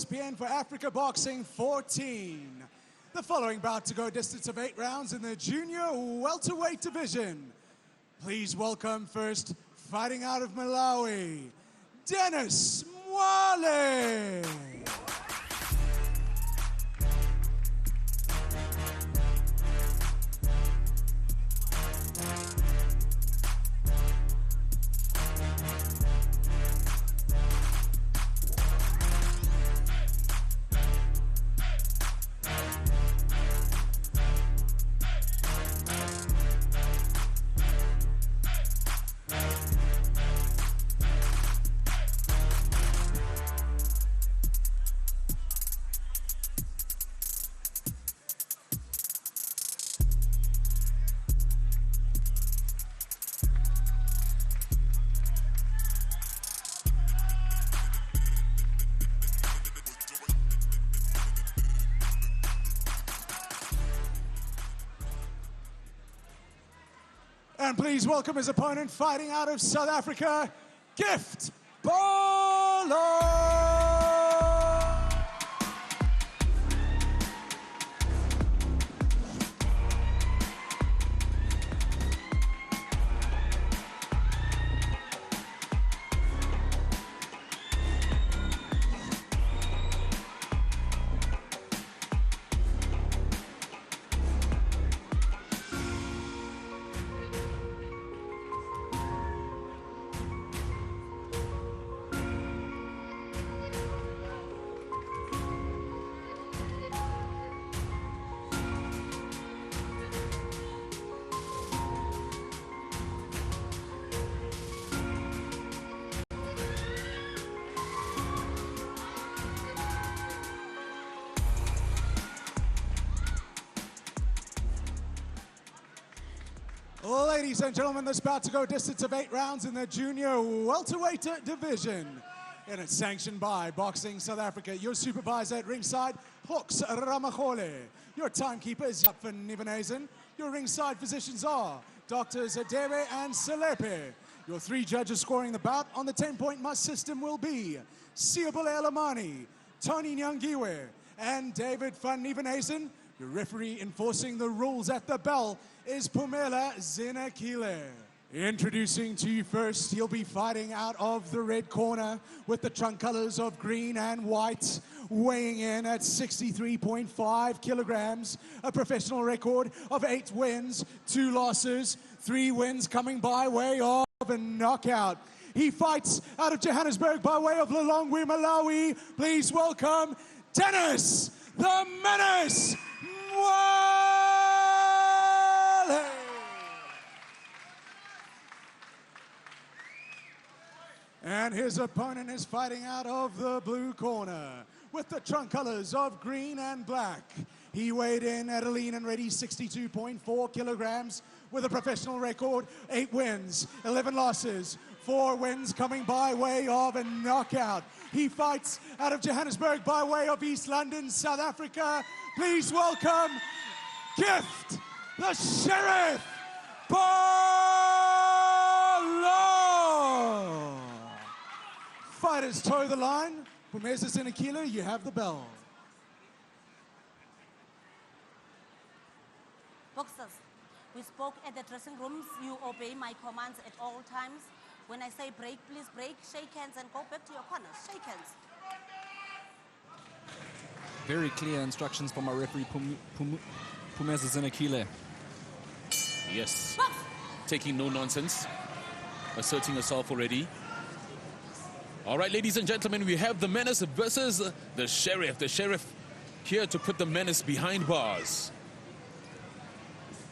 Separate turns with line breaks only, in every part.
ESPN for Africa Boxing 14. The following bout to go a distance of 8 rounds in the junior welterweight division. Please welcome first, fighting out of Malawi, Dennis Mwale. And please welcome his opponent, fighting out of South Africa, Gift Bolo. Ladies and gentlemen, this bout to go a distance of 8 rounds in the junior welterweight division. And it's sanctioned by Boxing South Africa. Your supervisor at ringside, Hawks Ramachole. Your timekeeper is Van Nivenhuizen. Your ringside physicians are Doctors Adebe and Selepe. Your 3 judges scoring the bout on the 10-point must system will be Siabule Alamani, Tony Nyangiwe, and David Van Nivenhuizen. Your referee enforcing the rules at the bell is Pumela Zinakile. Introducing to you first, he'll be fighting out of the red corner with the trunk colors of green and white, weighing in at 63.5 kilograms, a professional record of 8 wins, 2 losses, 3 wins coming by way of a knockout. He fights out of Johannesburg by way of Lilongwe, Malawi. Please welcome Dennis the Menace Mwale. And his opponent is fighting out of the blue corner with the trunk colors of green and black. He weighed in at a lean and ready 62.4 kilograms with a professional record, 8 wins, 11 losses, 4 wins coming by way of a knockout. He fights out of Johannesburg by way of East London, South Africa. Please welcome Gift, the Sheriff Bolo. Fighters toe the line. Pumeza Zinakile, you have the bell.
Boxers, we spoke at the dressing rooms. You obey my commands at all times. When I say break, please break, shake hands, and go back to your corners. Shake hands.
Very clear instructions from our referee, Pumeza Zinakile.
Yes.
Box.
Taking no nonsense. Asserting herself already. All right, ladies and gentlemen, we have the Menace versus the Sheriff. The Sheriff here to put the Menace behind bars.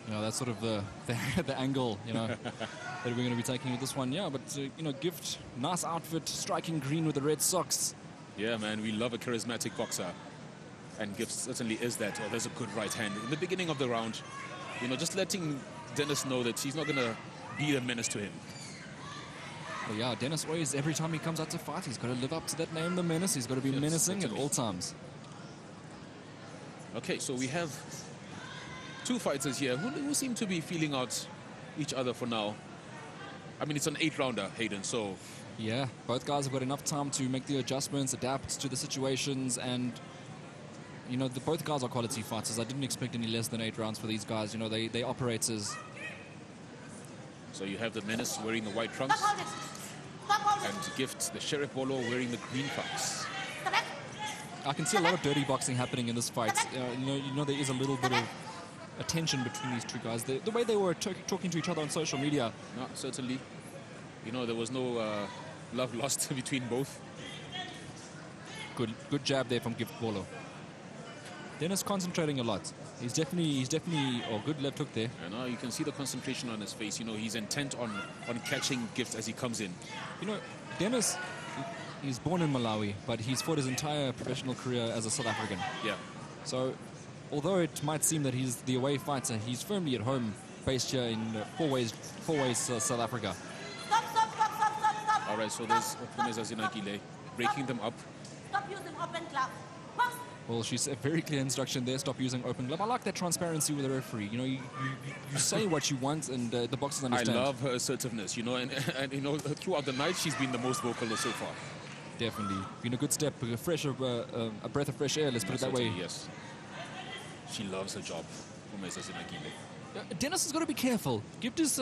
You know, that's sort of the angle, you know, that we're going to be taking with this one. Yeah, but, you know, Gift, nice outfit, striking green with the red socks.
Yeah, man, we love a charismatic boxer. And Gift certainly is that. Oh, there's a good right hand. In the beginning of the round, you know, just letting Dennis know that he's not going to be a menace to him.
Well, yeah, Dennis always, every time he comes out to fight, he's got to live up to that name, the Menace. He's got to be menacing certainly at all times.
Okay, so we have 2 fighters here who seem to be feeling out each other for now. I mean, it's an 8-rounder, Hayden, so
Yeah, both guys have got enough time to make the adjustments, adapt to the situations, and you know, both guys are quality fighters. I didn't expect any less than 8 rounds for these guys. You know, they operate as...
So you have the Menace wearing the white trunks,
Stop holding. Stop holding.
and Gift, the Sheriff Bolo, wearing the green trunks.
Step back.
I can see a lot of dirty boxing happening in this fight. You know, there is a little bit of a tension between these two guys. The way they were talking to each other on social media.
No, certainly. You know, there was no love lost between both.
Good jab there from Gift Bolo. Dennis concentrating a lot. He's definitely good left hook there.
And now you can see the concentration on his face. You know, he's intent on catching Gift as he comes in.
You know, Dennis, he's born in Malawi, but he's fought his entire professional career as a South African.
Yeah.
So, although it might seem that he's the away fighter, he's firmly at home, based here in four ways South Africa.
Stop.
All right, so there's Phumeza Zinagile breaking them up.
Stop using open glove. Box.
Well, she's a very clear instruction there, stop using open glove. I like that transparency with the referee. You know, you say what you want and the boxers understand.
I love her assertiveness, you know, and you know, throughout the night, she's been the most vocal so far.
Definitely. Been a good step, a breath of fresh air, let's put it that way.
Yes. She loves her job, Phumeza Zinagile.
Dennis has got to be careful. Gift is,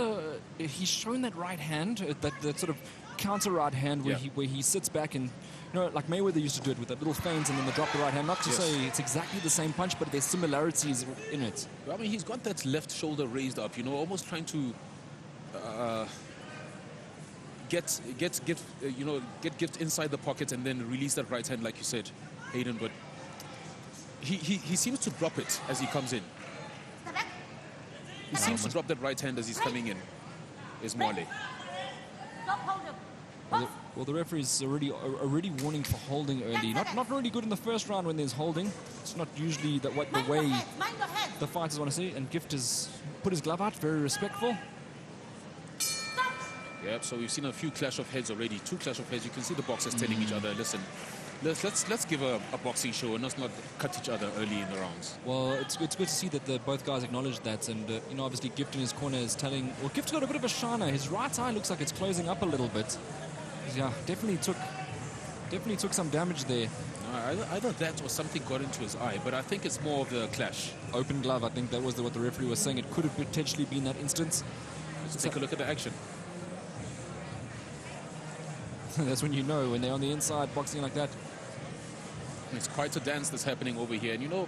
he's shown that right hand, that sort of counter right hand where he sits back and, you know, like Mayweather used to do it with that little feint and then they drop the right hand. Not to say it's exactly the same punch, but there's similarities in it.
I mean, he's got that left shoulder raised up, you know, almost trying to get Gift inside the pocket and then release that right hand, like you said, Hayden. But he seems to drop it as he comes in.
Step back.
He seems to drop that right hand as he's coming in. Is Mwale.
Stop holding.
Well, the referee's already warning for holding early. Not really good in the first round when there's holding. It's not usually the way
Mind your head.
the fighters want to see. And Gift has put his glove out, very respectful.
Stop.
Yep, so we've seen a few clash of heads already. 2 clash of heads. You can see the boxers telling each other, listen, let's give a boxing show and let's not cut each other early in the rounds.
Well, it's good to see that both guys acknowledge that. And, you know, obviously Gift in his corner is telling... Well, Gift's got a bit of a shiner. His right eye looks like it's closing up a little bit. Yeah, definitely took some damage there.
Either that or something got into his eye, but I think it's more of the clash.
Open glove, I think that was what the referee was saying. It could have potentially been that instance.
Let's take a look at the action.
That's when you know, when they're on the inside boxing like that.
It's quite a dance that's happening over here. And you know,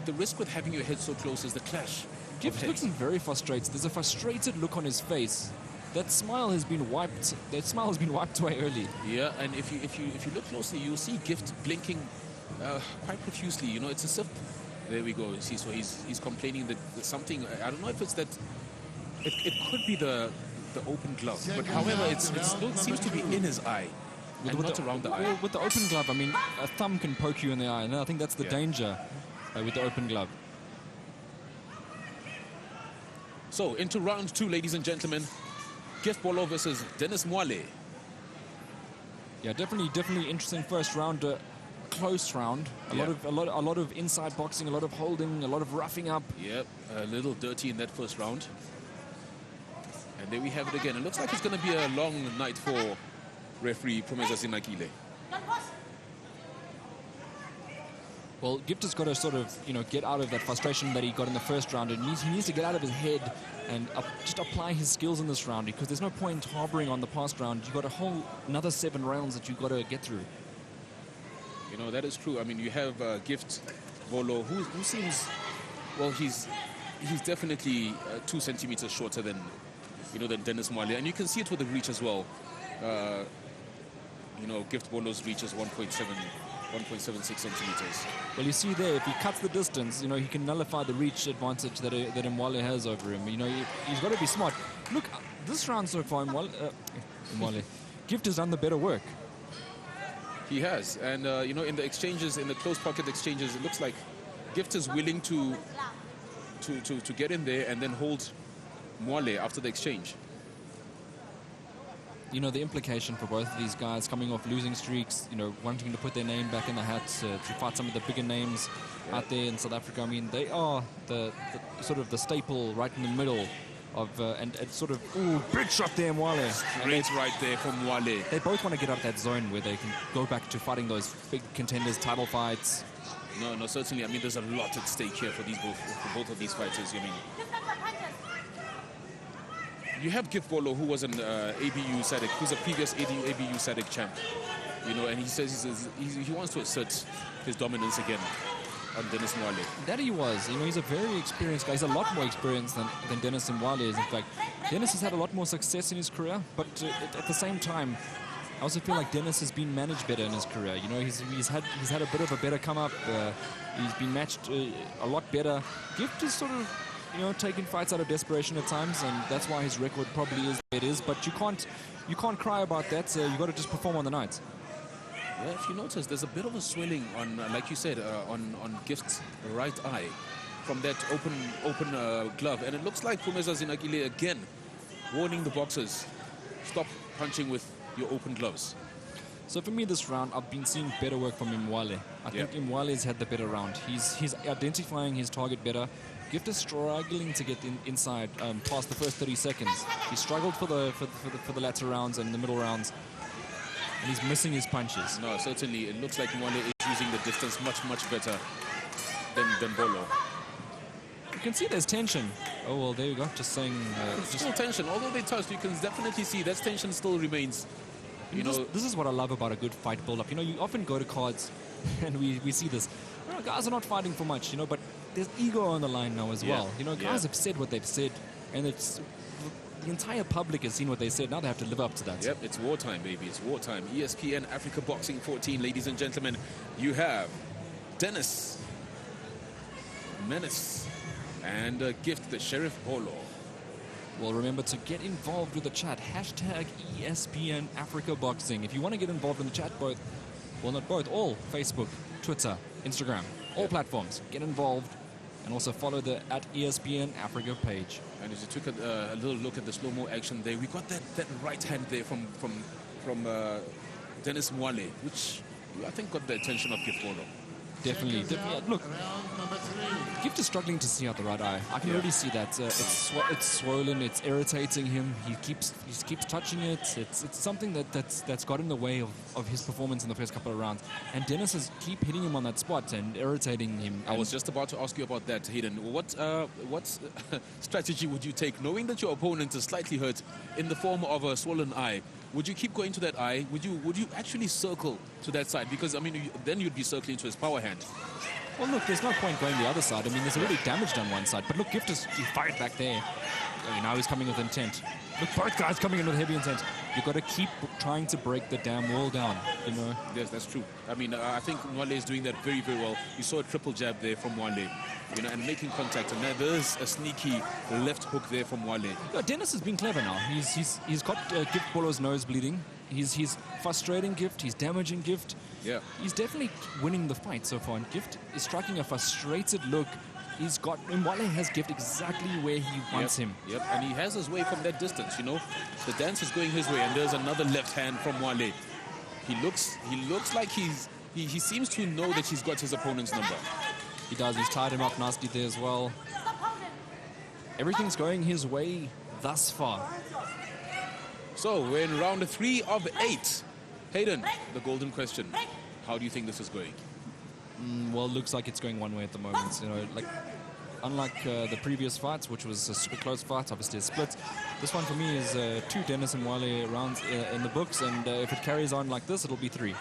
the risk with having your head so close is the clash.
Gift looking very frustrated. There's a frustrated look on his face. That smile has been wiped. That smile has been wiped away early.
Yeah, and if you look closely, you'll see Gift blinking quite profusely. You know, it's as if there we go. You see, so he's complaining that there's something. I don't know if it's that. It could be the open glove, but however, it still seems to be in his eye. And not around the eye.
Well, with the open glove, I mean, a thumb can poke you in the eye, and I think that's the danger with the open glove.
So, into round 2, ladies and gentlemen. Gift Bolo versus Dennis Mwale.
Yeah, definitely interesting first round, close round. A lot of inside boxing, a lot of holding, a lot of roughing up.
Yep, a little dirty in that first round. And there we have it again. It looks like it's going to be a long night for referee Phumeza Zinagile.
Don't push.
Well, Gift has got to sort of, you know, get out of that frustration that he got in the first round. And he needs to get out of his head and just apply his skills in this round, because there's no point harboring on the past round. You've got a whole another 7 rounds that you've got to get through.
You know, that is true. I mean, you have Gift Bolo, who seems, well, he's definitely 2 centimeters shorter than Dennis Mwale. And you can see it with the reach as well. You know, Gift Bolo's reach is 1.76 centimeters.
Well, you see there, if he cuts the distance, you know, he can nullify the reach advantage that Mwale has over him. You know, he's got to be smart. Look, this round so far, Mwale, Gift has done the better work.
He has. And, you know, in the exchanges, in the close pocket exchanges, it looks like Gift is willing to get in there and then hold Mwale after the exchange.
You know, the implication for both of these guys coming off losing streaks, you know, wanting to put their name back in the hat to fight some of the bigger names out there in South Africa. I mean, they are the sort of the staple right in the middle and sort of, ooh, big shot there, Mwale.
Great right there from Mwale.
They both want to get out of that zone where they can go back to fighting those big contenders, title fights.
No, certainly. I mean, there's a lot at stake here for both of these fighters. I mean, you have Gift Bolo, who was an ABU SADC, who's a previous ABU SADC champ, you know, and he says he wants to assert his dominance again on Dennis Mwale.
That he was. You know, he's a very experienced guy. He's a lot more experienced than Dennis Mwale is. In fact, Dennis has had a lot more success in his career, but at the same time, I also feel like Dennis has been managed better in his career. You know, he's had a bit of a better come up. He's been matched a lot better. Gift is sort of, you know, taking fights out of desperation at times, and that's why his record probably is what it is. But you can't cry about that. So you got to just perform on the night.
Yeah, if you notice, there's a bit of a swelling on, like you said, on Gift's right eye from that open glove, and it looks like Phumeza Zinakile again warning the boxers, stop punching with your open gloves.
So for me this round, I've been seeing better work from Mwale. I think Mwale's had the better round. He's identifying his target better. Gift is struggling to get inside past the first 30 seconds. He struggled for the latter rounds and the middle rounds, and he's missing his punches.
No, certainly it looks like Mwale is using the distance much better than Bolo.
You can see there's tension. Oh, well, there you go. Just saying...
There's still tension. Although they touched, you can definitely see that tension still remains. You know,
this is what I love about a good fight build-up. You know, you often go to cards and we see this. You know, guys are not fighting for much, you know, but there's ego on the line now as well. You know, guys have said what they've said, and it's... The entire public has seen what they said. Now they have to live up to that.
Yep, it's wartime, baby. It's wartime. ESPN Africa Boxing 14, ladies and gentlemen. You have Dennis Menace and Gift, the Sheriff Bolo.
Well, remember to get involved with the chat. Hashtag ESPN Africa Boxing. If you want to get involved in the chat, both, well, not both, all Facebook, Twitter, Instagram, all platforms. Get involved and also follow the @ESPN Africa page.
And as you took a little look at the slow-mo action there, we got that right hand there from Dennis Mwale, which I think got the attention of Gift Bolo.
Definitely. Look, Gift is struggling to see out the right eye. I can already see that. It's swollen. It's irritating him. He keeps touching it. It's something that's got in the way of his performance in the first couple of rounds. And Dennis is keep hitting him on that spot and irritating him.
I was just about to ask you about that, Hayden. What strategy would you take, knowing that your opponent is slightly hurt in the form of a swollen eye? Would you keep going to that eye? Would you actually circle to that side? Because, I mean, then you'd be circling to his power hand.
Well, look, there's no point going the other side. I mean, there's already damage done one side. But look, Gift he fired back there. Now he's coming with intent. Look, both guys coming in with heavy intent. You've got to keep trying to break the damn wall down, you know.
Yes, that's true. I mean, I think Mwale is doing that very well. You saw a triple jab there from Mwale, you know, and making contact. And there's a sneaky left hook there from Mwale.
Yeah, Dennis has been clever now. He's got Gift Bolo's nose bleeding. He's frustrating Gift. He's damaging Gift.
Yeah.
He's definitely winning the fight so far. And Gift is striking a frustrated look. Mwale has Gift exactly where he wants him.
Yep, and he has his way from that distance, you know. The dance is going his way, and there's another left hand from Mwale. He looks like he seems to know that he's got his opponent's number.
He does. He's tied him up nasty there as well. Everything's going his way thus far.
So we're in round 3 of 8. Hayden, the golden question. How do you think this is going?
Well, it looks like it's going one way at the moment. You know, like unlike the previous fights, which was a super close fight, obviously a split. This one for me is 2 Dennis and Mwale rounds in the books, and if it carries on like this, it'll be 3.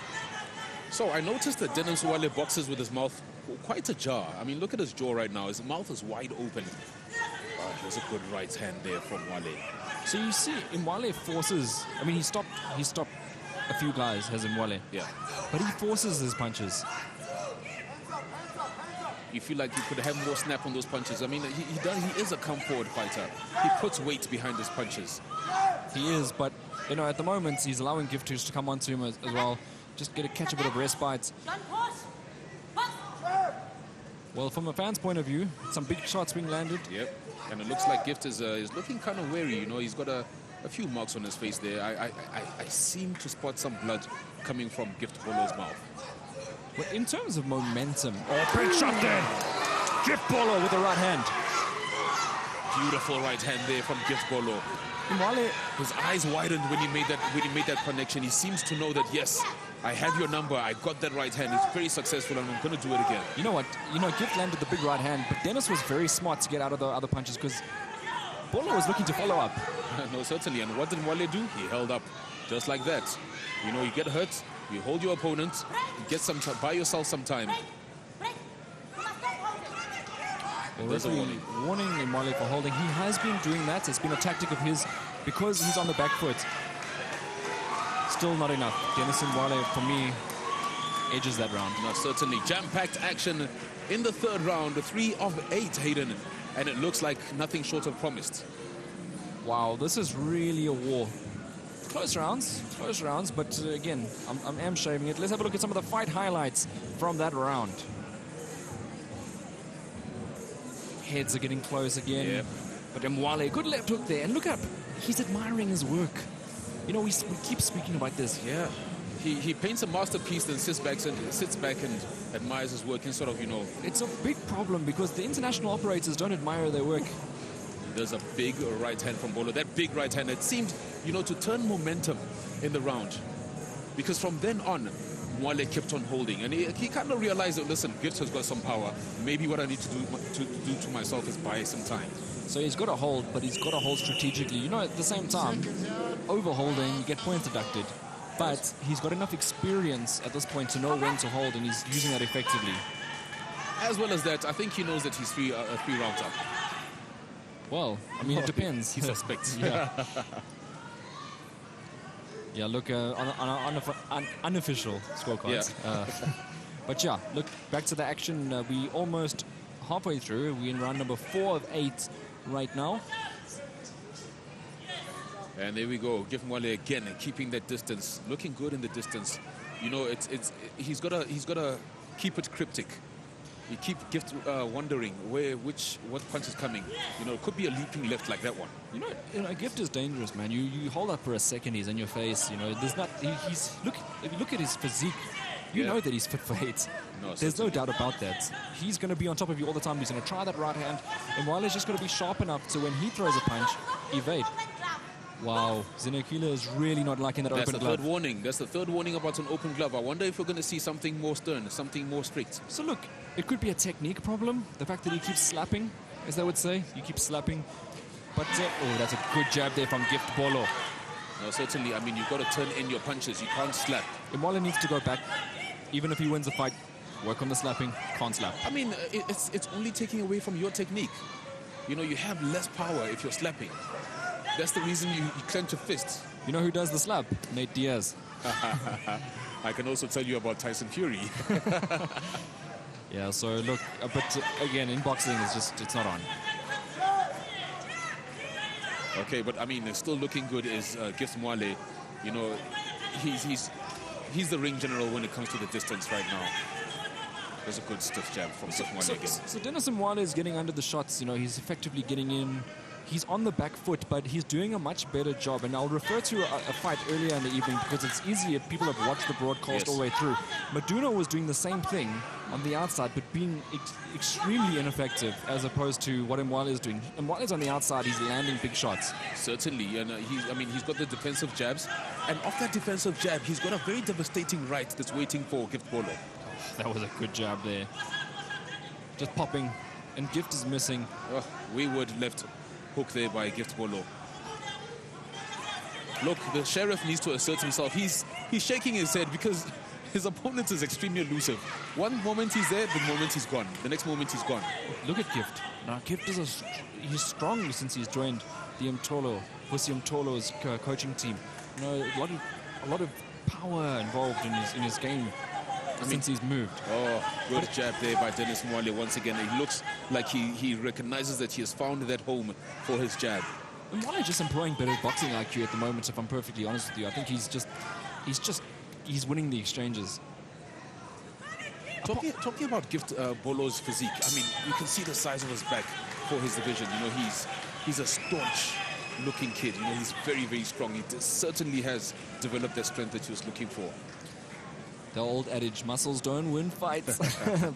So I noticed that Dennis Mwale boxes with his mouth quite ajar. I mean, look at his jaw right now. His mouth is wide open. There's a good right hand there from Mwale.
So you see, Mwale forces. I mean, he stopped a few guys, has Mwale.
Yeah.
But he forces his punches.
You feel like he could have more snap on those punches. I mean, he is a come-forward fighter. He puts weight behind his punches.
He is, but, you know, at the moment, he's allowing Gifters to come onto him as well. Just catch a bit of respite. Well, from a fan's point of view, some big shots being landed.
Yep, and it looks like Gift is looking kind of wary. You know, he's got a few marks on his face there. I seem to spot some blood coming from Gift Bolo's mouth.
Well, in terms of momentum, big shot there. Gift Bolo with the right hand.
Beautiful right hand there from Gift Bolo.
Mwale,
His eyes widened when he made that connection. He seems to know that, yes, I have your number. I got that right hand. It's very successful, and I'm going to do it again.
you know what? Gift landed the big right hand, but Dennis was very smart to get out of the other punches because Bolo was looking to follow up.
No, certainly. And what did Mwale do? He held up just like that. You know, you get hurt, you hold your opponent, you get some buy yourself some time. There's a warning.
Warning Mwale for holding. He has been doing that. It's been a tactic of his because he's on the back foot. Still not enough. Dennis Mwale, for me, edges that round.
No, certainly. Jam-packed action in the third round. 3 of 8, Hayden. And it looks like nothing short of promised.
Wow, this is really a war. Close rounds, but again, I'm shaving it. Let's have a look at some of the fight highlights from that round. Heads are getting close again.
Yep.
But Mwale, good left hook there. And look up, he's admiring his work. You know, we keep speaking about this.
Yeah. He paints a masterpiece, then sits back and admires his work instead of, you know.
It's a big problem because the international operators don't admire their work.
There's a big right hand from Bolo. That big right hand, it seemed, you know, to turn momentum in the round. Because from then on, Mwale kept on holding. And he kind of realized that, listen, Gift has got some power. Maybe what I need to do to myself is buy some time.
So he's got to hold, but he's got to hold strategically. You know, at the same time, overholding, you get points deducted. But he's got enough experience at this point to know when to hold, and he's using that effectively.
As well as that, I think he knows that he's three rounds up.
Well, I mean, it depends.
He suspects.
Yeah. Yeah, look, on unofficial scorecards.
Yeah.
But yeah, look, back to the action. We almost halfway through. We're in round number 4 of 8 right now.
And there we go. Gift Mwale again, keeping that distance, looking good in the distance. You know, he's got to keep it cryptic. You keep Gift wondering what punch is coming. You know, it could be a leaping left like that one.
You know, Gift is dangerous, man. You hold up for a second, he's in your face. You know, there's not. Look. If you look at his physique, you know that he's fit for 8.
No,
there's no doubt about that. He's going to be on top of you all the time. He's going to try that right hand, and Mwale's just going to be sharp enough to when he throws a punch, evade. Wow, Zinekila is really not liking that open glove.
That's the third warning. That's the third warning about an open glove. I wonder if we're going to see something more stern, something more strict.
So look, it could be a technique problem. The fact that he keeps slapping, as they would say. You keep slapping. But, oh, that's a good jab there from Gift Bolo.
No, certainly. I mean, you've got to turn in your punches. You can't slap.
Mwale needs to go back. Even if he wins the fight, work on the slapping, can't slap.
I mean, it's only taking away from your technique. You know, you have less power if you're slapping. That's the reason you clench your fists.
You know who does the slap? Nate Diaz.
I can also tell you about Tyson Fury.
Yeah, so look, but again, in boxing, it's not on.
Okay, but I mean, still looking good is Gift Mwale. You know, he's the ring general when it comes to the distance right now. There's a good stiff jab from Gift Mwale again.
So Dennis Mwale is getting under the shots. You know, he's effectively getting in. He's on the back foot, but he's doing a much better job. And I'll refer to a fight earlier in the evening because it's easier. People have watched the broadcast all the way through. Maduna was doing the same thing on the outside, but being extremely ineffective as opposed to what Mwale is doing. Mwale's on the outside, he's landing big shots.
Certainly, and he's got the defensive jabs. And off that defensive jab, he's got a very devastating right that's waiting for Gift Bolo.
That was a good jab there. Just popping, and Gift is missing.
Oh, wayward left hook there by Gift Bolo. Look, the Sheriff needs to assert himself. He's shaking his head because his opponent is extremely elusive. One moment he's there, the moment he's gone. The next moment he's gone.
Look at Gift. Now Gift is he's strong since he's joined the Pussy Mtolo's coaching team. You know, a lot of power involved in his game. Since he's moved.
Oh, good jab there by Dennis Mwale once again. It looks like he recognizes that he has found that home for his jab.
Mwale just employing better boxing IQ at the moment, if I'm perfectly honest with you. I think he's winning the exchanges.
Talking about Gift Bolo's physique, I mean, you can see the size of his back for his division. You know, he's a staunch-looking kid. You know, he's very, very strong. He certainly has developed that strength that he was looking for.
The old adage, muscles don't win fights.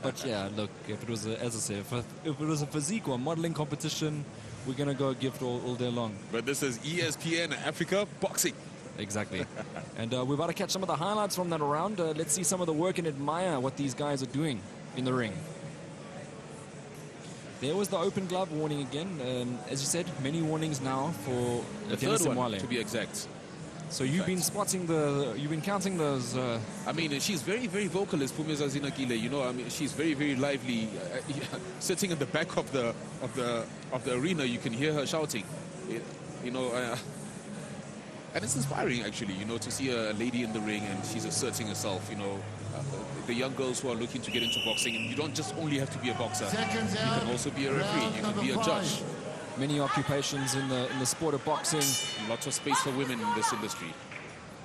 But yeah, look, if it was, as I say, if it was a physique or a modeling competition we're going to go Gift all day long.
But this is ESPN Africa Boxing.
Exactly. And we're about to catch some of the highlights from that round. Let's see some of the work and admire what these guys are doing in the ring. There was the open glove warning again. As you said, many warnings now for
The
Dennis
third one,
Mwale.
to be exact.
So you've been spotting you've been counting those.
I mean, she's very, very vocal, as Phumeza Zinakile. You know, I mean, she's very, very lively. Sitting at the back of the arena, you can hear her shouting. You know, and it's inspiring, actually. You know, to see a lady in the ring and she's asserting herself. You know, the young girls who are looking to get into boxing, and you don't just only have to be a boxer. You can also be a referee. You can be a judge.
Many occupations in the sport of boxing.
Lots of space for women in this industry,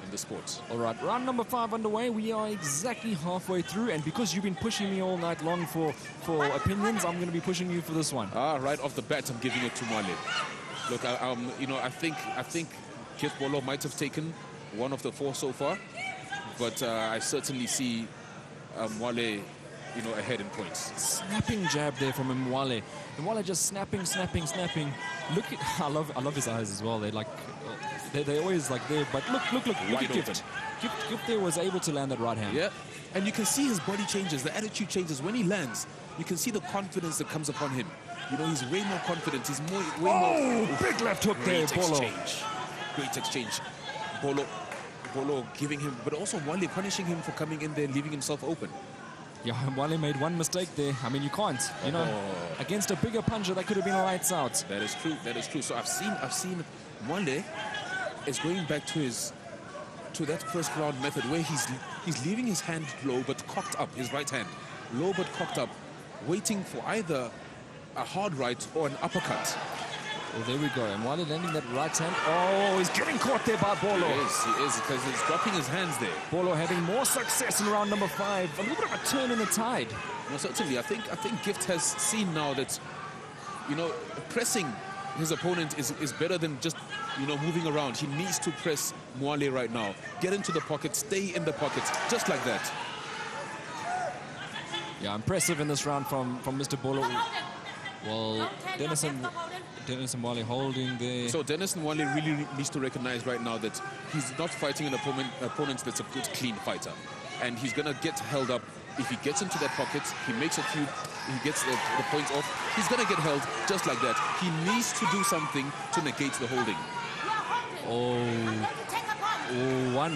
in the sport.
All right, round number 5 underway. We are exactly halfway through, and because you've been pushing me all night long for opinions, I'm going to be pushing you for this one.
Right off the bat, I'm giving it to Mwale. Look, you know, I think Gift Bolo might have taken one of the 4 so far, but I certainly see Mwale, you know, ahead in points.
Snapping jab there from Mwale. Mwale just snapping. Look at, I love his eyes as well. They're like, they're always like there. But look
Wide
at Gift. Gift there was able to land that right hand.
Yeah, and you can see his body changes, the attitude changes when he lands. You can see the confidence that comes upon him. You know, he's way more confident. He's way more.
Big left hook there, Bolo.
Great exchange. Bolo giving him, but also Mwale punishing him for coming in there, leaving himself open.
Yeah, Mwale made one mistake there. I mean, you can't. You know, against a bigger puncher, that could have been lights out.
That is true. That is true. So I've seen Mwale is going back to that first round method where he's leaving his hand low but cocked up, his right hand low but cocked up, waiting for either a hard right or an uppercut.
Well, there we go. And Mwale landing that right hand. Oh, he's getting caught there by Bolo.
He is, because he's dropping his hands there.
Bolo having more success in round number 5. A little bit of a turn in the tide.
No, certainly. I think Gift has seen now that, you know, pressing his opponent is better than just, you know, moving around. He needs to press Mwale right now. Get into the pocket, stay in the pocket, just like that.
Yeah, impressive in this round from Mr. Bolo. Well, Dennis and Mwale holding there.
So Dennis Mwale really needs to recognize right now that he's not fighting an opponent that's a good, clean fighter. And he's going to get held up. If he gets into that pocket, he makes a few, he gets the points off, he's going to get held just like that. He needs to do something to negate the holding.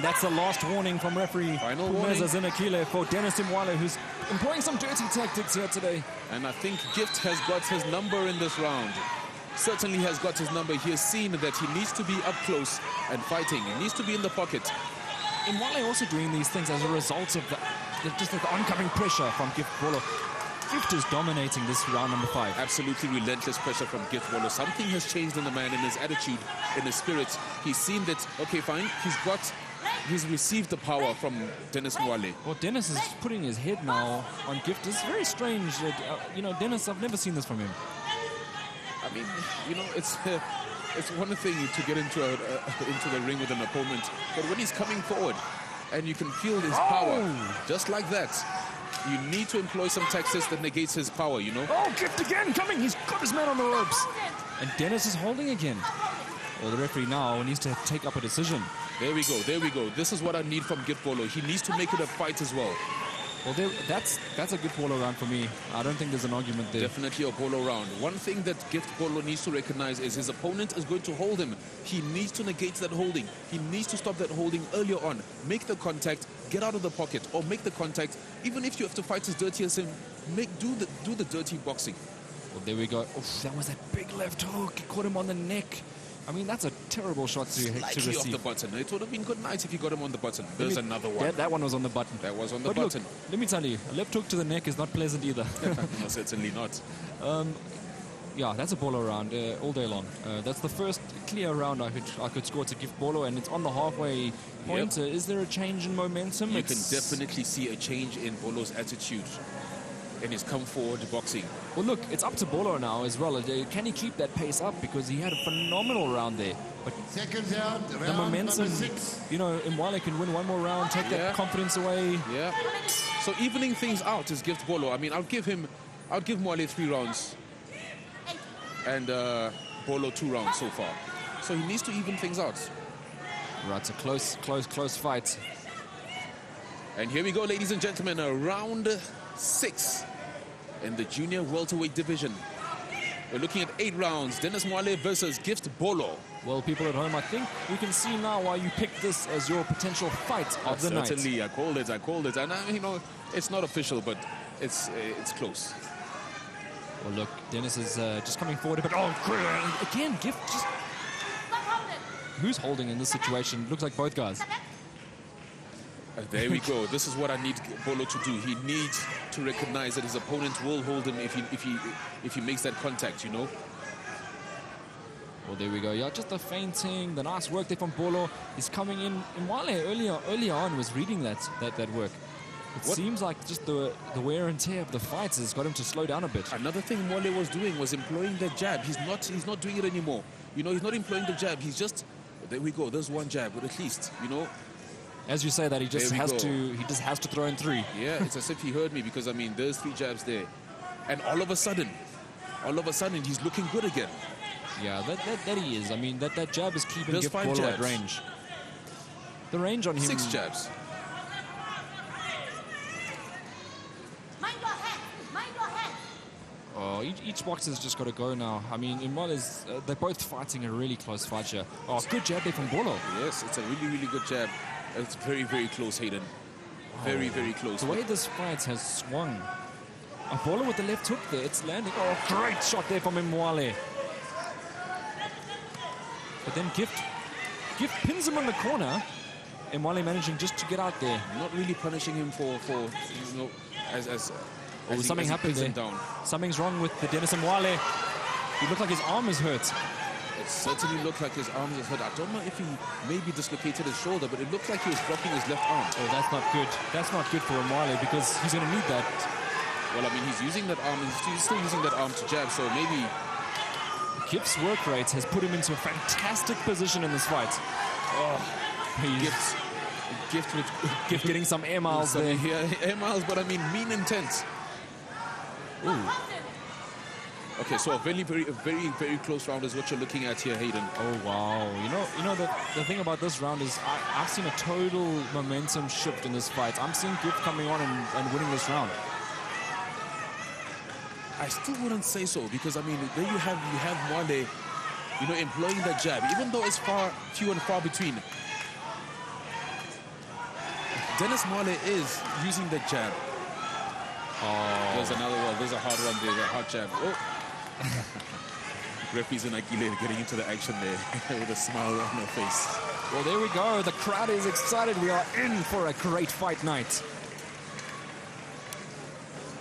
That's the last warning from referee Phumeza Zinakile for Dennis Mwale, who's employing some dirty tactics here today. And I think Gift has got his number in this round. Certainly has got his number. He has seen that he needs to be up close and fighting. He needs to be in the pocket. And Mwale also doing these things as a result of just the oncoming pressure from Gift Bolo. Gift is dominating this round number 5. Absolutely relentless pressure from Gift Bolo. Something has changed in the man, in his attitude, in his spirit. He's seen that, okay, fine, he's received the power from Dennis Mwale. Well, Dennis is putting his head now on Gift. It's very strange. You know, Dennis, I've never seen this from him. I mean, you know, it's one thing to get into the ring with an opponent, but when he's coming forward and you can feel his power, just like that, you need to employ some tactics that negates his power, you know? Oh, Gift again coming. He's got his man on the ropes. And Dennis is holding again. Well, the referee now needs to take up a decision. There we go. This is what I need from Gift Bolo. He needs to make it a fight as well. Well, that's a good polo round for me. I don't think there's an argument there. Definitely a polo round. One thing that Gift Bolo needs to recognize is his opponent is going to hold him. He needs to negate that holding. He needs to stop that holding earlier on. Make the contact, get out of the pocket, or make the contact. Even if you have to fight as dirty as him, do the dirty boxing. Well, there we go. Oof, that was that big left hook. He caught him on the neck. I mean, that's a terrible shot to receive. Off the button. It would have been good night if you got him on the button. There's another one. That one was on the button. That was on the button. Look, let me tell you, a left hook to the neck is not pleasant either. No, certainly not. Yeah, that's a Bolo round all day long. That's the first clear round I could score to Gift Bolo, and it's on the halfway point. Yep. Is there a change in momentum? You can definitely see a change in Bolo's attitude and his come forward boxing. Well, look, it's up to Bolo now as well. Can he keep that pace up? Because he had a phenomenal round there. But the momentum, you know, Mwale can win one more round, take that confidence away. Yeah. So evening things out is Gift Bolo. I mean, I'll give Mwale 3 rounds. And Bolo 2 rounds so far. So he needs to even things out.
Right, it's a close fight.
And here we go, ladies and gentlemen, round 6 in the junior welterweight division. We're looking at 8 rounds. Dennis Mwale versus Gift Bolo.
Well, people at home, I think we can see now why you picked this as your potential fight of the night.
Certainly, I called it. And, you know, it's not official, but it's close.
Well, look, Dennis is just coming forward a bit. Oh, again, Gift just... Who's holding in this situation? Looks like both guys.
There we go. This is what I need Bolo to do. He needs to recognize that his opponent will hold him if he makes that contact, you know.
Well, there we go. Yeah, just the feinting, the nice work there from Bolo. He's coming in. Mwale earlier on was reading that work. It seems like just the wear and tear of the fights has got him to slow down a bit.
Another thing Mwale was doing was employing the jab. He's not doing it anymore. You know, he's not employing the jab. He's just, there we go. There's one jab, but at least, you know.
As you say that, he just has to throw in 3.
Yeah, it's as if he heard me, because I mean, there's 3 jabs there, and all of a sudden, he's looking good again.
Yeah, that he is. I mean, that jab is keeping Gift Bolo at range. The range on him.
6 jabs.
Mind your head.
Oh, each boxer's just got to go now. I mean, in Mwale's, they're both fighting a really close fight here. Oh, good jab there from Bolo.
Yes, it's a really, really good jab. It's very, very close, Hayden. Very, very close.
The way this fight has swung. A Bolo with the left hook there. It's landing. Oh, great shot there from Mwale. But then Gift pins him on the corner. And Mwale managing just to get out there.
Not really punishing him for you know, as
something happened there.
Down.
Something's wrong with the Dennis Mwale. He looked like his arm is hurt.
It certainly looked like his arm was hurt. I don't know if he maybe dislocated his shoulder, but it looked like he was blocking his left arm.
Oh, that's not good. That's not good for Mwale, because he's going to need that.
Well, I mean, he's using that arm. He's still using that arm to jab, so maybe...
Gift's work rate has put him into a fantastic position in this fight.
Oh,
Gift getting some air miles there.
Yeah, air miles, but I mean, mean intent. Ooh. Okay, so a very, very close round is what you're looking at here, Hayden.
Oh, wow. You know the thing about this round is I've seen a total momentum shift in this fight. I'm seeing Gift coming on and winning this round.
I still wouldn't say so, because, I mean, there you have Mwale, you know, employing that jab, even though it's few and far between. Dennis Mwale is using the jab. Oh. There's another one. There's a hard one there, a hard jab. Oh. Referees and Akile getting into the action there with a smile on their face.
Well, there we go. The crowd is excited. We are in for a great fight night.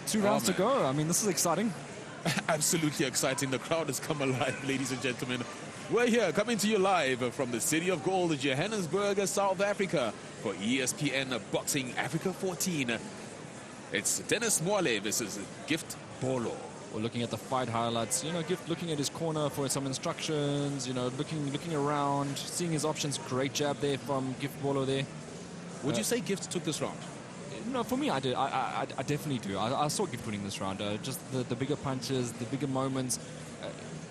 2 rounds to go. I mean, this is exciting.
Absolutely exciting. The crowd has come alive, ladies and gentlemen. We're here coming to you live from the city of gold, Johannesburg, South Africa, for ESPN Boxing Africa 14. It's Dennis Mwale versus Gift Bolo.
We're looking at the fight highlights. You know, Gift looking at his corner for some instructions. You know, looking around, seeing his options. Great jab there from Gift Bolo there.
Would you say Gift took this round?
No, for me, I did. I definitely do. I saw Gift winning this round. Just the bigger punches, the bigger moments.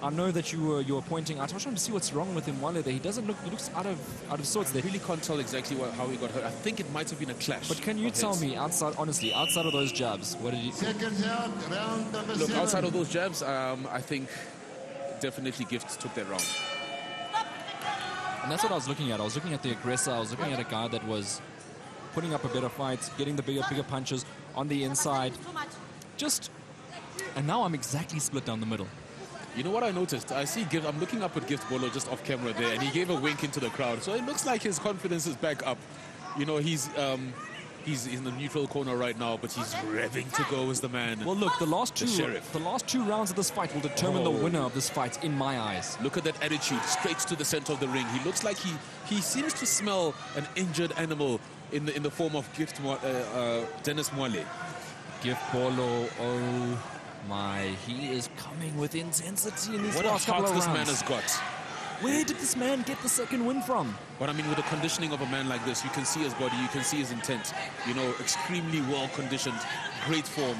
I know that you were pointing. I was trying to see what's wrong with him. Mwale there. He doesn't look. He looks out of sorts there.
I really can't tell exactly how he got hurt. I think it might have been a clash.
But can you tell me, honestly, outside of those jabs, what did he?
Look, outside of those jabs, I think definitely Gift took that round.
And that's what I was looking at. I was looking at the aggressor. I was looking at a guy that was putting up a better fight, getting the bigger punches on the inside. And now I'm exactly split down the middle.
You know what I noticed? I see Gift. I'm looking up at Gift Bolo just off camera there, and he gave a wink into the crowd. So it looks like his confidence is back up. You know, he's in the neutral corner right now, but he's revving to go as the man.
Well, look, the last two rounds of this fight will determine the winner of this fight, in my eyes.
Look at that attitude, straight to the center of the ring. He looks like he seems to smell an injured animal in the form of Dennis Mwale.
Gift Bolo, oh my, he is coming with intensity in these last couple of rounds.
What a heart this man has got.
Where did this man get the second win from?
But I mean, with the conditioning of a man like this, you can see his body, you can see his intent. You know, extremely well conditioned, great form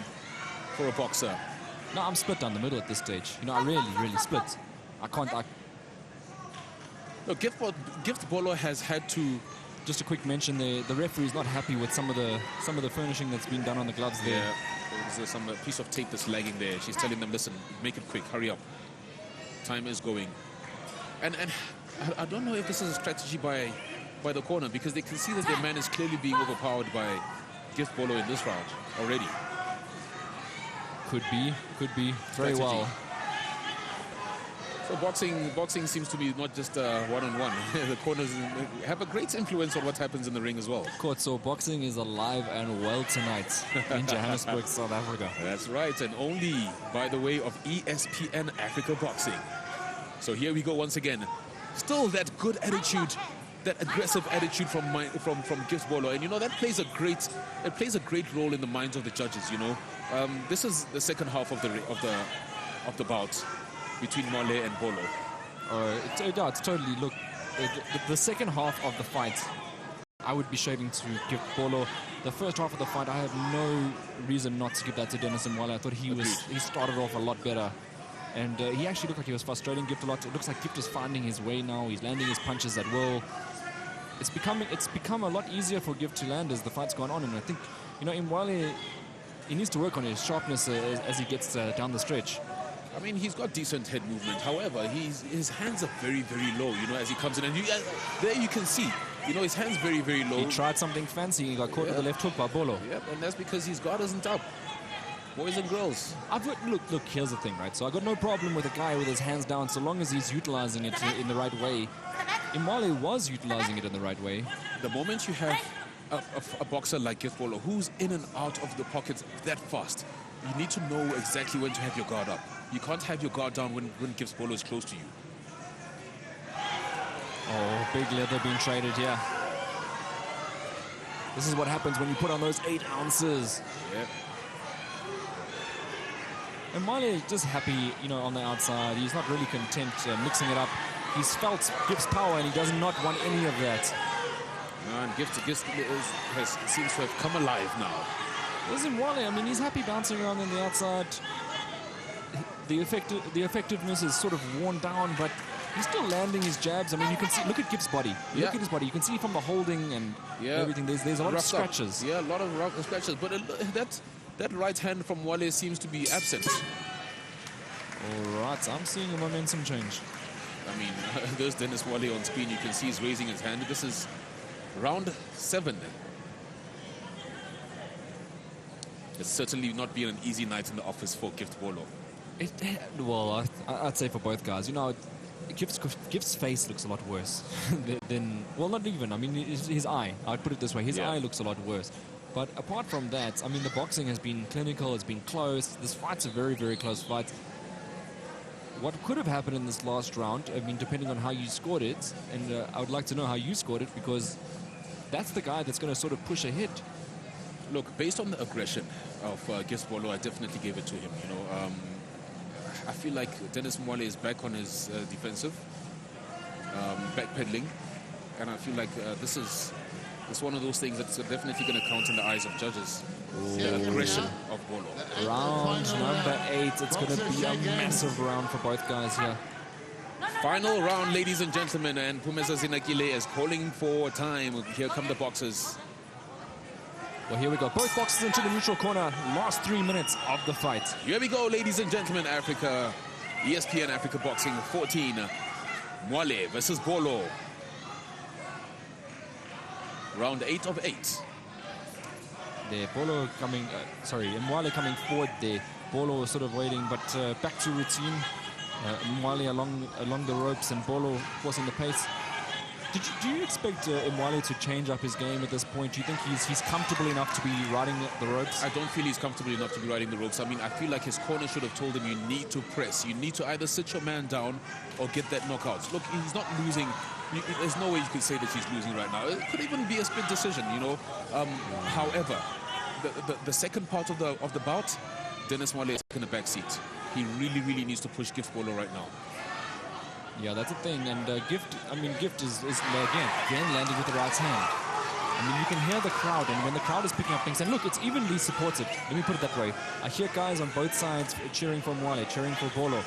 for a boxer.
No, I'm split down the middle at this stage. You know, I really split. I can't.
Look, Gift Bolo has had to.
Just a quick mention there. The referee is not happy with some of the furnishing that's been done on the gloves there.
Yeah, there's some piece of tape that's lagging there. She's telling them, listen, make it quick, hurry up. Time is going. And I don't know if this is a strategy by the corner, because they can see that their man is clearly being overpowered by Gift Bolo in this round already.
Could be very
Strategy.
well.
So boxing seems to be not just one-on-one. The corners have a great influence on what happens in the ring as well.
Court, so boxing is alive and well tonight in Johannesburg, South Africa.
That's right, and only by the way of ESPN Africa Boxing. So here we go once again. Still that good attitude, that aggressive attitude from Gift Bolo, and you know that plays a great role in the minds of the judges. You know, this is the second half of the bout between Mole and Bolo.
It's totally, look, the second half of the fight, I would be shaving to give Bolo. The first half of the fight, I have no reason not to give that to Dennis Mwale. I thought he started off a lot better. And he actually looked like he was frustrating Gift a lot. It looks like Gift is finding his way now. He's landing his punches at will. It's become a lot easier for Gift to land as the fight's gone on. And I think, you know, Mwale, he needs to work on his sharpness as he gets down the stretch.
I mean, he's got decent head movement. However, his hands are very, very low, you know, as he comes in. And there you can see, you know, his hands very, very low.
He tried something fancy. He got caught with the left hook by Bolo.
Yep, and that's because his guard isn't up. Boys and girls.
Look, here's the thing, right? So I got no problem with a guy with his hands down so long as he's utilizing it in the right way. Mwale was utilizing it in the right way.
The moment you have a boxer like Gift Bolo who's in and out of the pockets that fast, you need to know exactly when to have your guard up. You can't have your guard down when Gift Bolo is close to you.
Oh, big leather being traded here. This is what happens when you put on those 8 ounces.
Yep.
And Mwale just happy, you know, on the outside. He's not really content mixing it up. He's felt Gift's power and he does not want any of that.
No, and Gift seems to have come alive now.
Listen, Mwale, I mean, he's happy bouncing around on the outside. The effectiveness is sort of worn down, but he's still landing his jabs. I mean, you can see, look at Gift's body. Look at his body. You can see from the holding and everything, there's a lot of scratches.
Yeah, a lot of rough scratches. But that right hand from Mwale seems to be absent.
All right, I'm seeing a momentum change.
I mean, there's Dennis Mwale on screen. You can see he's raising his hand. This is round 7. It's certainly not been an easy night in the office for Gift Bolo.
Well, I'd say for both guys. You know, Gift's face looks a lot worse than, well, not even. I mean, his eye. I'd put it this way. His eye looks a lot worse. But apart from that, I mean, the boxing has been clinical. It's been close. This fight's a very, very close fight. What could have happened in this last round, I mean, depending on how you scored it, and I would like to know how you scored it, because that's the guy that's going to sort of push ahead.
Look, based on the aggression of Gift Bolo, I definitely gave it to him. You know, I feel like Dennis Mwale is back on his defensive, backpedaling, and I feel like this is one of those things that's definitely going to count in the eyes of judges. The aggression of Bolo.
Round number 8. It's going to be a massive round for both guys here.
Final round, ladies and gentlemen, and Pumeza Zinakile is calling for time. Here come the boxers.
Well, here we go. Both boxers into the neutral corner. Last 3 minutes of the fight.
Here we go, ladies and gentlemen. Africa, ESPN Africa Boxing 14. Mwale versus Bolo. Round 8 of 8.
There, Bolo coming, Mwale coming forward there. Bolo was sort of waiting, but back to routine. Mwale along the ropes and Bolo forcing the pace. Do you expect Mwale to change up his game at this point? Do you think he's comfortable enough to be riding the ropes?
I don't feel he's comfortable enough to be riding the ropes. I mean, I feel like his corner should have told him you need to press. You need to either sit your man down or get that knockout. Look, he's not losing. There's no way you could say that he's losing right now. It could even be a split decision, you know. However, the second part of the bout, Dennis Mwale is in the back seat. He really, really needs to push Gift Bolo right now.
Yeah, that's the thing. And Gift is again landing with the right hand. I mean, you can hear the crowd, and when the crowd is picking up things, and look, it's evenly supported. Let me put it that way. I hear guys on both sides cheering for Mwale, cheering for Bolo.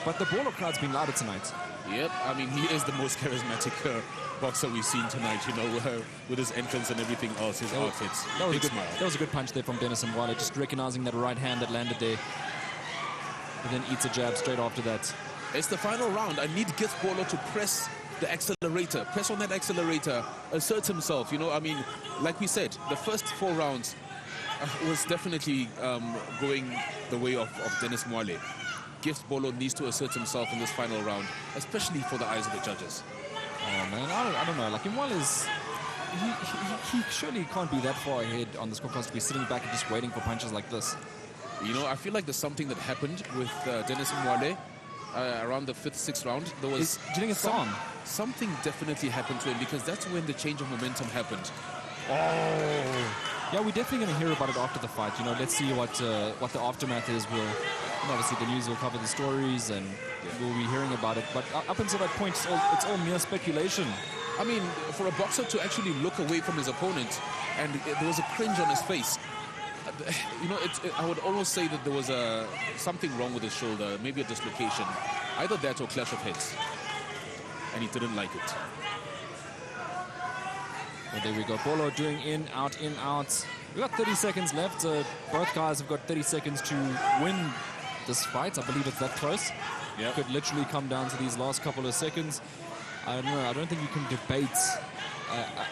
But the Bolo crowd's been louder tonight.
Yep, I mean, he is the most charismatic boxer we've seen tonight, you know, with his entrance and everything else, his outfits.
That was a good punch there from Dennis Mwale, just recognizing that right hand that landed there. And then eats a jab straight after that.
It's the final round. I need Gift Bolo to press the accelerator, press on that accelerator, assert himself. You know, I mean, like we said, the first 4 rounds was definitely going the way of Dennis Mwale. Gift Bolo needs to assert himself in this final round, especially for the eyes of the judges.
Oh man, I don't know. Like Mwale's, he surely can't be that far ahead on the scorecard to be sitting back and just waiting for punches like this.
You know, I feel like there's something that happened with Dennis Mwale around the 5th, 6th round. There was
do you think it's on?
Something definitely happened to him, because that's when the change of momentum happened.
Oh. Yeah, we're definitely going to hear about it after the fight. You know, let's see what the aftermath is. Obviously the news will cover the stories, and we'll be hearing about it. But up until that point, it's all mere speculation.
I mean, for a boxer to actually look away from his opponent, and there was a cringe on his face. You know, I would almost say that there was something wrong with his shoulder, maybe a dislocation. Either that or clash of heads. And he didn't like it.
Well, there we go. Bolo doing in, out, in, out. We've got 30 seconds left. Both guys have got 30 seconds to win this fight. I believe it's that close.
Yep.
Could literally come down to these last couple of seconds. I don't know. I don't think you can debate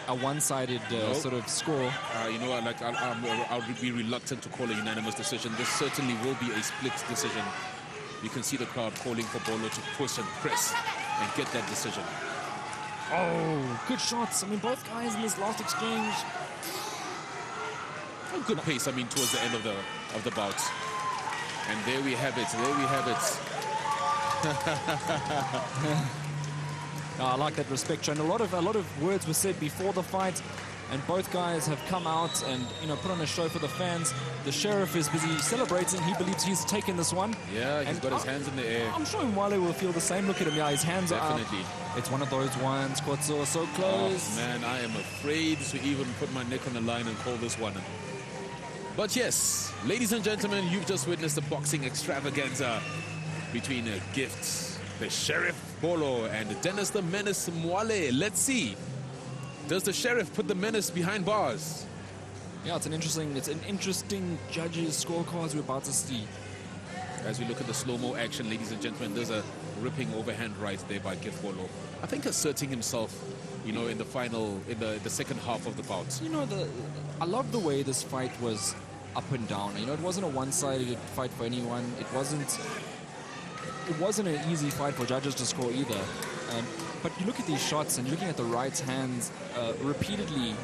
a one-sided sort of score.
You know, I'll be reluctant to call a unanimous decision. This certainly will be a split decision. You can see the crowd calling for Bolo to push and press and get that decision.
Oh, good shots. I mean, both guys in this last exchange.
A good pace, I mean, towards the end of the bout. And there we have it. There we have it.
I like that respect, and a lot of words were said before the fight, and both guys have come out and put on a show for the fans. The sheriff is busy celebrating. He believes he's taken this one.
Yeah, he's got his hands in the air.
I'm sure Mwale will feel the same. Look at him. Yeah, his hands are up.
Definitely.
It's one of those ones. Kotso so close.
Oh, man, I am afraid to even put my neck on the line and call this one. But yes, ladies and gentlemen, you've just witnessed a boxing extravaganza between Gifts, the Sheriff Bolo, and Dennis the Menace Mwale. Let's see. Does the Sheriff put the Menace behind bars?
Yeah, it's an interesting judges' scorecards we're about to see.
As we look at the slow-mo action, ladies and gentlemen, there's a ripping overhand right there by Gift Bolo. I think asserting himself, in the second half of the bout.
I love the way this fight was up and down. It wasn't a one-sided fight for anyone. It wasn't an easy fight for judges to score either. But you look at these shots and you're looking at the right hands repeatedly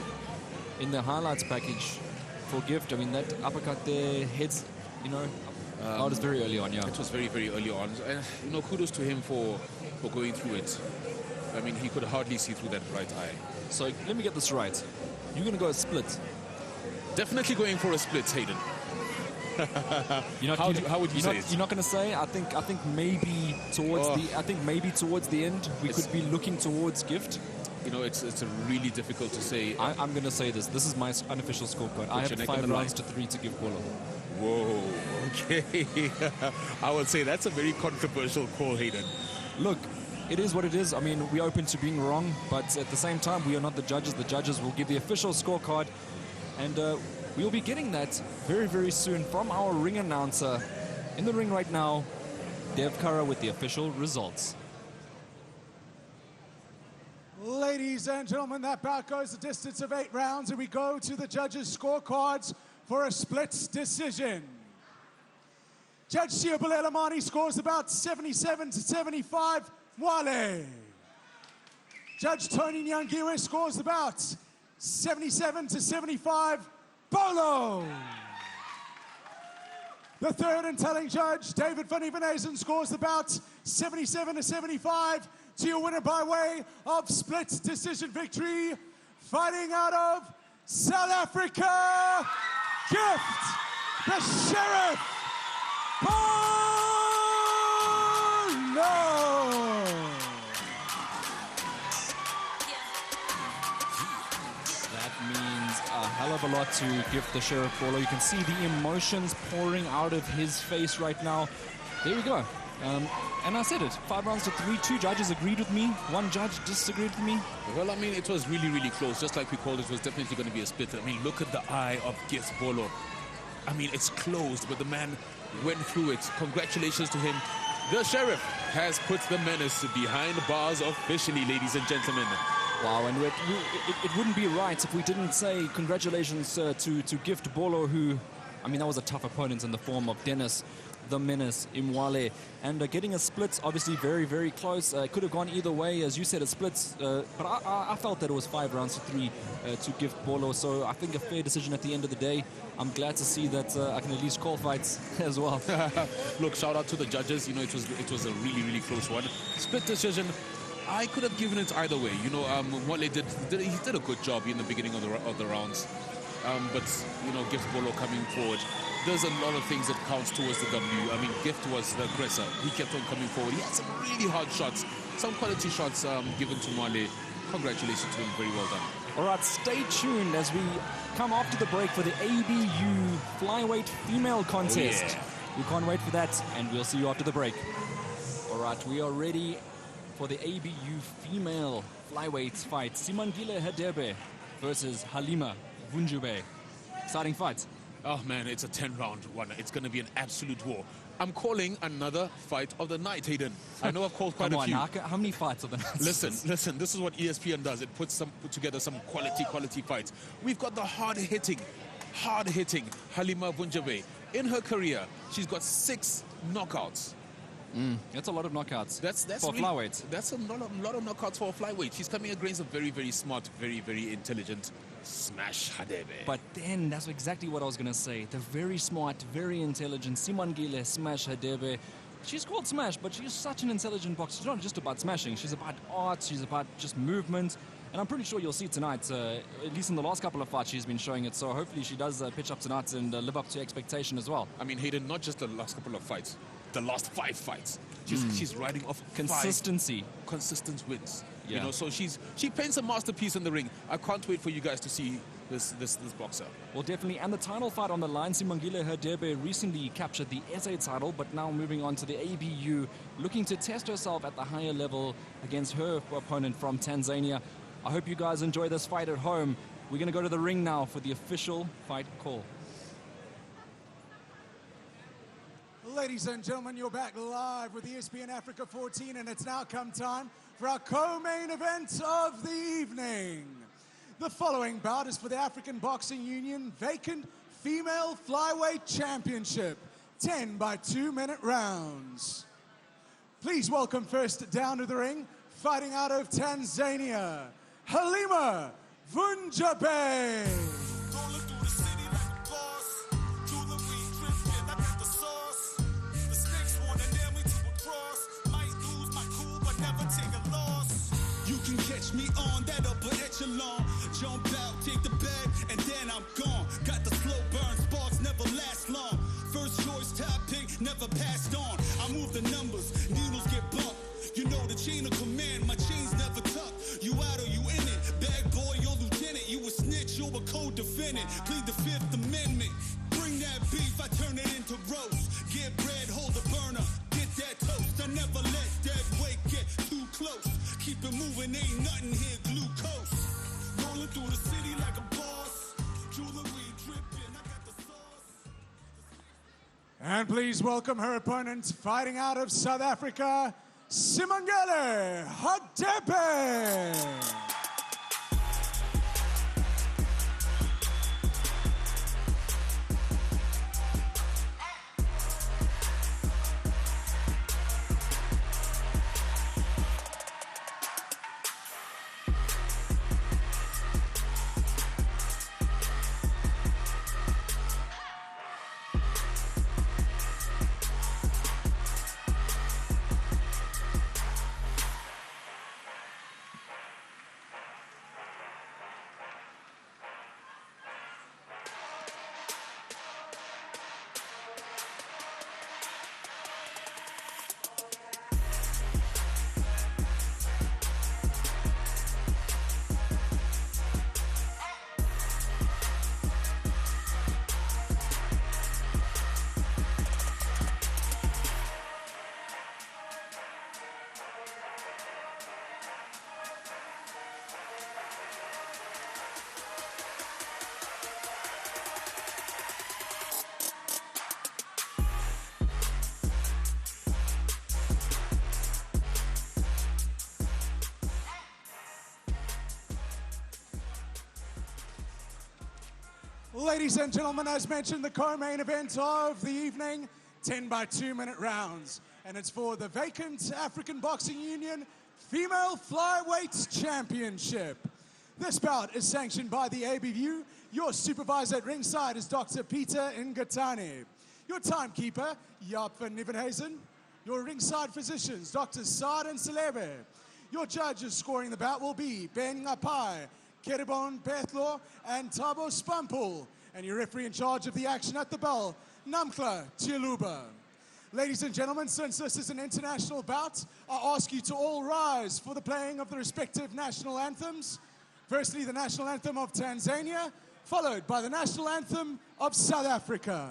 in the highlights package for Gift. I mean, that uppercut there, heads, that was very early on, yeah.
It was very, very early on. And, kudos to him for going through it. I mean, he could hardly see through that right eye.
So let me get this right. You're going to go a split.
Definitely going for a split, Hayden. How would you say it?
You're not going to say. I think maybe towards the end we could be looking towards Gift.
It's really difficult to say.
I'm going to say this. This is my unofficial scorecard. I have 5 rounds to 3 to give Bolo.
Whoa. Okay. I would say that's a very controversial call, Hayden.
Look, it is what it is. I mean, we're open to being wrong, but at the same time, we are not the judges. The judges will give the official scorecard, and we'll be getting that very, very soon from our ring announcer. In the ring right now, Dev Kara with the official results.
Ladies and gentlemen, that bout goes the distance of 8 rounds, and we go to the judges' scorecards for a split decision. Judge Siobule Lamani scores about 77 to 75, Mwale. Judge Tony Nyangiwe scores about 77 to 75, Bolo. The third and telling judge, David van Evenezen, scores about 77 to 75 to your winner by way of split decision victory, fighting out of South Africa, Gift, the Sheriff, Bolo.
That means a hell of a lot to Gift, the Sheriff Bolo. You can see the emotions pouring out of his face right now. There we go. And I said it, 5 rounds to 3. 2 judges agreed with me. 1 judge disagreed with me.
Well, I mean, it was really, really close. Just like we called it was definitely going to be a split. I mean, look at the eye of Gift Bolo. I mean, it's closed, but the man went through it. Congratulations to him. The Sheriff has put the menace behind bars officially, ladies and gentlemen.
Wow, and it wouldn't be right if we didn't say congratulations to Gift Bolo, who, I mean, that was a tough opponent in the form of Dennis the Menace Imwale. And getting a split, obviously very, very close. It could have gone either way, as you said, a split. But I felt that it was 5 rounds to 3 to Gift Bolo. So I think a fair decision at the end of the day. I'm glad to see that I can at least call fights as well.
Look, shout out to the judges. You know, it was a really, really close one. Split decision. I could have given it either way. You know, Mwale did a good job in the beginning of the rounds. But, you know, Gift Bolo coming forward. There's a lot of things that counts towards the W. I mean, Gift was the aggressor. He kept on coming forward. He had some really hard shots, some quality shots given to Mwale. Congratulations to him. Very well done.
All right, stay tuned as we come after the break for the ABU flyweight female contest.
Oh, yeah.
We can't wait for that, and we'll see you after the break. All right, we are ready for the ABU female flyweight fight. Simangile Hadebe versus Halima Vunjube. Exciting fight.
Oh, man, it's a 10-round one. It's going to be an absolute war. I'm calling another fight of the night, Hayden. I know I've called quite a few.
How many fights of the night?
Listen, this is what ESPN does. It puts together some quality fights. We've got the hard-hitting Halima Vunjube. In her career, she's got 6 knockouts.
That's a lot of knockouts
that's
for
really,
flyweight.
That's a lot of knockouts for a flyweight. She's coming against a very, very smart, very, very intelligent Smash Hadebe.
But then, that's exactly what I was going to say. The very smart, very intelligent Simangile Smash Hadebe. She's called Smash, but she's such an intelligent boxer. She's not just about smashing. She's about art. She's about just movement. And I'm pretty sure you'll see tonight, at least in the last couple of fights, she's been showing it. So hopefully she does pitch up tonight and live up to expectation as well.
I mean, Hayden, not just the last couple of fights, the last 5 fights. She's riding off
consistency.
5 consistent wins.
Yeah.
You know, so she paints a masterpiece in the ring. I can't wait for you guys to see this boxer.
Well, definitely. And the title fight on the line, Simangile Hadebe recently captured the SA title, but now moving on to the ABU, looking to test herself at the higher level against her opponent from Tanzania. I hope you guys enjoy this fight at home. We're going to go to the ring now for the official fight call.
Ladies and gentlemen, you're back live with ESPN Africa 14, and it's now come time for our co-main event of the evening. The following bout is for the African Boxing Union vacant female flyweight championship, 10 by 2-minute rounds. Please welcome first down to the ring, fighting out of Tanzania, Halima Vunjube.
Me on that upper echelon, jump out, take the bag, and then I'm gone. Got the slow burn, sparks never last long. First choice, top pick, never passed on. I move the numbers, needles get bumped. You know the chain of command, my chains never tuck. You out or you in it, bad boy, you're lieutenant. You a snitch, you're a co-defendant. Plead the 5th Amendment. Bring that beef, I turn it into roast. Get bread, hold the burner, get that toast. I never let that weight get too close. Keep it moving, ain't nothing here, glucose. Rolling through the city like a boss. Jewelry dripping, I got the sauce.
And please welcome her opponent, fighting out of South Africa, Simangile Hadebe. Ladies and gentlemen, as mentioned, the co-main event of the evening, 10 by 2-minute rounds. And it's for the vacant African Boxing Union Female Flyweight Championship. This bout is sanctioned by the ABU. Your supervisor at ringside is Dr. Peter Ngatani. Your timekeeper, Jaap van Nieuwenhuizen. Your ringside physicians, Dr. Saad and Selebe. Your judges scoring the bout will be Ben Ngapai, Keribon Bethlo, and Thabo Spampul. And your referee in charge of the action at the bell, Namkla Tialuba. Ladies and gentlemen, since this is an international bout, I ask you to all rise for the playing of the respective national anthems. Firstly, the national anthem of Tanzania, followed by the national anthem of South Africa.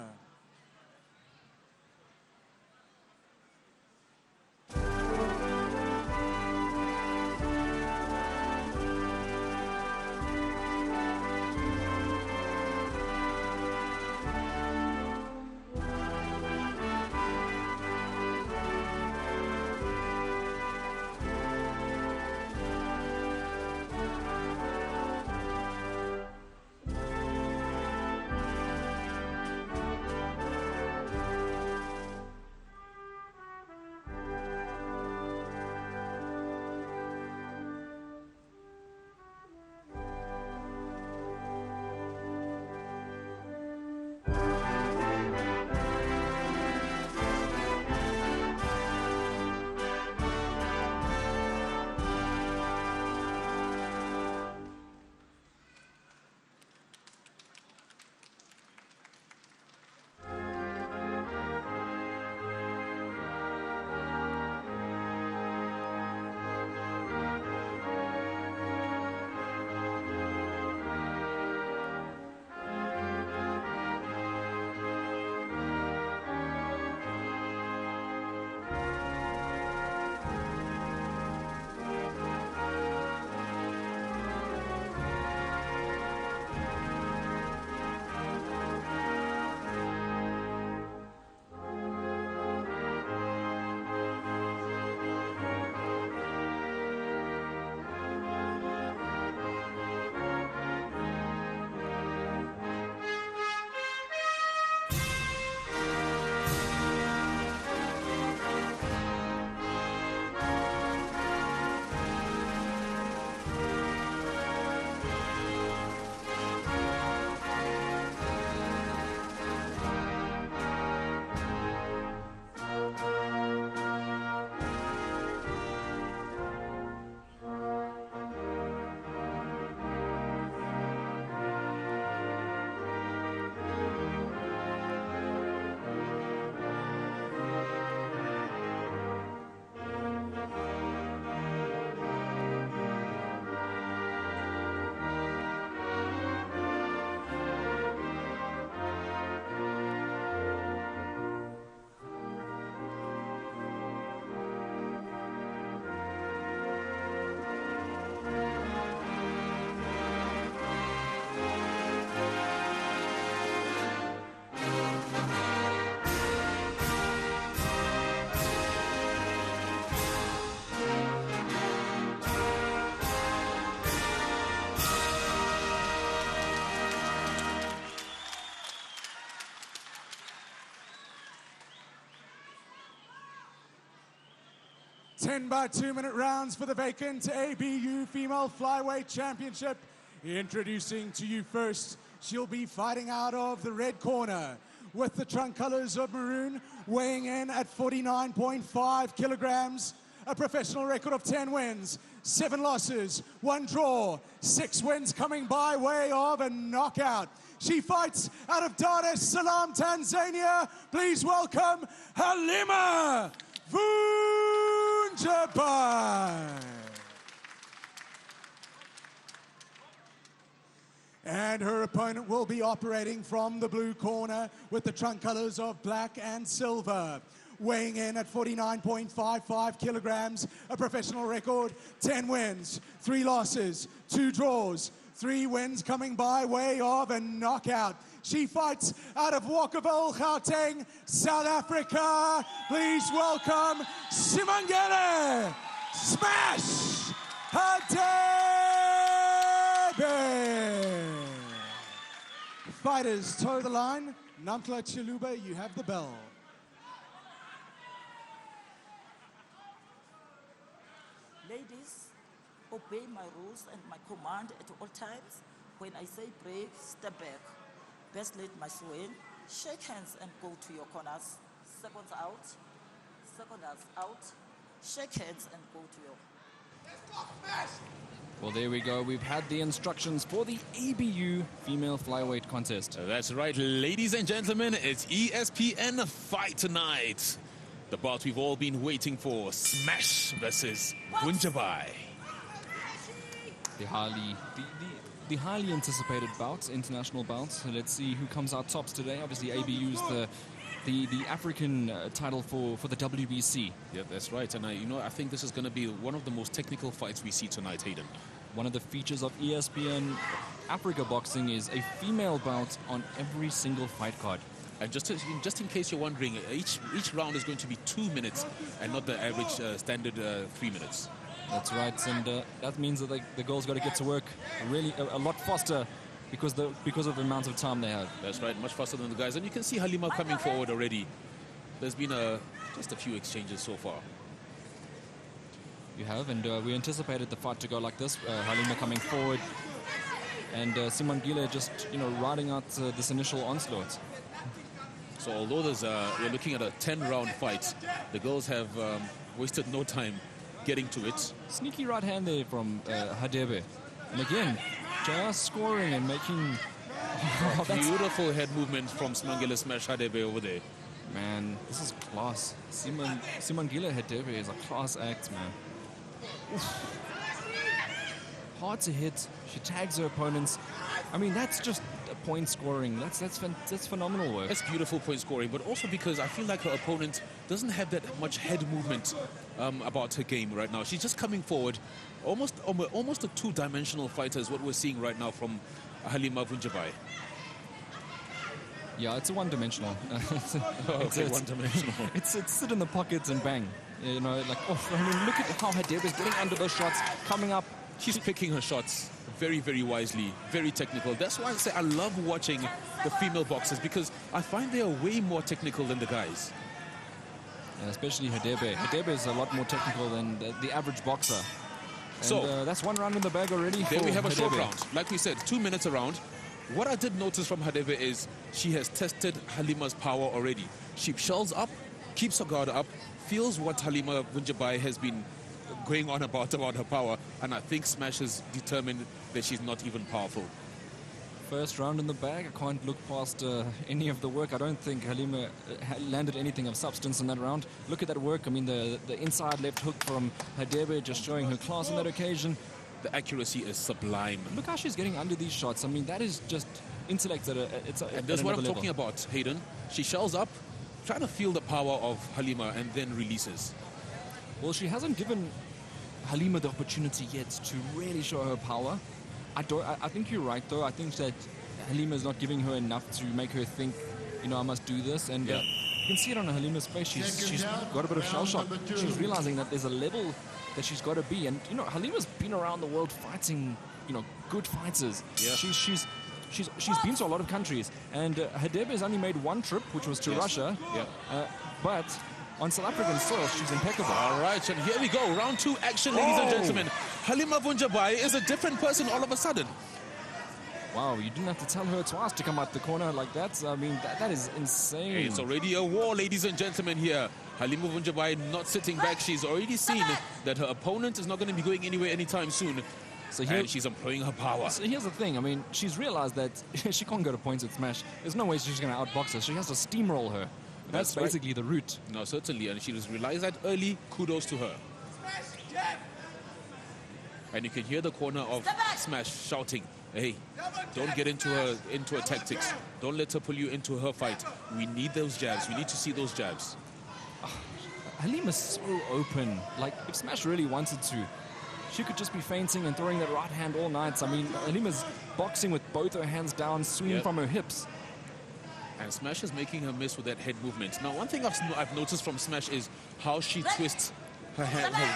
Ten by 2-minute rounds for the vacant ABU Female Flyweight Championship. Introducing to you first, she'll be fighting out of the red corner with the trunk colors of maroon, weighing in at 49.5 kilograms. A professional record of 10 wins, 7 losses, 1 draw, 6 wins coming by way of a knockout. She fights out of Dar es Salaam, Tanzania. Please welcome Halima Vunjabai. And her opponent will be operating from the blue corner with the trunk colors of black and silver. Weighing in at 49.55 kilograms, a professional record, 10 wins, 3 losses, 2 draws, 3 wins coming by way of a knockout. She fights out of Walkerville, Gauteng, South Africa. Please welcome Simangele Smash Hadebe. Fighters toe the line. Namtla Chiluba, you have the bell.
Ladies, obey my rules and my command at all times. When I say break, step back. Best lead my swing. Shake hands and go to your corners. Seconds out. Shake hands and go to your...
Well, there we go. We've had the instructions for the ABU female flyweight contest.
That's right, ladies and gentlemen. It's ESPN Fight Tonight. The bout we've all been waiting for. Smash versus Vunjabai.
The highly anticipated bout, international bout. So let's see who comes out tops today. Obviously, ABU's the African title for the WBC.
Yeah, that's right. And I think this is going to be one of the most technical fights we see tonight, Hayden.
One of the features of ESPN Africa Boxing is a female bout on every single fight card.
And just in case you're wondering, each round is going to be 2 minutes and not the average standard 3 minutes.
That's right, and that means that the girls got to get to work really a lot faster because of the amount of time they have.
That's right, much faster than the guys. And you can see Halima coming forward already. There's been just a few exchanges so far.
You have, and we anticipated the fight to go like this. Halima coming forward, and Simangile just riding out this initial onslaught.
So although we're looking at a 10-round fight, the girls have wasted no time getting to it.
Sneaky right hand there from Hadebe. And again, just scoring and making...
Beautiful head movement from Simangile Smash Hadebe over there.
Man, this is class. Simangile Hadebe is a class act, man. Oof. Hard to hit. She tags her opponents. I mean, that's just point scoring. That's phenomenal work.
That's beautiful point scoring, but also because I feel like her opponent doesn't have that much head movement about her game right now. She's just coming forward, almost a two-dimensional fighter is what we're seeing right now from Halima Vunjabai.
Yeah, it's a one-dimensional. It's
one-dimensional.
It's sit in the pockets and bang. I mean, look at how Hadebe is getting under those shots, coming up.
She's picking her shots very, very wisely, very technical. That's why I say I love watching the female boxers, because I find they are way more technical than the guys.
And especially Hadebe. Hadebe is a lot more technical than the average boxer. And,
so
that's one round in the bag already.
There we have a
Hadebe.
short round. Like we said, 2 minutes around. What I did notice from Hadebe is she has tested Halima's power already. She shells up, keeps her guard up, feels what Halima Vunjabai has been going on about her power, and I think Smash has determined that she's not even powerful.
First round in the bag. I can't look past any of the work. I don't think Halima landed anything of substance in that round. Look at that work. I mean, the inside left hook from Hadebe just showing her class on that occasion.
The accuracy is sublime.
Look how she's getting under these shots. I mean, that is just intellect at
and that's what I'm talking about, Hayden. She shells up, trying to feel the power of Halima, and then releases.
Well, she hasn't given Halima the opportunity yet to really show her power. I think you're right, though. I think that Halima is not giving her enough to make her think, I must do this. And you can see it on Halima's face. She's got a bit of shell shock. She's realizing that there's a level that she's got to be. And, Halima's been around the world fighting, good fighters.
Yeah.
She's been to a lot of countries. And Hadebe has only made one trip, which was to Russia.
Yeah.
But on South African soil, she's impeccable.
All right, and here we go. Round 2 action, ladies and gentlemen. Halima Vunjabai is a different person all of a sudden.
Wow, you didn't have to tell her twice to come out the corner like that. I mean, that is insane.
It's already a war, ladies and gentlemen, here. Halima Vunjabai not sitting back. She's already seen that her opponent is not going to be going anywhere anytime soon. And she's employing her power.
So here's the thing. I mean, she's realized that she can't go to points with Smash. There's no way she's going to outbox her. She has to steamroll her. That's basically the route.
No, certainly. And she just realized that early. Kudos to her. And you can hear the corner of Smash shouting, hey, don't get into her tactics. Don't let her pull you into her fight. We need those jabs. We need to see those jabs.
Halima's so open. Like, if Smash really wanted to, she could just be feinting and throwing that right hand all night. I mean, Halima's boxing with both her hands down, swinging from her hips.
And Smash is making her miss with that head movement. Now, one thing I've noticed from Smash is how she twists her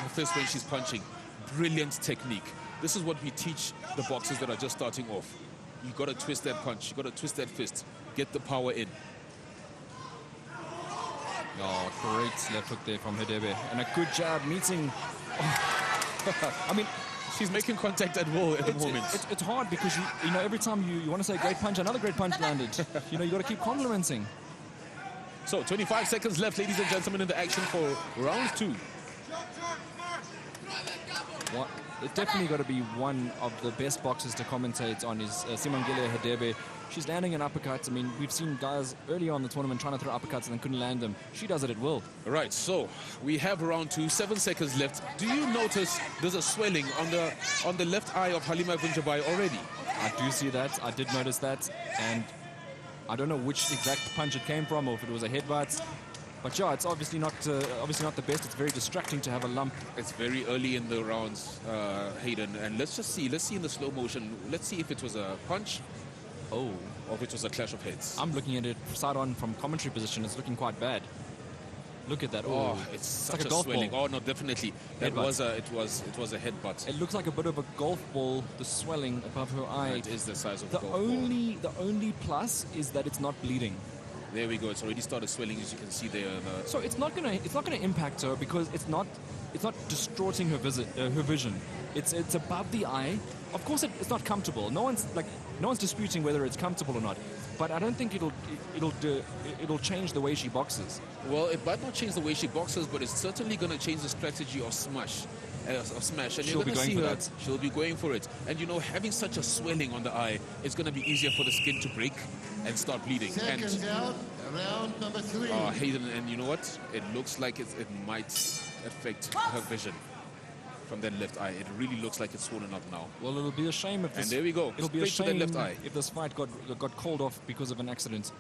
fist when she's punching. Brilliant technique. This is what we teach the boxers that are just starting off. You got to twist that punch. You got to twist that fist. Get the power in.
Oh, great left hook there from Hadebe. And a good jab meeting. I mean,
she's making contact at will at the moment.
It's hard because, you know, every time you want to say great punch, another great punch landed. You know, you got to keep complimenting.
So, 25 seconds left, ladies and gentlemen, in the action for round 2.
It's definitely got to be one of the best boxers to commentate on is Simangile Hadebe. She's landing an uppercut. I mean, we've seen guys early on in the tournament trying to throw uppercuts and then couldn't land them. She does it at will.
Right, so we have round 2, 7 seconds left. Do you notice there's a swelling on the left eye of Halima Vunjabai already?
I do see that. I did notice that. And I don't know which exact punch it came from or if it was a headbutt. But yeah, it's obviously not the best. It's very distracting to have a lump.
It's very early in the rounds, Hayden. And let's see in the slow motion. Let's see if it was a punch. Or if it was a clash of heads.
I'm looking at it side on from commentary position. It's looking quite bad. Look at that.
Oh, it's such
like
a swelling.
Ball.
Oh no, definitely. It was a headbutt.
It looks like a bit of a golf ball. The swelling above her eye.
It is the size of
the
golf
only ball. The only plus is that it's not bleeding.
There we go. It's already started swelling, as you can see there.
So it's not gonna impact her because it's not distorting her vision. It's above the eye. Of course, it's not comfortable. No one's disputing whether it's comfortable or not. But I don't think it'll change the way she boxes.
Well, it might not change the way she boxes, but it's certainly going to change the strategy of smash. And
she'll be going for that.
She'll be going for it. And you know, having such a swelling on the eye, it's going to be easier for the skin to break and start bleeding.
Seconds out, round number 3.
Hayden, and you know what? It looks like it might affect her vision from that left eye. It really looks like it's swollen up now.
Well, it'll be a shame if this...
And there we go.
It'll be a shame
to that left eye.
if this fight got called off because of an accident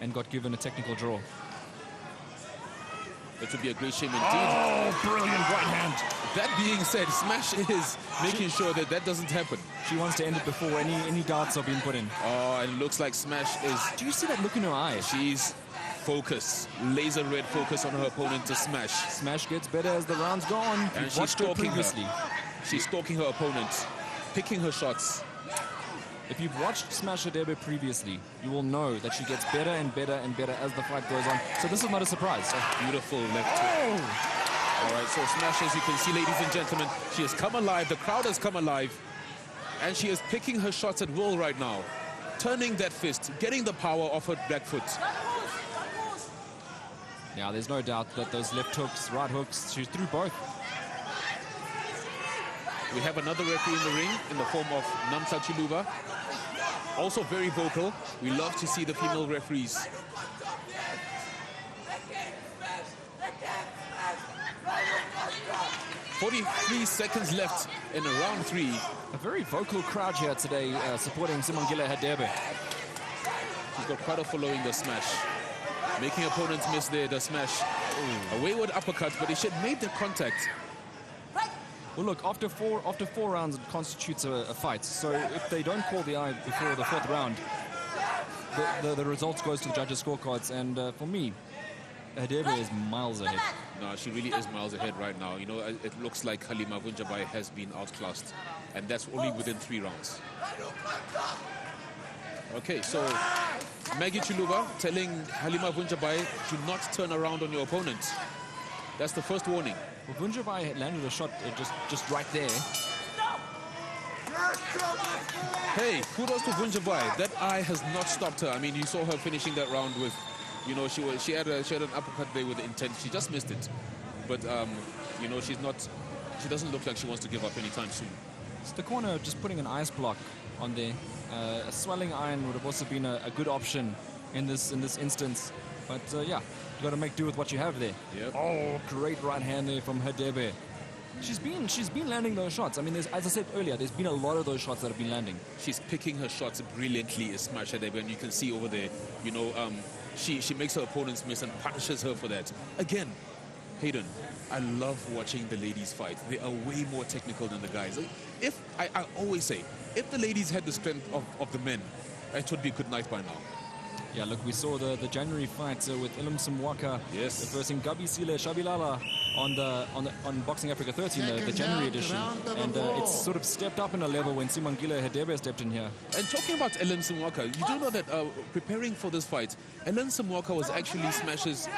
and got given a technical draw.
It would be a great shame indeed.
Oh, brilliant right hand.
That being said, Smash is making sure that doesn't happen.
She wants to end it before any darts are being put in.
Oh, and it looks like Smash is...
Do you see that look in her eye?
She's focused. Laser red focus on her opponent to Smash.
Smash gets better as the rounds go on.
And she's stalking her. She's stalking her opponent, picking her shots.
If you've watched Smash Hadebe previously, you will know that she gets better and better and better as the fight goes on. So this is not a surprise.
Oh, beautiful left hook. All right, so Smash, as you can see, ladies and gentlemen, she has come alive. The crowd has come alive. And she is picking her shots at will right now. Turning that fist, getting the power off her back foot.
Yeah, there's no doubt that those left hooks, right hooks, she threw both.
We have another referee in the ring in the form of Namsa Chiluba. Also very vocal. We love to see the female referees. 43 seconds left in round 3.
A very vocal crowd here today supporting Simangile Hadebe.
She's got quite a following the Smash. Making opponents miss there, the Smash. Ooh. A wayward uppercut, but she had made the contact.
Well, look, after four rounds, it constitutes a fight. So if they don't call the eye before the 4th round, the results goes to the judges' scorecards. And for me, Hadebe is miles ahead.
No, she really is miles ahead right now. You know, it looks like Halima Vunjabai has been outclassed. And that's only within 3 rounds. Okay, so Maggie Chiluba telling Halima Vunjabai to not turn around on your opponent. That's the first warning.
Well, Vunjabai landed a shot just right there.
Hey, kudos to Vunjabai. That eye has not stopped her. I mean, you saw her finishing that round with, you know, she had an uppercut there with intent. She just missed it. But you know, she doesn't look like she wants to give up anytime soon.
It's the corner just putting an ice block on there. A swelling iron would have also been a good option in this instance. But yeah, you got to make do with what you have there.
Yep.
Oh, great right hand there from Hadebe. She's been landing those shots. I mean, as I said earlier, there's been a lot of those shots that have been landing.
She's picking her shots brilliantly, Smash Hadebe, and you can see over there, you know, she makes her opponents miss and punishes her for that. Again, Hayden, I love watching the ladies fight. They are way more technical than the guys. I always say, if the ladies had the strength of the men, it would be a good night by now.
Yeah, look, we saw the January fight with Ilham Simwaka versus Gabi Sile Shabilala on Boxing Africa 13, the January edition. And it's sort of stepped up in a level when Simangile Hadebe stepped in here.
And talking about Ellen Simwaka, you do know that preparing for this fight, Ellen Simwaka was actually Smash's,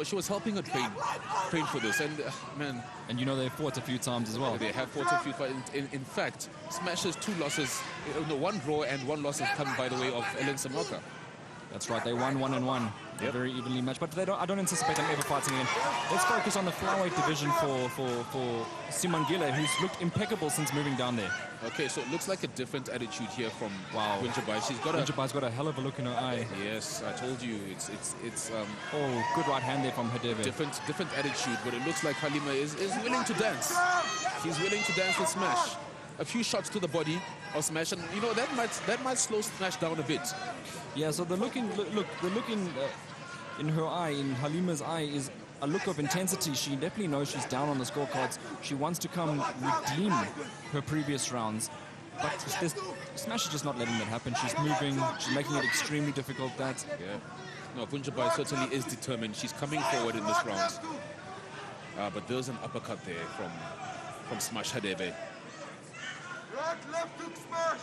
she was helping her train for this. And man.
And you know, they fought a few times as well.
They have fought a few fights. In fact, Smash's 2 losses, one draw and 1 loss has come by the way of Ellen Simwaka.
That's right, they won 1-1. Yep. Very evenly matched, but I don't anticipate them ever fighting again. Let's focus on the flyweight division for Simangile, who's looked impeccable since moving down there.
Okay, so it looks like a different attitude here from Winchabai.
Winchabai's got a hell of a look in her eye.
Yes, I told you, it's
oh, good right hand there from Hadebe.
Different attitude, but it looks like Halima is willing to dance. She's willing to dance with Smash. A few shots to the body of Smash, and you know that might slow Smash down a bit.
Yeah, so the look in her eye, in Halima's eye, is a look of intensity. She definitely knows she's down on the scorecards. She wants to come redeem her previous rounds, but Smash is just not letting that happen. She's moving, she's making it extremely difficult.
No, Punjabai certainly is determined. She's coming forward in this round, but there's an uppercut there from Smash Hadebe.
Right, left hook smash.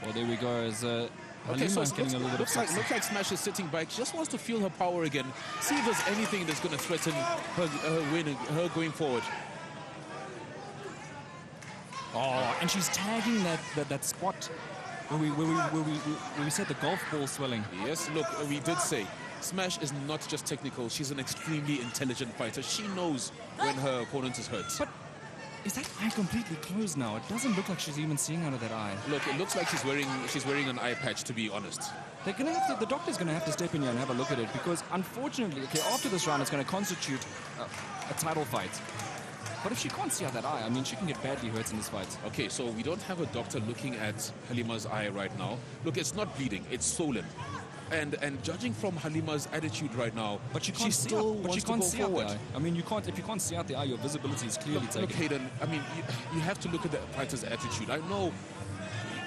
Well, there we go. As
okay, so
getting a little bit
looks like Smash is sitting back. She just wants to feel her power again. See if there's anything that's going to threaten her winning, her going forward.
Oh, and she's tagging that spot where we said the golf ball swelling.
Yes, look, we did say Smash is not just technical. She's an extremely intelligent fighter. She knows when her opponent is hurt.
But is that eye completely closed now? It doesn't look like she's even seeing out of that eye.
Look, it looks like she's wearing an eye patch, to be honest.
They're gonna have to, the doctor's going to have to step in here and have a look at it, because unfortunately, okay, after this round, it's going to constitute a title fight. But if she can't see out that eye, I mean, she can get badly hurt in this fight.
Okay, so we don't have a doctor looking at Halima's eye right now. Look, it's not bleeding, it's swollen. And judging from Halima's attitude right now,
but she can't see
still wants to go forward.
I mean, if you can't see out the eye, your visibility is clearly taken.
Look, Hayden, I mean, you have to look at the fighter's attitude. I know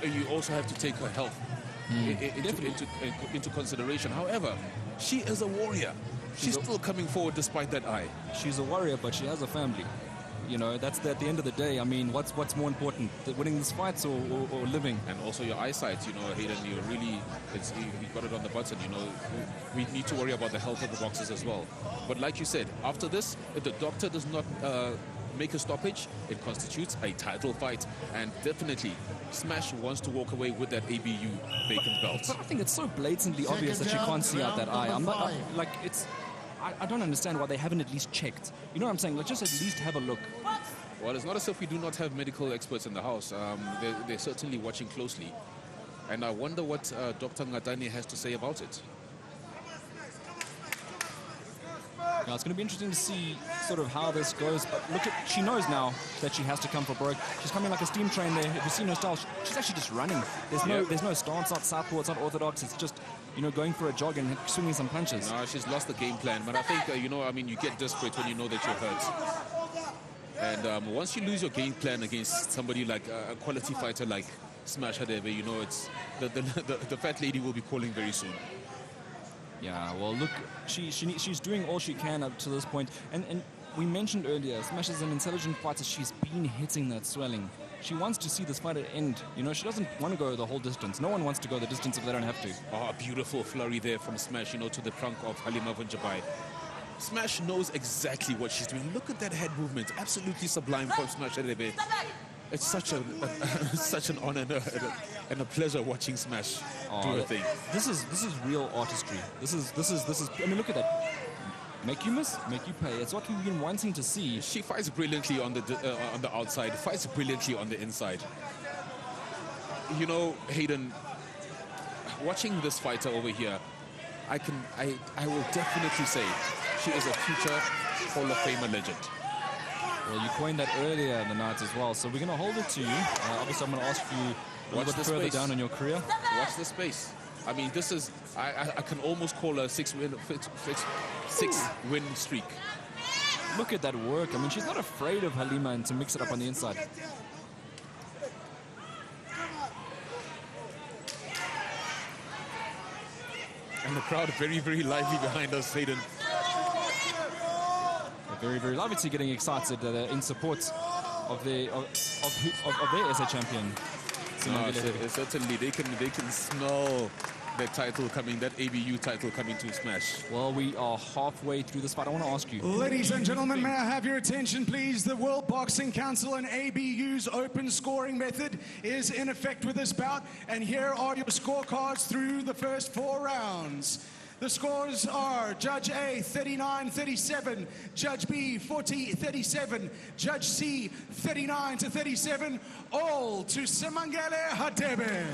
you also have to take her health into consideration. However, she is a warrior. She's still coming forward despite that eye.
She's a warrior, but she has a family. You know, that's at the end of the day. I mean, what's more important, winning these fights or living?
And also your eyesight, you know, Hayden, you got it on the button. You know, we need to worry about the health of the boxers as well. But like you said, after this, if the doctor does not make a stoppage, it constitutes a title fight. And definitely, Smash wants to walk away with that ABU vacant belt.
But I think it's so blatantly obvious that she can't see out that eye. I'm not like it's. I don't understand why they haven't at least checked. You know what I'm saying? Like, just at least have a look.
Well, it's not as if we do not have medical experts in the house. They're certainly watching closely. And I wonder what Dr. Ngatani has to say about it.
Now, it's going to be interesting to see sort of how this goes. But look, she knows now that she has to come for broke. She's coming like a steam train there. If you've seen her style, she's actually just running. There's no stance, not southpaw, it's not orthodox. It's just, you know, going for a jog and swinging some punches.
No, she's lost the game plan. But I think, you know, I mean, you get desperate when you know that you're hurt. And once you lose your game plan against somebody like a quality fighter like Smash Hadebe, you know, it's the fat lady will be calling very soon.
Yeah, well, look, she's doing all she can up to this point. And we mentioned earlier, Smash is an intelligent fighter. She's been hitting that swelling. She wants to see this fight end. You know, she doesn't want to go the whole distance. No one wants to go the distance if they don't have to.
Oh, a beautiful flurry there from Smash, you know, to the trunk of Halima Vunjabai. Smash knows exactly what she's doing. Look at that head movement. Absolutely sublime from Smash Hadebe. It's such an honor and a pleasure watching Smash do her thing.
This is real artistry. This is. I mean, look at that. Make you miss, make you pay. It's what we've been wanting to see.
She fights brilliantly on the outside, fights brilliantly on the inside. You know, Hayden, watching this fighter over here, I will definitely say she is a future Hall of Famer legend.
Well, you coined that earlier in the night as well, so we're going to hold it to you. Obviously, I'm going to ask you a little bit further down in your career.
Watch the space. I mean, this is, I can almost call her 6-win streak.
Look at that work. I mean, she's not afraid of Halima and to mix it up on the inside.
And the crowd very, very lively behind us, Hayden.
They're very, very obviously getting excited in support of their SA champion.
Certainly, they can smell the title coming, that ABU title coming to Smash.
Well, we are halfway through this fight. I want to ask you.
Ladies and gentlemen, may I have your attention, please? The World Boxing Council and ABU's open scoring method is in effect with this bout, and here are your scorecards through the first 4 rounds. The scores are Judge A 39-37, Judge B 40-37, Judge C 39-37, all to Simangele Hadebe.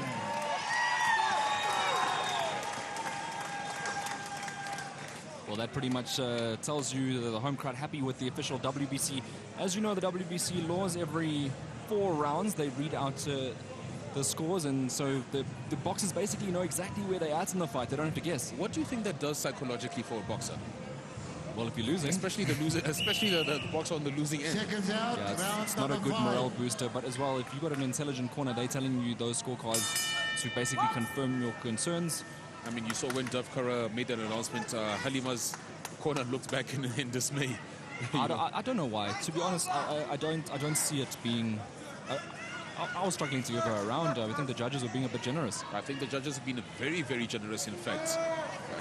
Well, that pretty much tells you that the home crowd happy with the official WBC. As you know, the WBC laws, every 4 rounds they read out the scores, and so the boxers basically know exactly where they're at in the fight. They don't have to guess.
What do you think that does psychologically for a boxer?
Well, if you're losing,
especially the boxer on the losing end.
Seconds out.
Yeah, it's not a good morale booster, but as well, if you've got an intelligent corner, they're telling you those scorecards to basically confirm your concerns.
I mean, you saw when Dove Kara made that announcement, Halima's corner looked back in dismay.
I don't know why. To be honest, I don't see it being. I was struggling to give her a round. I think the judges were being a bit generous.
I think the judges have been very, very generous, in fact.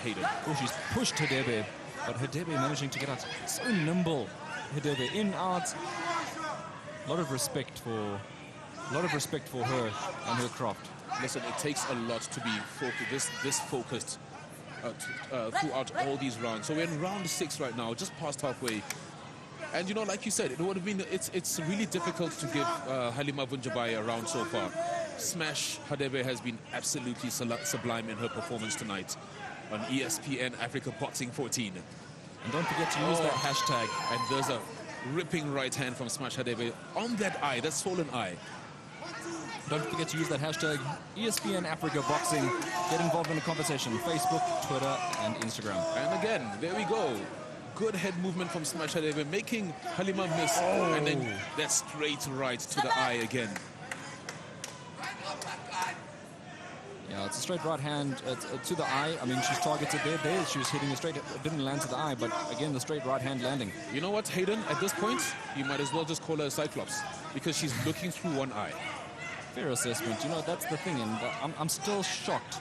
Hayden.
Oh, she's pushed Hadebe, but Hadebe managing to get out so nimble. Hadebe in, out. A lot of respect for her and her craft.
Listen, it takes a lot to be this focused throughout all these rounds. So we're in round 6 right now, just past halfway. And you know, like you said, it would have been it's really difficult to give Halima Vunjabai a round so far. Smash Hadebe has been absolutely sublime in her performance tonight on ESPN Africa Boxing 14.
And don't forget to use that hashtag.
And there's a ripping right hand from Smash Hadebe on that eye, that swollen eye.
Don't forget to use that hashtag ESPN Africa Boxing. Get involved in the conversation. Facebook, Twitter, and Instagram.
And again, there we go. Good head movement from Smash Hadebe, making Halima miss. And then that straight right to the eye again.
Yeah, it's a straight right hand to the eye. I mean, she's targeted there. She was hitting it straight. It didn't land to the eye, but again, the straight right hand landing.
You know what, Hayden? At this point, you might as well just call her a Cyclops because she's looking through one eye.
Fair assessment. You know, that's the thing, and I'm still shocked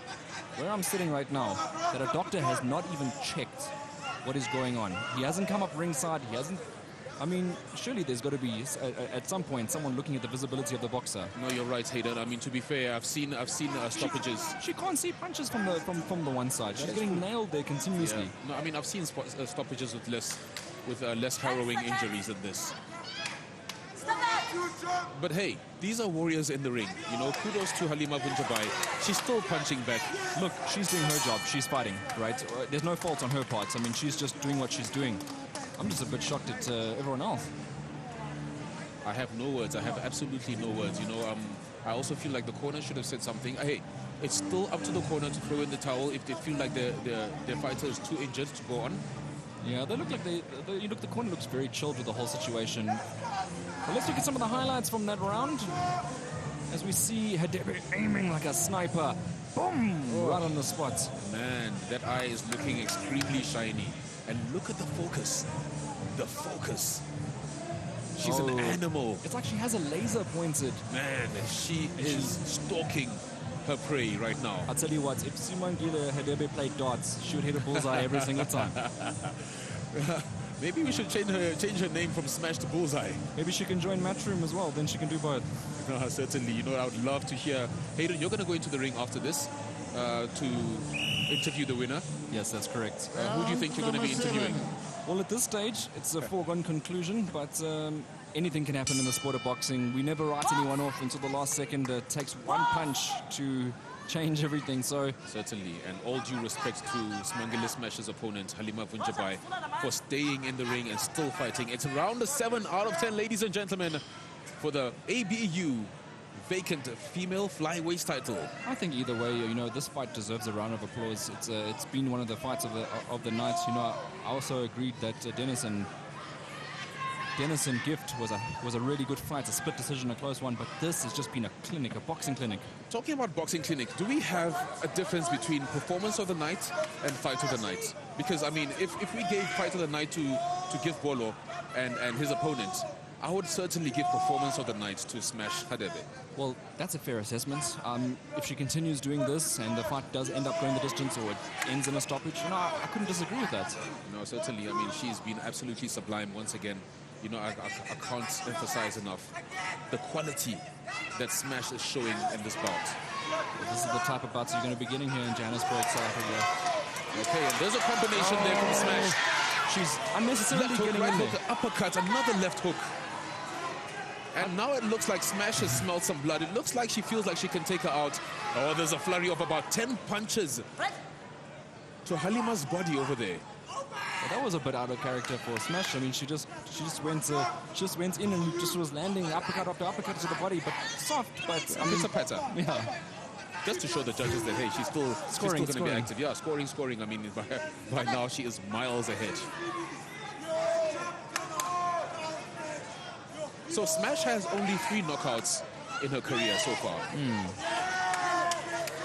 where I'm sitting right now that a doctor has not even checked what is going on. He hasn't come up ringside. He hasn't. I mean, surely there's got to be at some point someone looking at the visibility of the boxer.
No, you're right, Hayden. I mean, to be fair, I've seen stoppages.
She can't see punches from the one side. She's getting nailed there continuously.
Yeah. No, I mean, I've seen stoppages with less harrowing injuries than this. But hey, these are warriors in the ring. You know, kudos to Halima Vunjabai. She's still punching back.
Look, she's doing her job. She's fighting, right? There's no fault on her part. I mean, she's just doing what she's doing. I'm just a bit shocked at everyone else.
I have no words. I have absolutely no words. You know, I also feel like the corner should have said something. Hey, it's still up to the corner to throw in the towel if they feel like their fighter is too injured to go on.
Yeah, they look like the corner looks very chilled with the whole situation. Well, let's look at some of the highlights from that round. As we see Hadebe aiming like a sniper. Boom! Right on the spot.
Man, that eye is looking extremely shiny. And look at the focus. The focus. She's an animal.
It's like she has a laser pointed.
Man, she is stalking her prey right now.
I'll tell you what, if Simangile Hadebe played darts, she would hit a bullseye every single time.
Maybe we should change her name from Smash to Bullseye.
Maybe she can join Matchroom as well, then she can do both.
No, certainly. You know, I would love to hear. Hayden, you're going to go into the ring after this to interview the winner.
Yes, that's correct.
Who do you think you're going to be interviewing?
Well, at this stage, it's a foregone conclusion, but anything can happen in the sport of boxing. We never write anyone off until the last second. It takes one punch to change everything. So
certainly, and all due respect to Simangile Smash's opponent, Halima Vunjabai, for staying in the ring and still fighting. It's round 7 out of 10, ladies and gentlemen, for the ABU vacant female flyweight title.
I think either way, you know, this fight deserves a round of applause. It's been one of the fights of the night. You know, I also agreed that Dennis and Gift was a really good fight, a split decision, a close one. But this has just been a clinic, a boxing clinic.
Talking about boxing clinic, do we have a difference between performance of the night and fight of the night? Because I mean, if we gave fight of the night to Gift Bolo and his opponent, I would certainly give performance of the night to Smash Hadebe.
Well, that's a fair assessment. If she continues doing this and the fight does end up going the distance or it ends in a stoppage, you know, I couldn't disagree with that.
No, certainly. I mean, she's been absolutely sublime once again. You know, I can't emphasize enough the quality that Smash is showing in this bout.
Well, this is the type of bouts you're going to be getting here in Johannesburg, South Africa.
Okay, and there's a combination there from Smash.
She's unnecessarily
Left hook,
getting
right
in there.
hook, uppercut, another left hook. And now it looks like Smash has smelled some blood. It looks like she feels like she can take her out. Oh, there's a flurry of about 10 punches to Halima's body over there.
Well, that was a bit out of character for Smash. I mean, she just went in and just was landing uppercut after uppercut to the body, but soft. But I mean,
It's a pattern.
yeah.
Just to show the judges that, hey, she's still
Scoring,
going to be
scoring.
active. Yeah, scoring. I mean, by now she is miles ahead. So Smash has only 3 knockouts in her career so far.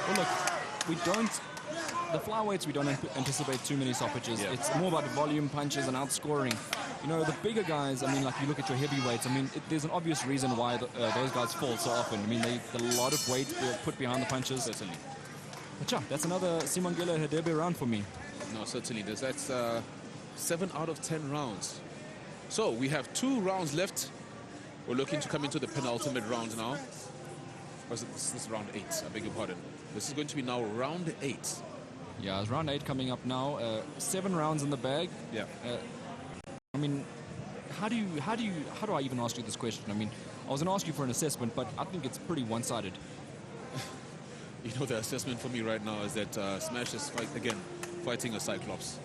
Well, look, the flyweights, we don't anticipate too many stoppages.
Yeah.
It's more about volume, punches, and outscoring. You know, the bigger guys, I mean, like you look at your heavyweights, I mean, there's an obvious reason why those guys fall so often. I mean, a lot of weight put behind the punches.
Certainly.
But yeah, that's another Simongela Hadebe round for me.
No, certainly. That's 7 out of 10 rounds. So we have 2 rounds left. We're looking to come into the penultimate round now. Or is this round 8? I beg your pardon. This is going to be now round 8.
Yeah, it's round 8 coming up now. 7 rounds in the bag.
Yeah.
I mean, how do I even ask you this question? I mean, I was going to ask you for an assessment, but I think it's pretty one-sided.
You know, the assessment for me right now is that Smash is fighting a Cyclops,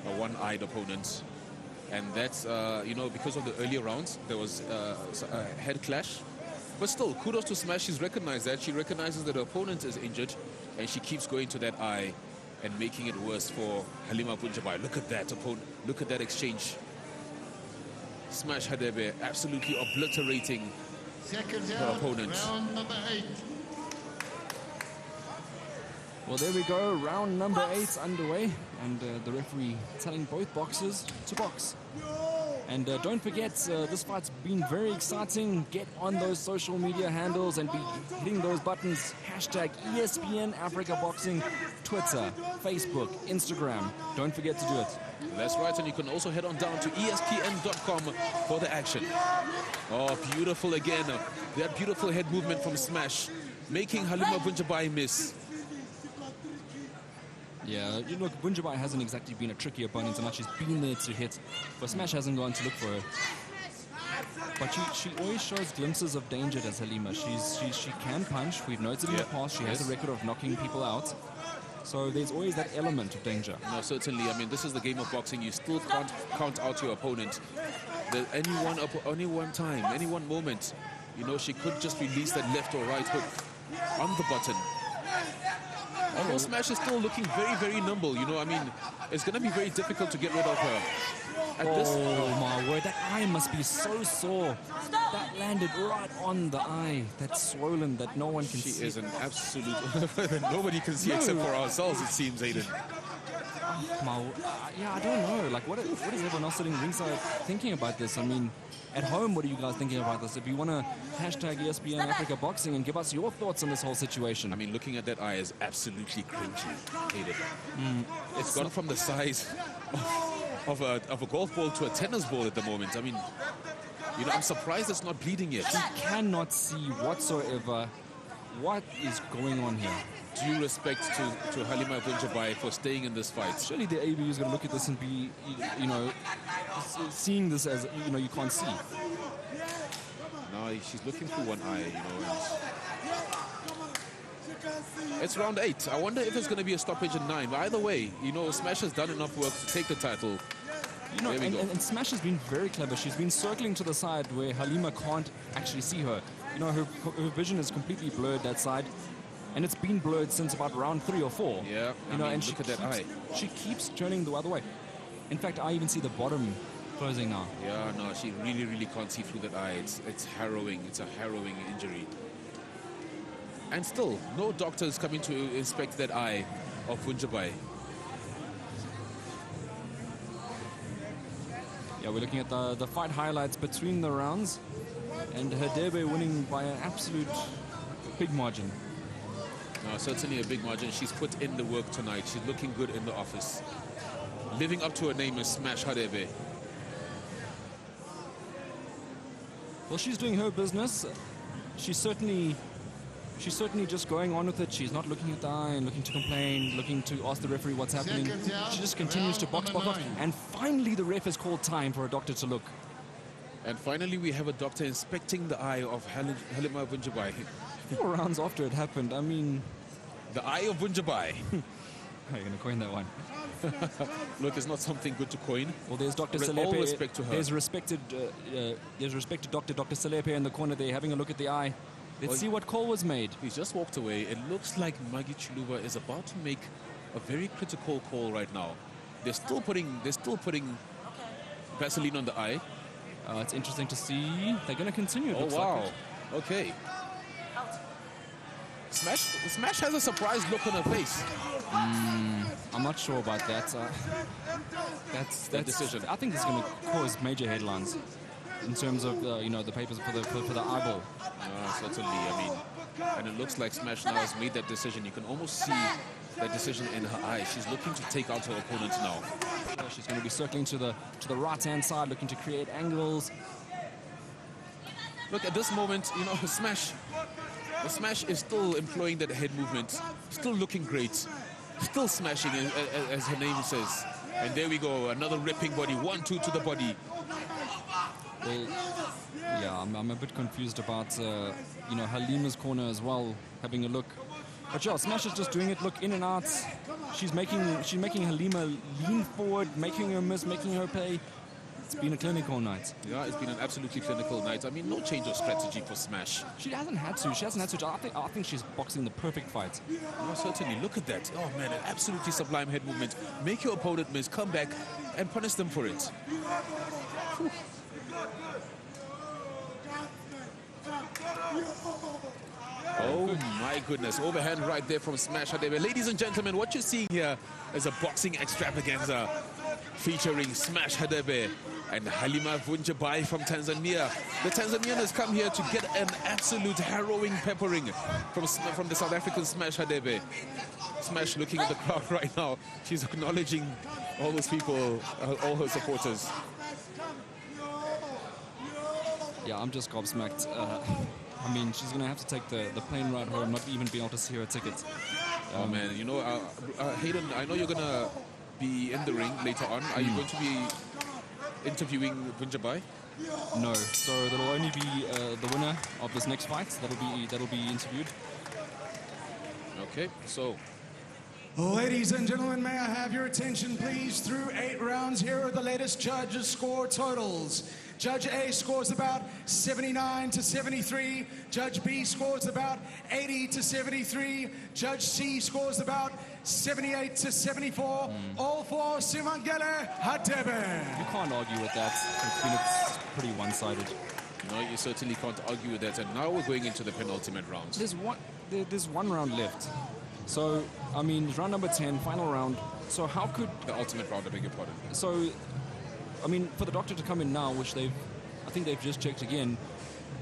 a one-eyed opponent. And that's, you know, because of the earlier rounds, there was a head clash. But still, kudos to Smash. She's recognized that. She recognizes that her opponent is injured, and she keeps going to that eye and making it worse for Halima Punjabai. Look at that opponent. Look at that exchange. Smash Hadebe absolutely obliterating
Second
her
round,
opponent.
round number 8.
Well, there we go. Round number 8 underway. And the referee telling both boxers to box. And don't forget, this fight's been very exciting. Get on those social media handles and be hitting those buttons. Hashtag ESPN Africa Boxing, Twitter, Facebook, Instagram. Don't forget to do it.
That's right, and you can also head on down to ESPN.com for the action. Oh, beautiful again. That beautiful head movement from Smash, making Halima Punjabai miss.
Yeah, you look, Bunjabai hasn't exactly been a tricky opponent tonight. She's been there to hit, but Smash hasn't gone to look for her. But she always shows glimpses of danger as Halima. She can punch. We've noted in the past she has a record of knocking people out. So there's always that element of danger.
No, certainly. I mean, this is the game of boxing. You still can't count out your opponent. Any one time, any one moment, you know, she could just release that left or right hook on the button. Although Smash is still looking very, very nimble, you know, I mean, it's going to be very difficult to get rid of her.
Oh my word, that eye must be so sore. That landed right on the eye. That's swollen that no one can see.
She is an absolute... Nobody can see except for ourselves, it seems, Aiden.
Yeah, I don't know. Like, what is everyone else sitting ringside thinking about this? I mean, at home, what are you guys thinking about this? If you want to hashtag ESPN Africa Boxing and give us your thoughts on this whole situation.
I mean, looking at that eye is absolutely cringy, Aiden. It's gone from the size of a golf ball to a tennis ball at the moment. I mean, you know, I'm surprised it's not bleeding yet.
You cannot see whatsoever what is going on here.
Due respect to Halima Punjabai for staying in this fight.
Surely the ABU is going to look at this and be, you know, seeing this as, you know, you can't see.
No, she's looking through one eye, you know. It's round 8. I wonder if it's going to be a stoppage in 9. But either way, you know, Smash has done enough work to take the title.
You know, and Smash has been very clever. She's been circling to the side where Halima can't actually see her. you know, her vision is completely blurred that side. And it's been blurred since about round 3 or 4.
Yeah,
you know, and
look at that eye.
She keeps turning the other way. In fact, I even see the bottom closing now.
Yeah, no, she really can't see through that eye. It's harrowing. It's a harrowing injury. And still, no doctor is coming to inspect that eye of Vunjabai.
Yeah, we're looking at the fight highlights between the rounds. And Hadebe winning by an absolute big margin.
No, certainly a big margin. She's put in the work tonight. She's looking good in the office. Living up to her name is Smash Hadebe.
Well, she's doing her business. She's certainly just going on with it. She's not looking at the eye and looking to complain, looking to ask the referee what's happening. She just continues to box. And finally, the ref has called time for a doctor to look.
And finally, we have a doctor inspecting the eye of Halima Vunjabai.
4 rounds after it happened, I mean...
The eye of Vunjabai.
How are you going to coin that one?
Look, it's not something good to coin.
Well, there's Dr.
With
Salepe.
all respect to her.
There's respected Dr. Salepe in the corner there, having a look at the eye. Let's see what call was made.
He's just walked away. It looks like Maggie Chuluva is about to make a very critical call right now. They're still putting Vaseline on the eye.
It's interesting to see. They're going to continue.
Oh, wow. Okay. Smash has a surprised look on her face.
I'm not sure about that. That's
decision.
I think this is going to cause major headlines in terms of you know, the papers for the eyeball.
Certainly. I mean, and it looks like Smash now has made that decision. You can almost see that decision in her eye. She's looking to take out her opponent now.
She's going to be circling to the right-hand side, looking to create angles.
Look, at this moment, you know, the Smash is still employing that head movement, still looking great, still smashing, as her name says. And there we go, another ripping body, 1-2 to the body.
Well, yeah, I'm a bit confused about, you know, Halima's corner as well, having a look. But yeah, Smash is just doing it, look, in and out. She's making Halima lean forward, making her miss, making her pay. It's been a clinical night.
Yeah, it's been an absolutely clinical night. I mean, no change of strategy for Smash.
She hasn't had to. I think she's boxing the perfect fight.
Oh, certainly. Look at that. Oh, man, an absolutely sublime head movement. Make your opponent miss, come back, and punish them for it. Whew. Oh my goodness, overhand right there from Smash Hadebe. Ladies and gentlemen, what you're seeing here is a boxing extravaganza featuring Smash Hadebe and Halima Vunjabai from Tanzania. The Tanzanian has come here to get an absolute harrowing peppering from the South African Smash Hadebe. Smash looking at the crowd right now. She's acknowledging all those people, all her supporters.
Yeah, I'm just gobsmacked. I mean, she's going to have to take the plane ride home, not even be able to see her ticket.
Oh, man, you know, Hayden, I know you're going to be in the ring later on. Are you going to be interviewing Vunjabai?
No, so that'll only be the winner of this next fight. That'll be interviewed.
Okay, so...
Ladies and gentlemen, may I have your attention, please? Through 8 rounds, here are the latest judges' score totals. Judge A scores about 79 to 73. Judge B scores about 80 to 73. Judge C scores about 78 to 74. All for Simangele Hadebe.
You can't argue with that. It's pretty one-sided.
No, you certainly can't argue with that. And now we're going into the penultimate rounds.
There's one round left. So, I mean, it's round number 10, final round. So how could...
The ultimate round, I beg your pardon.
So, I mean, for the doctor to come in now, which I think they've just checked again,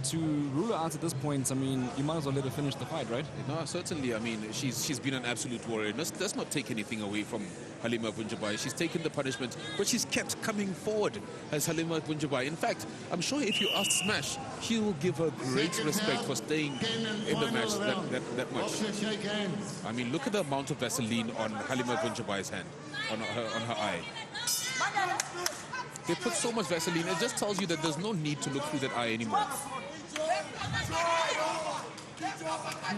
to rule her out at this point, I mean, you might as well let her finish the fight, right?
No, certainly. I mean, she's been an absolute warrior. Let's not take anything away from Halima Vunjabai. She's taken the punishment, but she's kept coming forward as Halima Vunjabai. In fact, I'm sure if you ask Smash, she will give her great respect for staying in the match that much. I mean, look at the amount of Vaseline on Halima Vunjabai's hand, on her eye. They put so much Vaseline, it just tells you that there's no need to look through that eye anymore.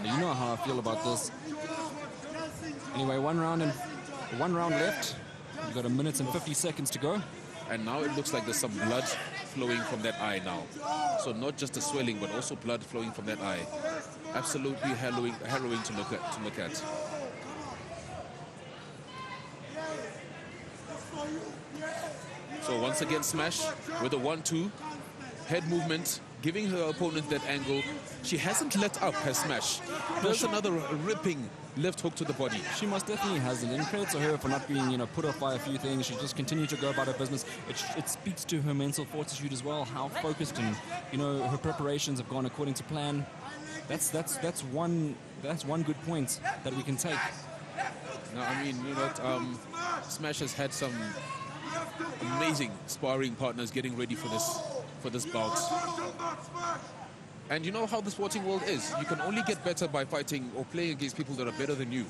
You know how I feel about this. Anyway, one round left. You've got 1 minute and 50 seconds to go.
And now it looks like there's some blood flowing from that eye now. So not just the swelling, but also blood flowing from that eye. Absolutely harrowing to look at. So once again, Smash with a 1-2 head movement, giving her opponent that angle. She hasn't let up her Smash. There's another ripping left hook to the body.
She most definitely hasn't. And credit to her for not being, put off by a few things. She just continued to go about her business. It speaks to her mental fortitude as well, how focused and, her preparations have gone according to plan. That's one good point that we can take.
No, I mean, Smash has had some amazing sparring partners getting ready for this bout. And you know how the sporting world is. You can only get better by fighting or playing against people that are better than you.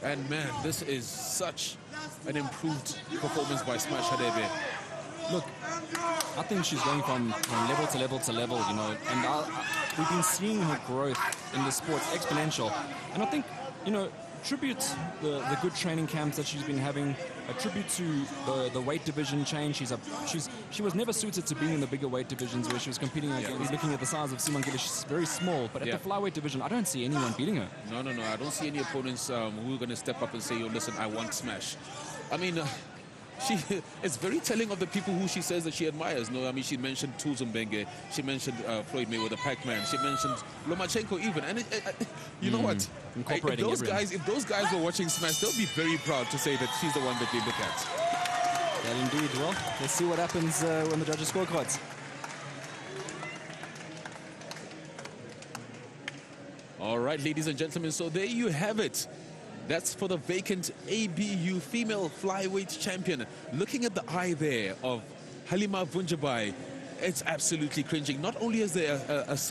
And man, this is such an improved performance by Smash Hadebe.
Look, I think she's going from level to level to level, and we've been seeing her growth in the sport exponential. And I think, tribute the good training camps that she's been having, a tribute to the weight division change. She was never suited to being in the bigger weight divisions where she was competing against, looking at the size of Simon Gillis. She's very small, but at the flyweight division, I don't see anyone beating her.
No. I don't see any opponents who are going to step up and say, "Yo, listen, I want Smash." I mean, it's very telling of the people who she says that she admires. No, I mean, she mentioned Tuzumbenge, she mentioned Floyd Mayweather, Pac-Man, she mentioned Lomachenko even. And you know what? If those guys were watching Smash, they'll be very proud to say that she's the one that they look at.
That indeed. Well, let's see what happens when the judges scorecards.
All right, ladies and gentlemen, so there you have it. That's for the vacant ABU female flyweight champion. Looking at the eye there of Halima Vunjabai, it's absolutely cringing. Not only is there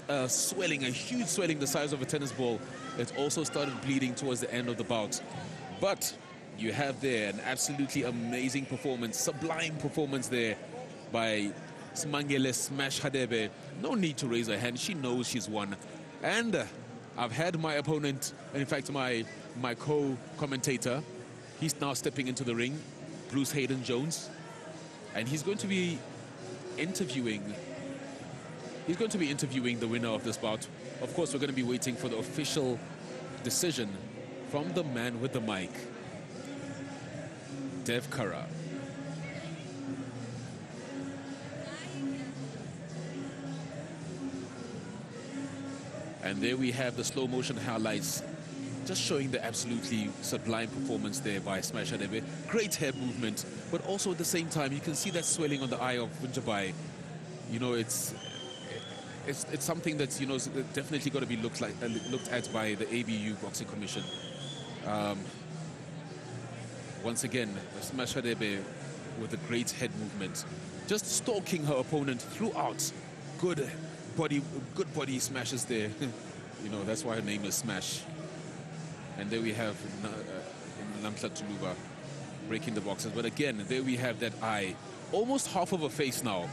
a swelling, a huge swelling the size of a tennis ball, it also started bleeding towards the end of the bout. But you have there an absolutely amazing performance, sublime performance there by Smangele Smash Hadebe. No need to raise her hand. She knows she's won. And I've had my opponent, in fact, my co-commentator, he's now stepping into the ring, Bruce Hayden Jones, and he's going to be interviewing the winner of this bout. Of course, we're going to be waiting for the official decision from the man with the mic, Dev Kara. And there we have the slow motion highlights, just showing the absolutely sublime performance there by Smash Hadebe. Great head movement, but also at the same time, you can see that swelling on the eye of Vunjabai. It's something that's, definitely got to be looked at by the ABU Boxing Commission. Once again, Smash Hadebe with a great head movement, just stalking her opponent throughout. Good body smashes there. That's why her name is Smash. And there we have Namhla Tuluba breaking the boxes. But again, there we have that eye. Almost half of a face now.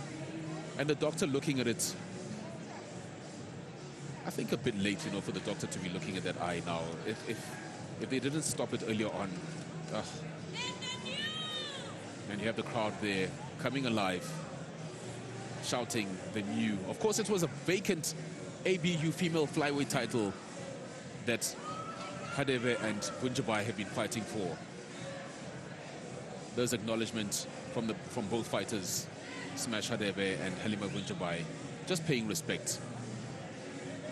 And the doctor looking at it. I think a bit late, for the doctor to be looking at that eye now. If they didn't stop it earlier on. And you have the crowd there coming alive, shouting the new. Of course, it was a vacant ABU female flyweight title that Hadebe and Vunjabai have been fighting for. There's acknowledgement from both fighters, Smash Hadebe and Halima Vunjabai, just paying respect.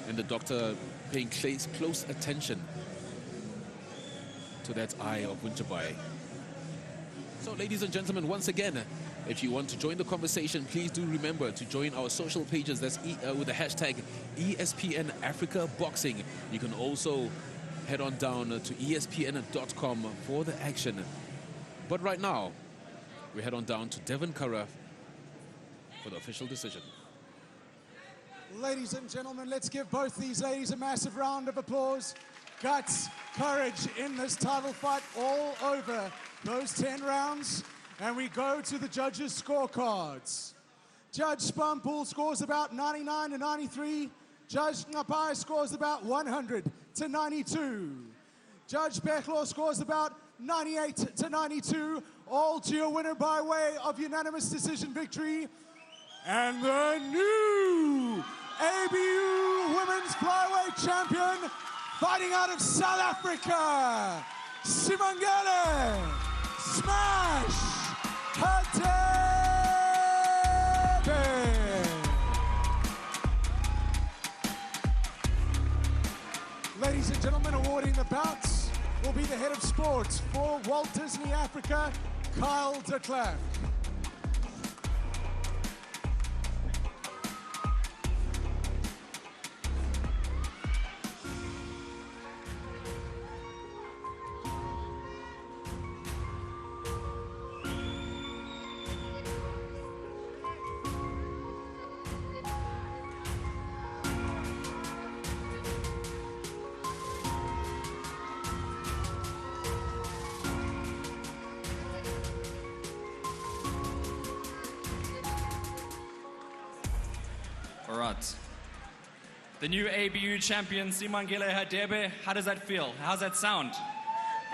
And the doctor paying close attention to that eye of Vunjabai. So, ladies and gentlemen, once again, if you want to join the conversation, please do remember to join our social pages. That's with the hashtag ESPN Africa Boxing. You can also head on down to espn.com for the action. But right now, we head on down to Devon Kara for the official decision.
Ladies and gentlemen, let's give both these ladies a massive round of applause. Guts, courage in this title fight all over those 10 rounds. And we go to the judges' scorecards. Judge Spampool scores about 99 to 93. Judge Ngapai scores about 100 to 92. Judge Bechlo scores about 98 to 92. All to your winner by way of unanimous decision victory. And the new ABU Women's Flyweight Champion, fighting out of South Africa, Simangele Smash Hadebe. Ladies and gentlemen, awarding the bouts will be the head of sports for Walt Disney Africa, Kyle de Klerk.
All right. The new ABU champion, Simangele Hadebe, how does that feel? How's that sound?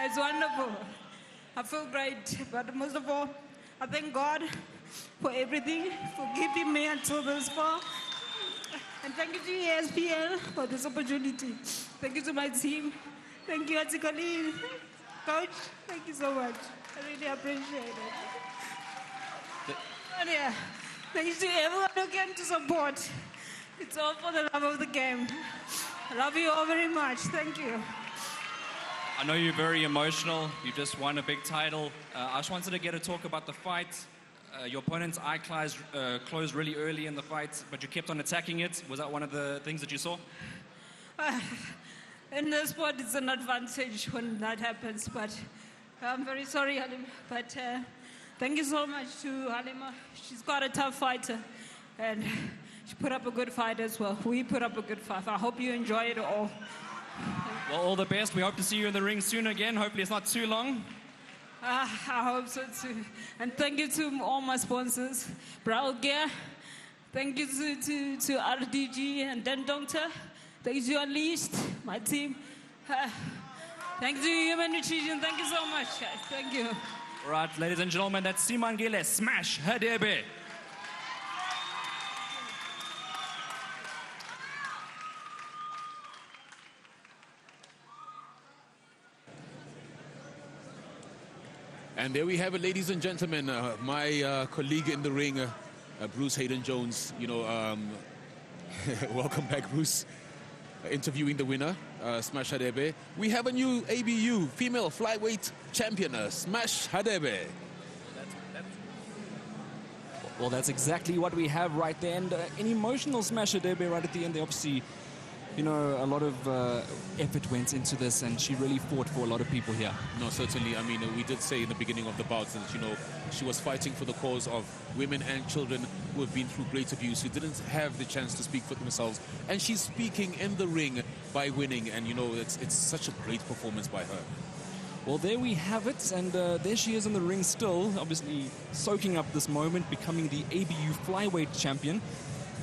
It's wonderful. I feel great, but most of all, I thank God for everything, for keeping me until this far. And thank you to ESPN for this opportunity. Thank you to my team. Thank you, Atikali. Coach, thank you so much. I really appreciate it. And yeah, thank you to everyone who came to support. It's all for the love of the game. I love you all very much. Thank you.
I know you're very emotional. You just won a big title. I just wanted to get a talk about the fight. Your opponent's eye closed really early in the fight, but you kept on attacking it. Was that one of the things that you saw?
In the sport, it's an advantage when that happens, but I'm very sorry, Halima. But thank you so much to Halima. She's quite a tough fighter, and she put up a good fight as well. We put up a good fight. I hope you enjoy it all.
Well, all the best. We hope to see you in the ring soon again. Hopefully it's not too long.
I hope so too. And thank you to all my sponsors. Brow Gear. Thank you to RDG and Den Doctor. Thank you to Unleashed, my team. Thank you to Human Nutrition. Thank you so much, guys. Thank you.
All right, ladies and gentlemen, that's Simangele Smash Hadebe.
And there we have it, ladies and gentlemen. My colleague in the ring, Bruce Hayden Jones. You know, welcome back, Bruce. Interviewing the winner, Smash Hadebe. We have a new ABU female flyweight champion, Smash Hadebe.
Well, that's exactly what we have right there, and an emotional Smash Hadebe right at the end. They obviously, you know, a lot of effort went into this, and she really fought for a lot of people here.
No, certainly. I mean, we did say in the beginning of the bout that, you know, she was fighting for the cause of women and children who have been through great abuse, who didn't have the chance to speak for themselves. And she's speaking in the ring by winning, and, you know, it's such a great performance by her.
Well, there we have it, and there she is in the ring still, obviously soaking up this moment, becoming the ABU flyweight champion.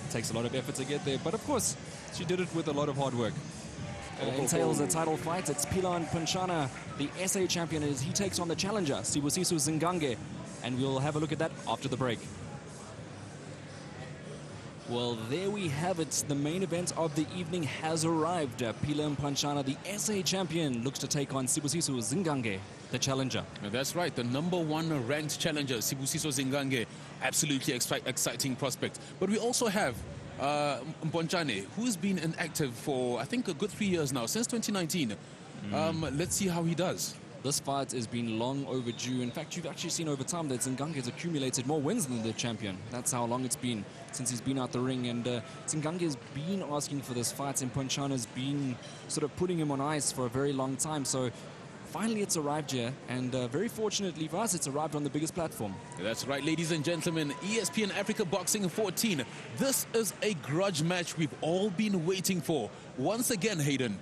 It takes a lot of effort to get there, but of course, she did it with a lot of hard work. Entails a title fight. It's Pilan Panchana, the SA champion, as he takes on the challenger, Sibusiso Zingange. And we'll have a look at that after the break. Well, there we have it. The main event of the evening has arrived. Pilan Panchana, the SA champion, looks to take on Sibusiso Zingange, the challenger.
That's right, the #1 ranked challenger, Sibusiso Zingange. Absolutely exciting prospect. But we also have Mbonjane, who's been inactive for, I think, a good 3 years now, since 2019. Let's see how he does.
This fight has been long overdue. In fact, you've actually seen over time that Zingange has accumulated more wins than the champion. That's how long it's been since he's been out the ring. And Zingange has been asking for this fight, and Panchana's been sort of putting him on ice for a very long time. So finally it's arrived here, and very fortunately for us, it's arrived on the biggest platform.
That's right, ladies and gentlemen. ESPN Africa Boxing 14. This is a grudge match we've all been waiting for. Once again, Hayden,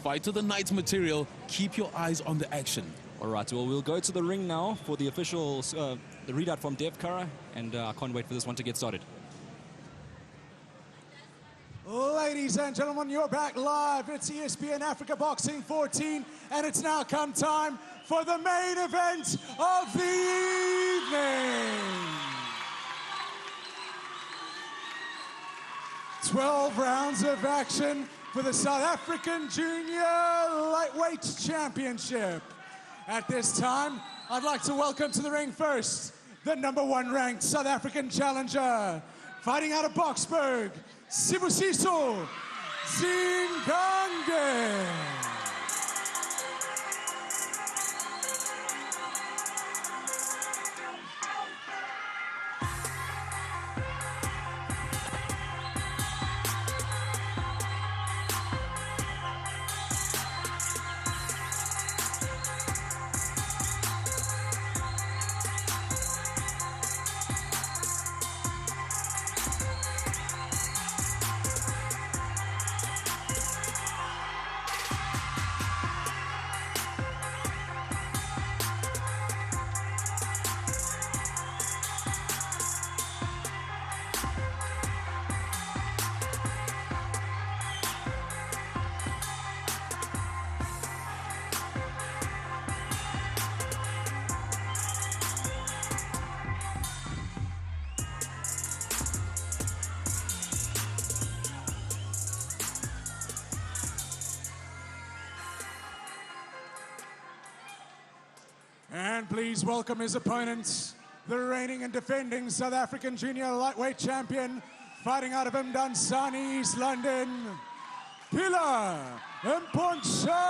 fight of the night material. Keep your eyes on the action.
All right, well, we'll go to the ring now for the official the readout from Dev Kara, and I can't wait for this one to get started.
Ladies and gentlemen, you're back live. It's ESPN Africa Boxing 14, and it's now come time for the main event of the evening. 12 rounds of action for the South African Junior Lightweight Championship. At this time, I'd like to welcome to the ring first, the #1 ranked South African challenger, fighting out of Boksburg, Sibusiso Zingange. And please welcome his opponent, the reigning and defending South African Junior Lightweight Champion, fighting out of Mdantsane, East London, Pilar Mponchana.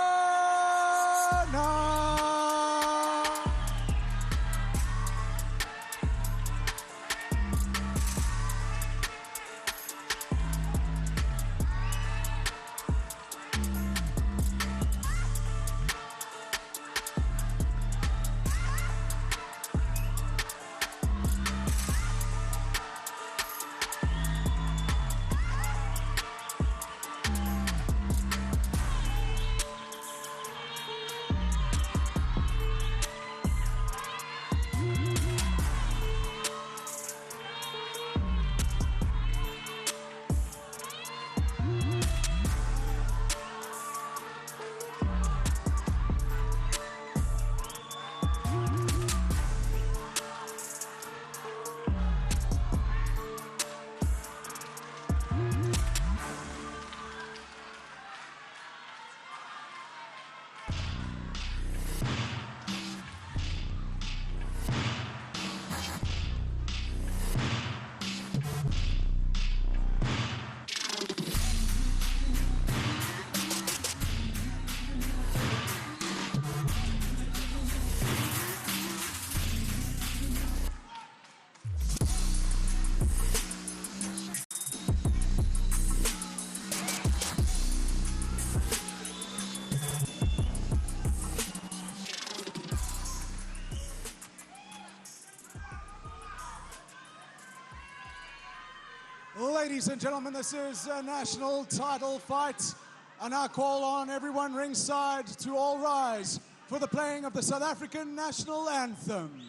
Ladies and gentlemen, this is a national title fight. And I call on everyone ringside to all rise for the playing of the South African national anthem.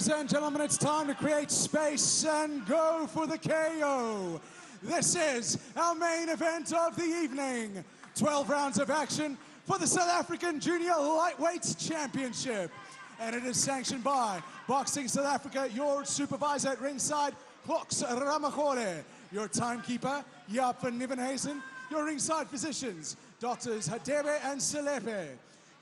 ladies and gentlemen, it's time to create space and go for the KO. This is our main event of the evening. 12 rounds of action for the South African Junior Lightweights Championship. And it is sanctioned by Boxing South Africa, your supervisor at ringside, Boks Ramachore, your timekeeper, Jaap van Nieuwenhuizen, your ringside physicians, Doctors Hadebe and Selepe.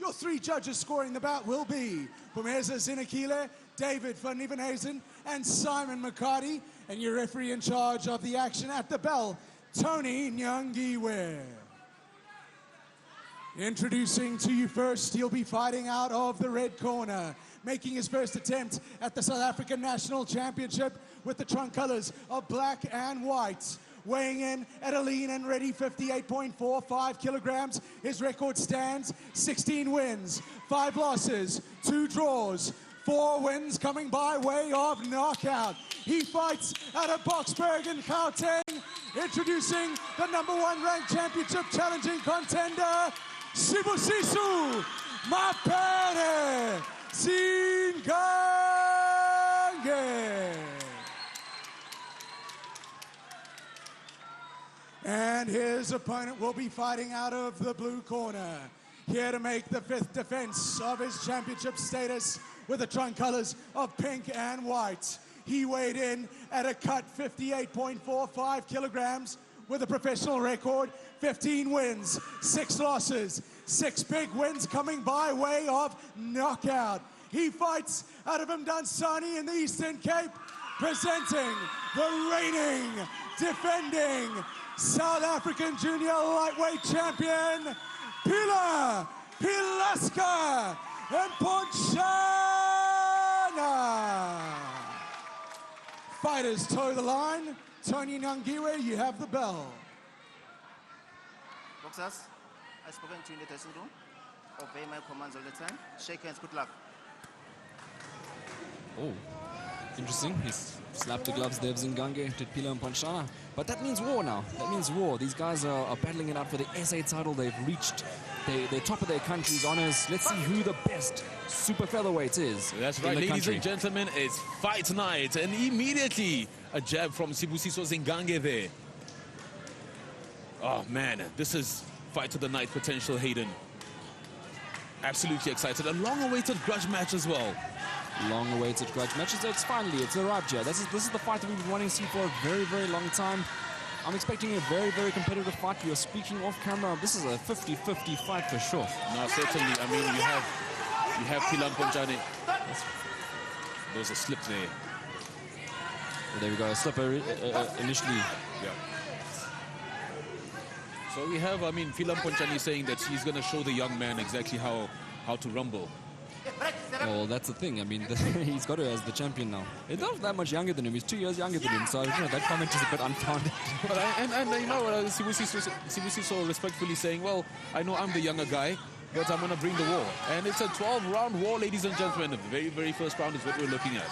Your three judges scoring the bout will be Pumeza Zinakile, David van Nieuwenhuizen, and Simon McCarty. And your referee in charge of the action at the bell, Tony Nyangiwe. Introducing to you first, he'll be fighting out of the red corner, making his first attempt at the South African National Championship with the trunk colors of black and white. Weighing in at a lean and ready 58.45 kilograms. His record stands 16 wins, 5 losses, 2 draws, 4 wins coming by way of knockout. He fights out of Boksburg in Gauteng. Introducing the #1 ranked championship challenging contender, Sibusiso Mapere Zingange. And his opponent will be fighting out of the blue corner. Here to make the 5th defense of his championship status with the trunk colors of pink and white. He weighed in at a cut 58.45 kilograms with a professional record, 15 wins, 6 losses, 6 big wins coming by way of knockout. He fights out of Mdansani in the Eastern Cape, presenting the reigning, defending South African Junior Lightweight Champion, Pila Pilaska Mponchana. Fighters toe the line. Tony Nyangiwe, you have the bell.
Boxers, I've spoken to you in the dressing room. Obey my commands all the time. Shake hands, good luck.
Oh, interesting. He's slapped the gloves there, Zingange, to Pila Mponchana. But that means war now. That means war. These guys are battling it out for the SA title. They've reached the top of their country's honors. Let's see who the best super featherweight is.
That's right, ladies and gentlemen. It's fight night. And immediately a jab from Sibusiso Zingange there. Oh, man. This is fight of the night potential, Hayden. Absolutely excited. A long-awaited grudge match as well.
Long-awaited grudge match. It's finally, it's arrived here. This is the fight that we've been wanting to see for a very, very long time. I'm expecting a very, very competitive fight. We are speaking off camera. This is a 50-50 fight for sure.
No, certainly. I mean, you have Pila Mponchana. There was a slip there.
Well, there we go. A slip initially.
Yeah. So we have, I mean, Pila Mponchana saying that he's going to show the young man exactly how to rumble.
Well, that's the thing. I mean, he's got to as the champion now. He's not that much younger than him. He's 2 years younger than him. So, you know, that comment is a bit unfounded.
But and you know, Sibusiso respectfully saying, well, I know I'm the younger guy, but I'm going to bring the war. And it's a 12-round war, ladies and gentlemen. The very, very first round is what we're looking at.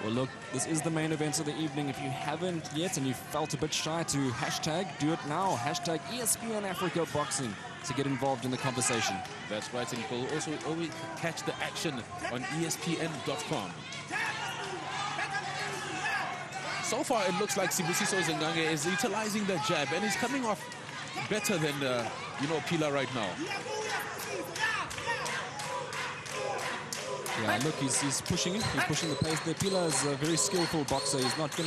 Well, look, this is the main event of the evening. If you haven't yet and you felt a bit shy to hashtag, do it now. Hashtag ESPN Africa Boxing to get involved in the conversation.
That's right, and you can also always catch the action on ESPN.com. So far, it looks like Sibusiso Zingange is utilizing the jab, and he's coming off better than, you know, Pila right now.
Yeah, look, he's pushing it. He's pushing the pace there. Pila is a very skillful boxer. He's not just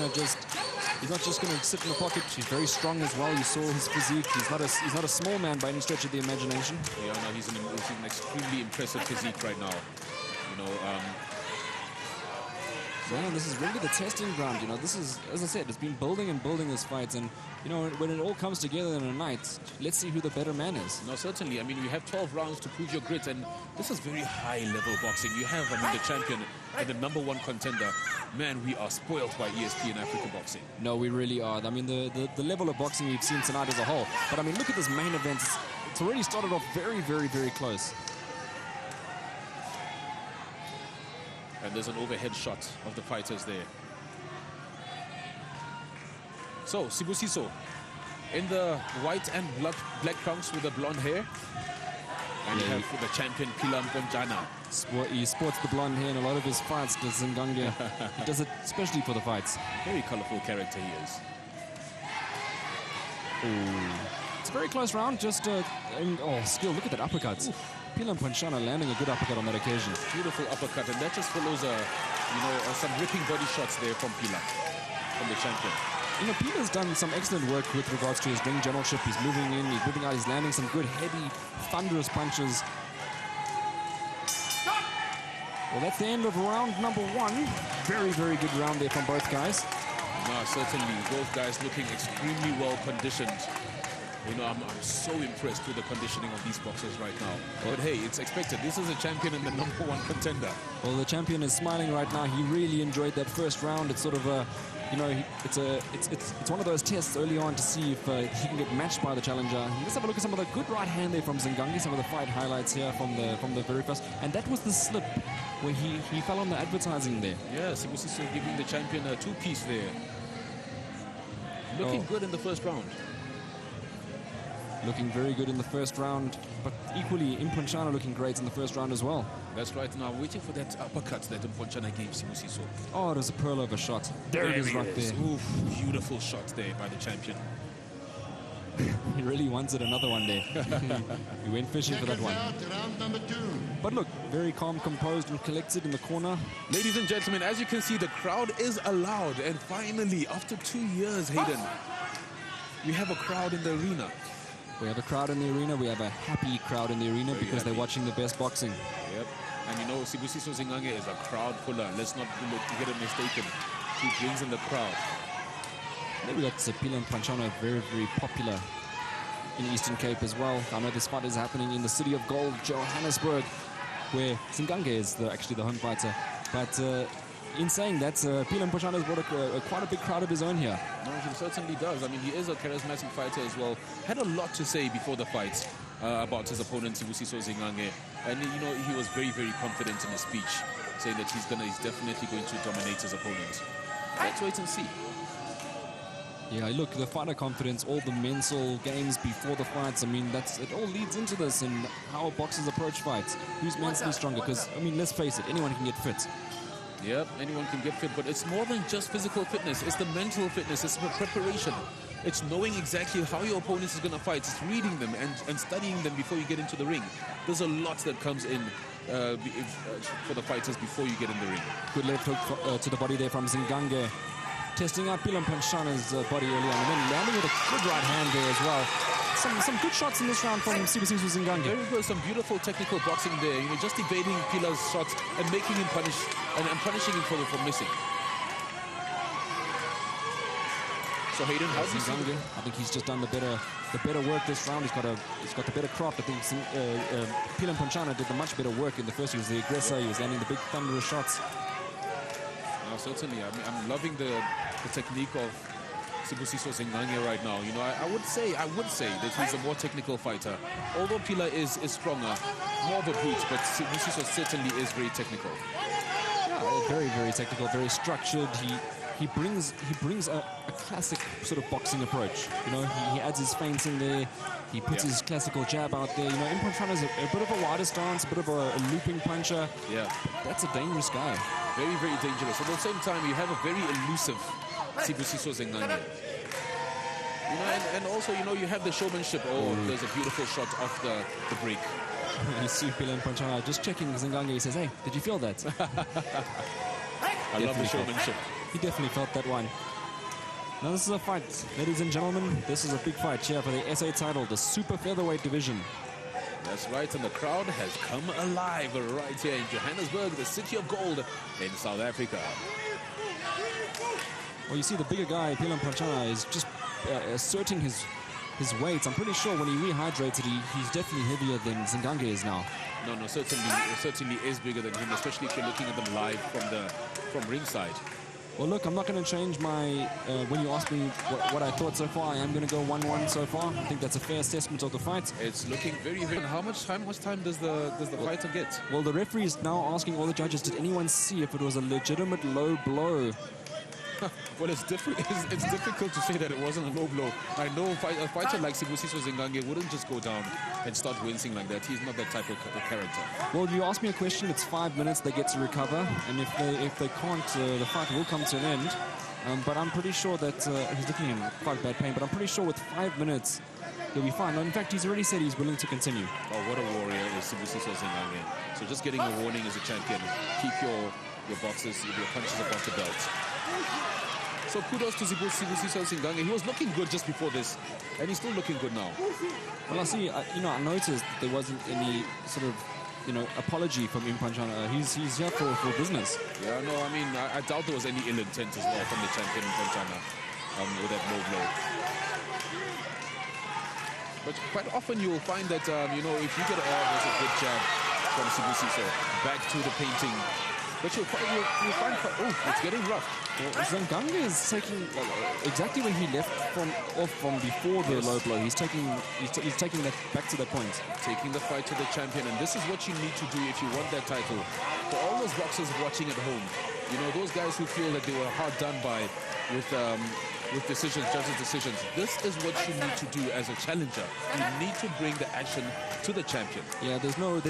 going to sit in the pocket. He's very strong as well. You saw his physique. He's not a small man by any stretch of the imagination.
Yeah, no, he's an extremely impressive physique right now. You know,
yeah, this is really the testing ground. You know, this is, as I said, it's been building and building this fight, and you know, when it all comes together in a night, let's see who the better man is.
No, certainly. I mean, you have 12 rounds to prove your grit, and this is very high-level boxing. You have, I mean, the champion and the #1 contender. Man, we are spoiled by ESPN Africa Boxing.
No, we really are. I mean, the level of boxing we've seen tonight as a whole. But I mean, look at this main event. It's already started off very, very, very close.
And there's an overhead shot of the fighters there. So, Sibusiso in the white and black trunks with the blonde hair. And you have the champion Pilam Ponchana.
He sports the blonde hair in a lot of his fights, does Zingange. He does it especially for the fights.
Very colorful character he is.
It's a very close round, just skill. Look at that uppercut. Pilam Ponchana landing a good uppercut on that occasion.
Beautiful uppercut, and that just follows some ripping body shots there from Pilam, from the champion.
You know, Pilam's done some excellent work with regards to his ring generalship. He's moving in, he's moving out, he's landing some good, heavy, thunderous punches. Well, that's the end of round number 1. Very, very good round there from both guys.
No, certainly, both guys looking extremely well conditioned. You know, I'm so impressed with the conditioning of these boxers right now. But hey, it's expected. This is a champion and the #1 contender.
Well, the champion is smiling right now. He really enjoyed that first round. It's sort of a, you know, it's one of those tests early on to see if he can get matched by the challenger. Let's have a look at some of the good right hand there from Zingange. Some of the fight highlights here from the very first. And that was the slip where he fell on the advertising there.
Yes, he was just giving the champion a 2-piece there. Looking good in the first round.
Looking very good in the first round, but equally Imponchana looking great in the first round as well.
That's right. Now waiting for that uppercut that Imponchana gave Sibusiso.
Oh, it was a pearl of a shot. There it is right there.
Oof, beautiful shot there by the champion.
He really wanted another one there. He went fishing for that one.
Round number 2.
But look, very calm, composed, and collected in the corner.
Ladies and gentlemen, as you can see, the crowd is allowed. And finally, after 2 years, Hayden, we have a crowd in the arena.
We have a crowd in the arena. We have a happy crowd in the arena because they're watching the best boxing.
Yep. And you know, Sibusiso Zingange is a crowd puller. Let's not get it mistaken. He brings in the crowd.
Maybe that's Pilam Ponchana, very, very popular in Eastern Cape as well. I know this fight is happening in the city of gold, Johannesburg, where Zingange is actually the home fighter. But in saying that, Pilam Ponchana has brought quite a big crowd of his own here.
No, he certainly does. I mean, he is a charismatic fighter as well. Had a lot to say before the fight about his opponent, Sibusiso Zingange. And, you know, he was very, very confident in his speech, saying that he's definitely going to dominate his opponent. Let's wait and see.
Yeah, look, the fighter confidence, all the mental games before the fights, I mean, it all leads into this and how boxers approach fights. Who's mentally stronger? Because, I mean, let's face it, anyone can get fit.
Yep, anyone can get fit, but it's more than just physical fitness. It's the mental fitness. It's the preparation. It's knowing exactly how your opponent is going to fight. It's reading them and studying them before you get into the ring. There's a lot that comes in for the fighters before you get in the ring.
Good left hook to the body there from Zingange. Testing out Pilam Ponchana's body early on, and then landing with a good right hand there as well. Some good shots in this round from Sibusiso Zingange.
Very good, some beautiful technical boxing there. You know, just evading Pila's shots and making him punish and punishing him for missing. So Hayden, how do you see?
I think he's just done the better work this round. He's got the better craft. I think Pilam Ponchana did the much better work in the first. He was the aggressor. He was landing the big thunderous shots.
No, certainly. I mean, I'm loving the technique of Sibusiso Zingange right now. You know, I would say that he's a more technical fighter. Although Pila is stronger, more of a brute, but Sibusiso certainly is very technical.
Yeah, very, very technical, very structured. He brings a classic sort of boxing approach. You know, he adds his feints in there. He puts his classical jab out there. You know, Imponchana is a bit of a wider stance, a bit of a looping puncher.
Yeah.
That's a dangerous guy.
Very, very dangerous. At the same time, you have a very elusive Sibusiso Zingange. You know, and also, you know, you have the showmanship. Oh, there's a beautiful shot off the break.
You see Pilam Ponchana just checking Zingange. He says, hey, did you feel that?
I love the showmanship.
He definitely felt that one. Now this is a fight, ladies and gentlemen. This is a big fight here for the SA title, the super featherweight division.
That's right, and the crowd has come alive right here in Johannesburg, the city of gold in South Africa.
Well, you see the bigger guy, Pilam Ponchana, is just asserting his weight. I'm pretty sure when he rehydrated, he's definitely heavier than Zingange is now.
No, certainly is bigger than him, especially if you're looking at them live from ringside.
Well, look, I'm not going to change my... when you ask me what I thought so far, I am going to go 1-1 so far. I think that's a fair assessment of the fight.
It's looking very, very... How much time does the fighter get?
Well, the referee is now asking all the judges, did anyone see if it was a legitimate low blow
Well, it's difficult to say that it wasn't a low blow. I know a fighter like Sibusiso Zingange wouldn't just go down and start wincing like that. He's not that type of character.
Well, you asked me a question. It's 5 minutes. They get to recover, and if they can't, the fight will come to an end. But I'm pretty sure that he's looking in quite bad pain. But I'm pretty sure with 5 minutes, he'll be fine. In fact, he's already said he's willing to continue.
Oh, what a warrior is Sibusiso Zingange. So just getting a warning as a champion. Keep your boxes, your punches above the belt. So kudos to Sibusiso Zingange. He was looking good just before this, and he's still looking good now.
Well, I see. I noticed that there wasn't any sort of, apology from Impanchana. He's here for business.
Yeah, no, I mean, I doubt there was any ill intent as well from the champion Impanchana with that low blow. But quite often you will find that, if you get there's a good jab from Sibusiso, back to the painting. But you'll find it's getting rough.
Well, Zingange is taking exactly where he left off from before the low blow. He's taking that back to the point.
Taking the fight to the champion, and this is what you need to do if you want that title. For all those boxers watching at home, those guys who feel that they were hard done by with decisions, judges' decisions. This is what you need to do as a challenger. You need to bring the action to the champion.
Yeah, there's no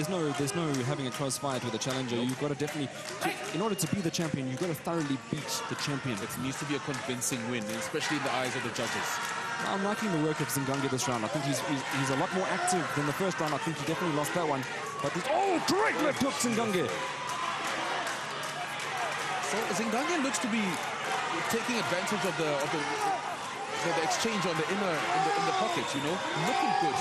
having a close fight with a challenger. You've got to definitely, in order to be the champion, you've got to thoroughly beat the champion.
It needs to be a convincing win, especially in the eyes of the judges.
I'm liking the work of Zingange this round. I think he's a lot more active than the first round. I think he definitely lost that one. But great left hook, Zingange.
So Zingange looks to be taking advantage of the exchange on the inner in the pocket, looking good.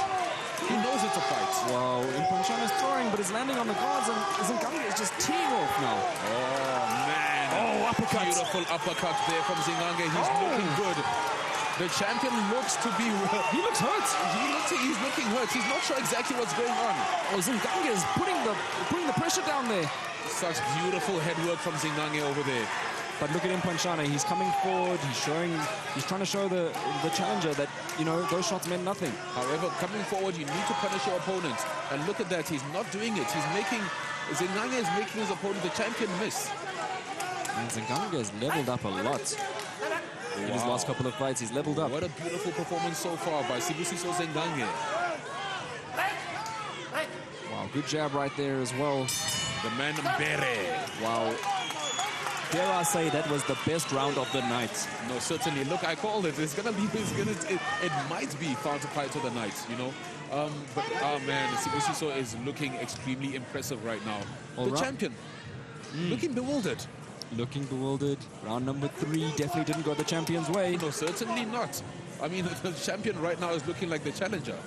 He knows it's a fight.
Wow, Impanchana is throwing, but is landing on the guards, and Zingange is just teeing off now.
Oh man!
Oh, uppercut!
Beautiful uppercut there from Zingange. He's looking good. The champion looks to be.
He looks hurt.
He's looking hurt. He's not sure exactly what's going on.
Oh, Zingange is putting the pressure down there.
Such beautiful head work from Zingange over there.
But look at Impanchana. He's coming forward. He's trying to show the challenger that those shots meant nothing.
However, coming forward, you need to punish your opponent. And look at that. He's not doing it. Zingange is making his opponent, the champion, miss.
And Zingange has leveled up a lot. In his last couple of fights, he's leveled up.
What a beautiful performance so far by Sibusiso Zingange.
Wow, good jab right there as well.
The man Mbere.
Wow. Dare I say that was the best round of the night?
No, certainly. Look, I called it. It might be found a fight of the night, But, man, Sibusiso is looking extremely impressive right now. Champion, looking bewildered.
Looking bewildered. Round number 3 definitely didn't go the champion's way.
No, certainly not. I mean, the champion right now is looking like the challenger.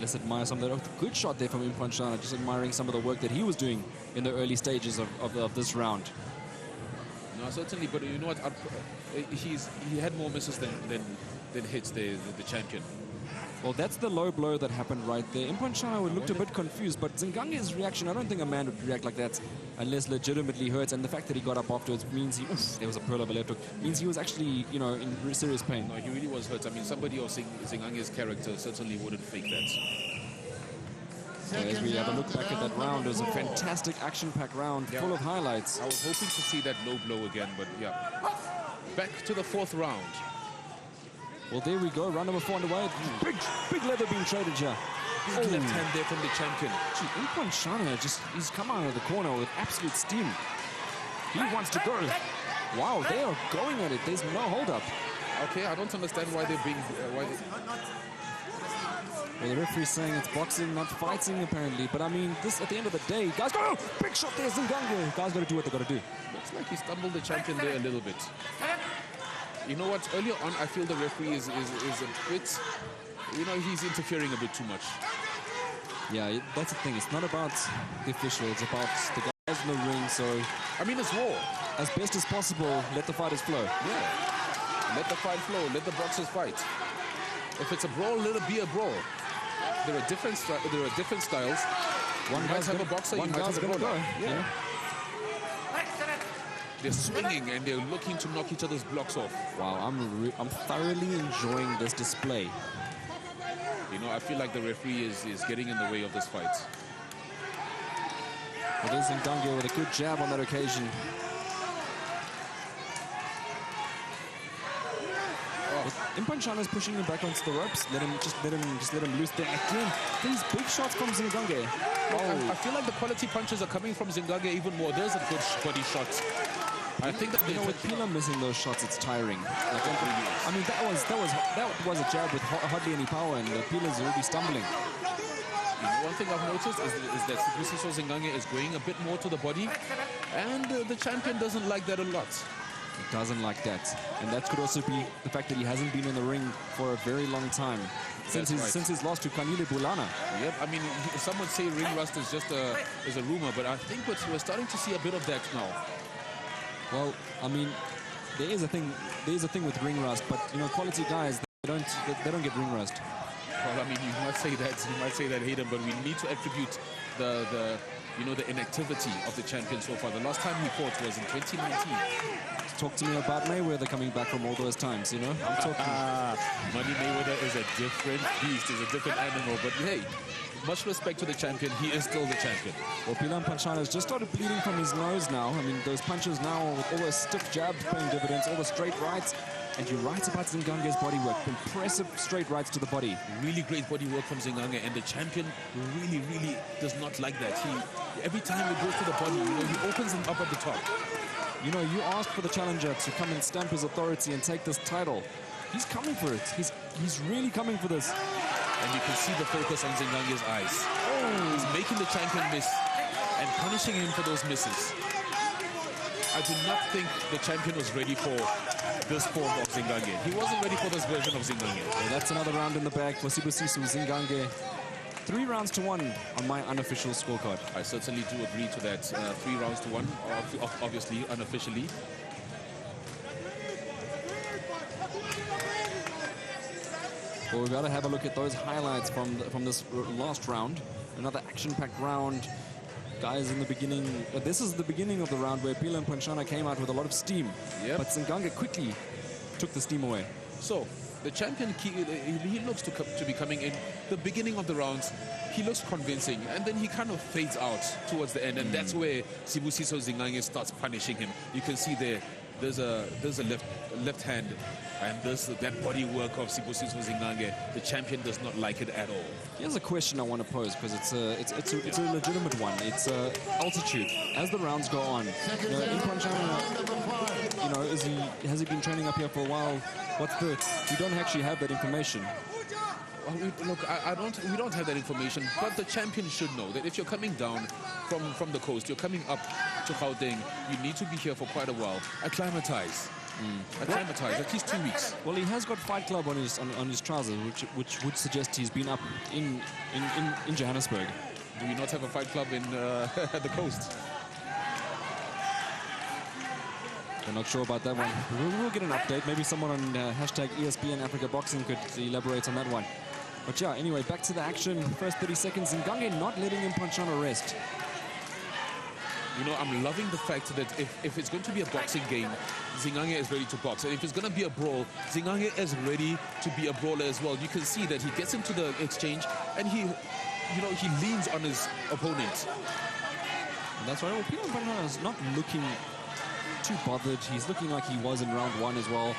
Let's admire some of that. Good shot there from Impanchana, just admiring some of the work that he was doing in the early stages of this round.
No, certainly, but you know what? He had more misses than hits, the champion.
Well, that's the low blow that happened right there. Impanchana looked a bit confused, but Zingange's reaction, I don't think a man would react like that unless legitimately hurt. And the fact that he got up afterwards means there was a pearl of a left hook, means he was actually, in serious pain.
No, he really was hurt. I mean, somebody of Zingange's character certainly wouldn't fake that.
So as we have a look back at that round, it was a fantastic action-packed round, full of highlights.
I was hoping to see that low blow again, but yeah. Back to the 4th round.
Well, there we go. Round number 4 underway. Big leather being traded here.
Big left hand there from the champion.
Impanchana he's come out of the corner with absolute steam. He wants to go. Wow, they are going at it. There's no hold up.
Okay, I don't understand why they're being.
Well, the referee's saying it's boxing, not fighting, apparently. But I mean, this at the end of the day, guys, go! Big shot there, Zingange. Guys got to do what they got to do.
Looks like he stumbled the champion there a little bit. You know what? Earlier on, I feel the referee is a bit, he's interfering a bit too much.
Yeah, that's the thing. It's not about the official. It's about the guys in the ring. So,
I mean, it's war.
As best as possible, let the fighters flow.
Yeah. Let the fight flow. Let the boxers fight. If it's a brawl, let it be a brawl. There are different styles. One might have a boxer, you might have a brawler. Yeah. They're swinging and they're looking to knock each other's blocks off.
Wow, I'm thoroughly enjoying this display.
I feel like the referee is getting in the way of this fight.
It is Zingange with a good jab on that occasion. Impanchana is pushing him back onto the ropes. Let him loose there again. These big shots from Zingange.
I feel like the quality punches are coming from Zingange even more. There's a good body shot. I think that
with Pila missing those shots, it's tiring. Like, I mean, that was a jab with hardly any power, and Pila's already stumbling.
One thing I've noticed is that Sibusiso Zingange is going a bit more to the body, and the champion doesn't like that a lot.
He doesn't like that, and that could also be the fact that he hasn't been in the ring for a very long time. Since his loss to Kanile Bulana.
Yep, I mean, some would say ring rust is just a rumor, but I think we're starting to see a bit of that now.
Well, I mean, there is a thing with ring rust, but you know, quality guys, they don't get ring rust.
Well, I mean, you might say that, Hayden, but we need to attribute the inactivity of the champion so far. The last time he fought was in 2019.
Talk to me about Mayweather coming back from all those times, you know? I'm talking.
Money Mayweather is a different beast, is a different animal, but hey, much respect to the champion. He is still the champion.
Well, Pila Impanchana has just started bleeding from his nose now. I mean, those punches now with all those stiff jabs paying dividends, all the straight rights. And you're right about Zingange's body work. Impressive straight rights to the body.
Really great body work from Zingange, and the champion really, really does not like that. Every time he goes to the body, you know, he opens him up at the top.
You know, you asked for the challenger to come and stamp his authority and take this title. He's coming for it. He's really coming for this.
And you can see the focus on Zingange's eyes. Oh, he's making the champion miss and punishing him for those misses. I do not think the champion was ready for this form of Zingange. He wasn't ready for this version of Zingange.
Well, that's another round in the bag for Sibusiso Zingange. 3 rounds to 1 on my unofficial scorecard.
I certainly do agree to that. 3 rounds to 1, obviously, unofficially.
Well, we've got to have a look at those highlights from this last round. Another action-packed round. Guys, in the beginning, this is the beginning of the round where Pila Impanchana came out with a lot of steam. Yep. But Zingange quickly took the steam away.
So, the champion, he looks to be coming in the beginning of the rounds. He looks convincing, and then he kind of fades out towards the end, and that's where Sibusiso Zingange starts punishing him. You can see there's a left hand, and that body work of Sibusiso Zingange. The champion does not like it at all.
Here's a question I want to pose, because it's a legitimate one. It's altitude. As the rounds go on, you know, Impanchana, you know, has he been training up here for a while? We don't actually have that information.
Well, we don't have that information, but the champion should know that if you're coming down from the coast, you're coming up to Gauteng, you need to be here for quite a while. Acclimatize. Acclimatize, at least 2 weeks.
Well, he has got Fight Club on his trousers, which would suggest he's been up in Johannesburg.
Do we not have a Fight Club in the coast?
I'm not sure about that one. We'll get an update. Maybe someone on hashtag ESPN Africa Boxing could elaborate on that one. But yeah, anyway, back to the action. First 30 seconds, Zingange not letting Impanchana rest.
You know, I'm loving the fact that if it's going to be a boxing game, Zingange is ready to box. And if it's going to be a brawl, Zingange is ready to be a brawler as well. You can see that he gets into the exchange and he leans on his opponent.
And that's right. Well, Pila Impanchana is not looking too bothered. He's looking like he was in round 1 as well.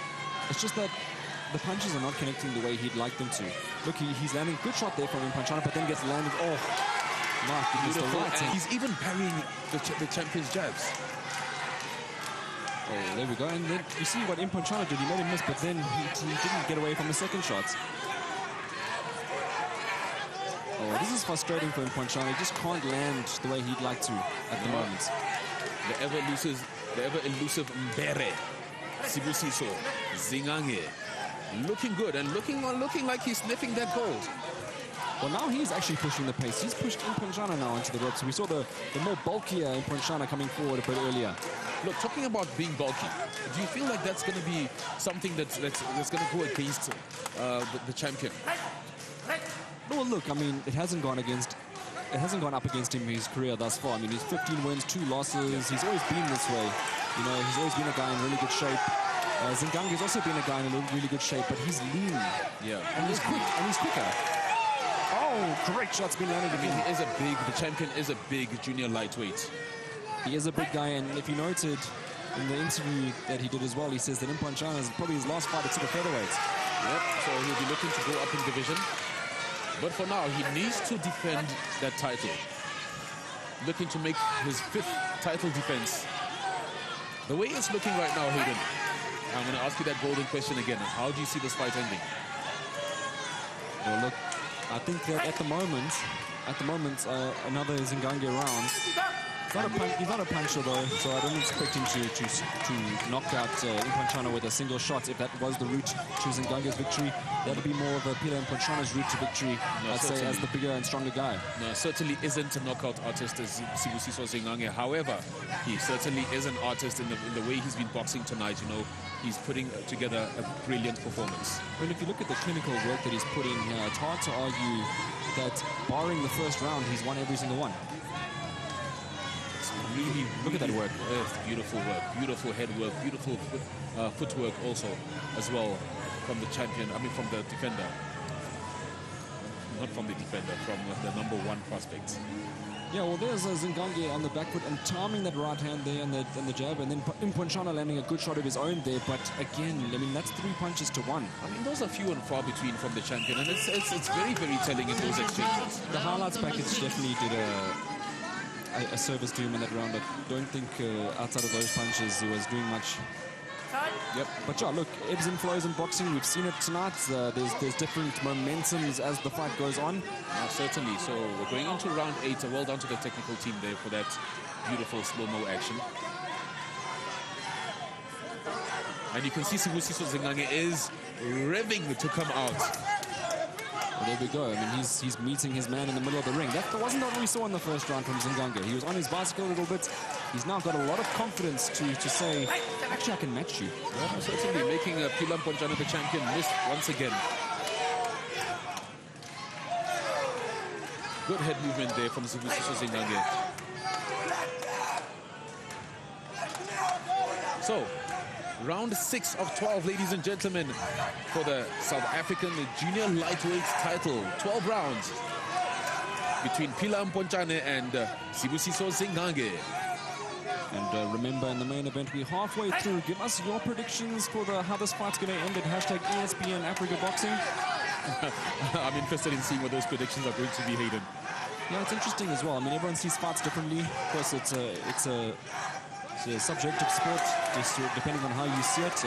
It's just that the punches are not connecting the way he'd like them to. Look, he's landing good shot there from Impanchana, but then gets landed. Oh, my goodness, the right.
And he's even parrying the champion's jabs.
Oh, there we go. And then you see what Impanchana did. He made him miss, but then he didn't get away from the second shots. Oh, this is frustrating for Impanchana. He just can't land the way he'd like to at the moment.
The ever elusive Mbere, Sibusiso Zingange, looking good and looking like he's sniffing that gold.
Well, now he's actually pushing the pace. He's pushed Impanchana now into the ropes. We saw the more bulkier Impanchana coming forward a bit earlier.
Look, talking about being bulky, do you feel like that's going to be something that's going to go against the champion?
Well, look, I mean, it hasn't gone up against him in his career thus far. I mean, he's 15 wins, 2 losses. He's always been this way. You know, he's always been a guy in really good shape. Zingange's also been a guy in really good shape, but he's lean.
Yeah.
And he's quick, and he's quicker. Oh, great shots being landed.
I mean, the champion is a big junior lightweight.
He is a big guy, and if you noted in the interview that he did as well, he says that Impanchana is probably his last fight at super featherweight.
Yep, so he'll be looking to go up in division. But for now, he needs to defend that title. Looking to make his 5th title defense. The way it's looking right now, Hayden, I'm going to ask you that golden question again. How do you see this fight ending?
Well, look, I think that at the moment, another Zingange round. He's not a puncher though, so I don't expect him to knock out Imponchana with a single shot. If that was the route to Zingange's victory, that would be more of a Pila Imponchana's route to victory,
No,
I'd say, as the bigger and stronger guy.
No, certainly isn't a knockout artist as Sibusiso Zingange. However, he certainly is an artist in the way he's been boxing tonight. You know, he's putting together a brilliant performance.
Well, if you look at the clinical work that he's put in here, it's hard to argue that barring the first round, he's won every single one.
Really,
look at that work.
Beautiful work, beautiful head work, beautiful footwork also as well from the champion, from the defender. Not from the defender, from the #1 prospect.
Yeah, well, there's Zingange on the back foot and timing that right hand there and the jab, and then Imponchana landing a good shot of his own there. But again, that's 3 punches to 1.
Those are few and far between from the champion, and it's very, very telling in those exchanges.
The highlights package definitely did a service to him in that round. I don't think outside of those punches he was doing much.
Yep.
But yeah, look, ebbs and flows in boxing. We've seen it tonight. There's different momentums as the fight goes on.
Certainly. So we're going into round 8. Well done to the technical team there for that beautiful slow-mo action. And you can see Sibusiso Zingange is revving to come out.
Well, there we go. He's meeting his man in the middle of the ring. That wasn't what we saw in the first round from Zingange. He was on his bicycle a little bit. He's now got a lot of confidence to say, actually, I can match you.
Yeah, certainly making Pila Imponchana the champion miss once again. Good head movement there from Sibusiso Zingange. So, round 6 of 12, ladies and gentlemen, for the South African junior lightweight title. 12 rounds between Pila Imponchana and Sibusiso Zingange.
And remember, in the main event, we're halfway through. Give us your predictions for how this fight's going to end at #ESPN Africa Boxing.
I'm interested in seeing what those predictions are going to be, Hayden.
Yeah, it's interesting as well. Everyone sees fights differently. Of course, it's a subjective sport, just depending on how you see it,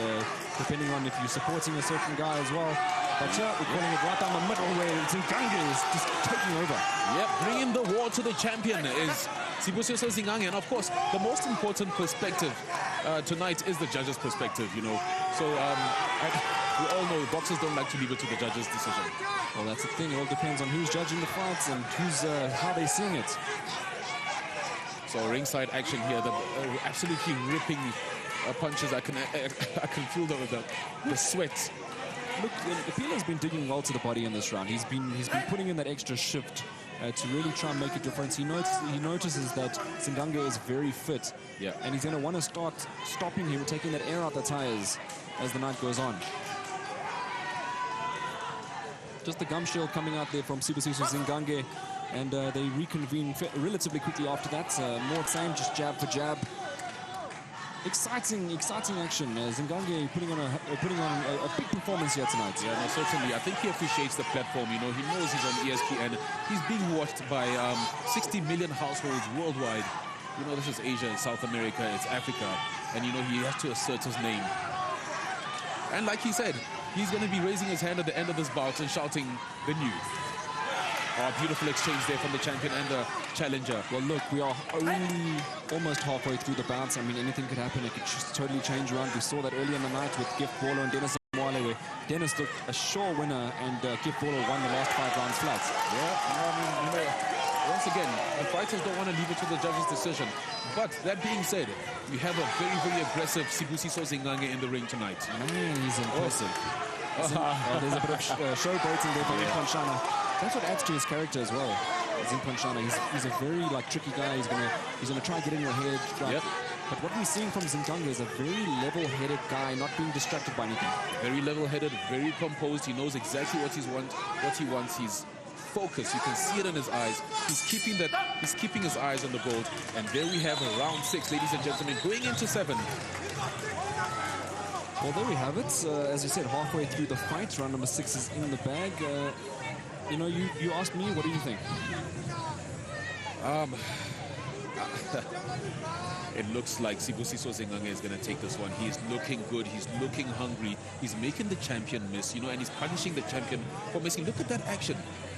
depending on if you're supporting a certain guy as well. But yeah, we're calling it right down the middle where Zingange is just taking over.
Yep, bringing the war to the champion is Sibusiso Zingange. And of course, the most important perspective tonight is the judges' perspective, So we all know boxers don't like to leave it to the judges' decision.
Well, that's the thing. It all depends on who's judging the fights and how they're seeing it.
So ringside action here, the absolutely ripping punches. I can feel the sweat.
Look, Pila's been digging well to the body in this round. He's been putting in that extra shift to really try and make a difference. He notices that Zingange is very fit, and he's going to want to start stopping him, taking that air out the tires as the night goes on. Just the gum shield coming out there from Sibusiso Zingange. And they reconvene relatively quickly after that. More same, just jab for jab. Exciting action. Zingange putting on a big performance here tonight.
Yeah, no, certainly. I think he appreciates the platform. He knows he's on ESPN. He's being watched by 60 million households worldwide. This is Asia, South America, it's Africa. And, he has to assert his name. And like he said, he's going to be raising his hand at the end of this bout and shouting the new. Beautiful exchange there from the champion and the challenger.
Well, look, we are only almost halfway through the bouts. Anything could happen. It could just totally change around. We saw that earlier in the night with Gift Baller and Dennis Mwale, where Dennis looked a sure winner and Gift Baller won the last 5 rounds flat.
Yeah, once again, the fighters don't want to leave it to the judge's decision. But that being said, we have a very, very aggressive Sibusiso Zingange in the ring tonight.
He's impressive. There's a bit of showboating there from Imponchana. That's what adds to his character as well. Imponchana, he's a very tricky guy. He's gonna try and get in your head.
Yep.
But what we're seeing from Zingange is a very level-headed guy, not being distracted by anything.
Very level-headed, very composed. He knows exactly what he wants. He's focused. You can see it in his eyes. He's keeping his eyes on the gold. And there we have round 6, ladies and gentlemen, going into 7.
Well, there we have it. As you said, halfway through the fight, round number 6 is in the bag. You know, you asked me, what do you think?
It looks like Sibusiso Zingange is going to take this one. He's looking good. He's looking hungry. He's making the champion miss, you know, and he's punishing the champion for missing. Look at that action.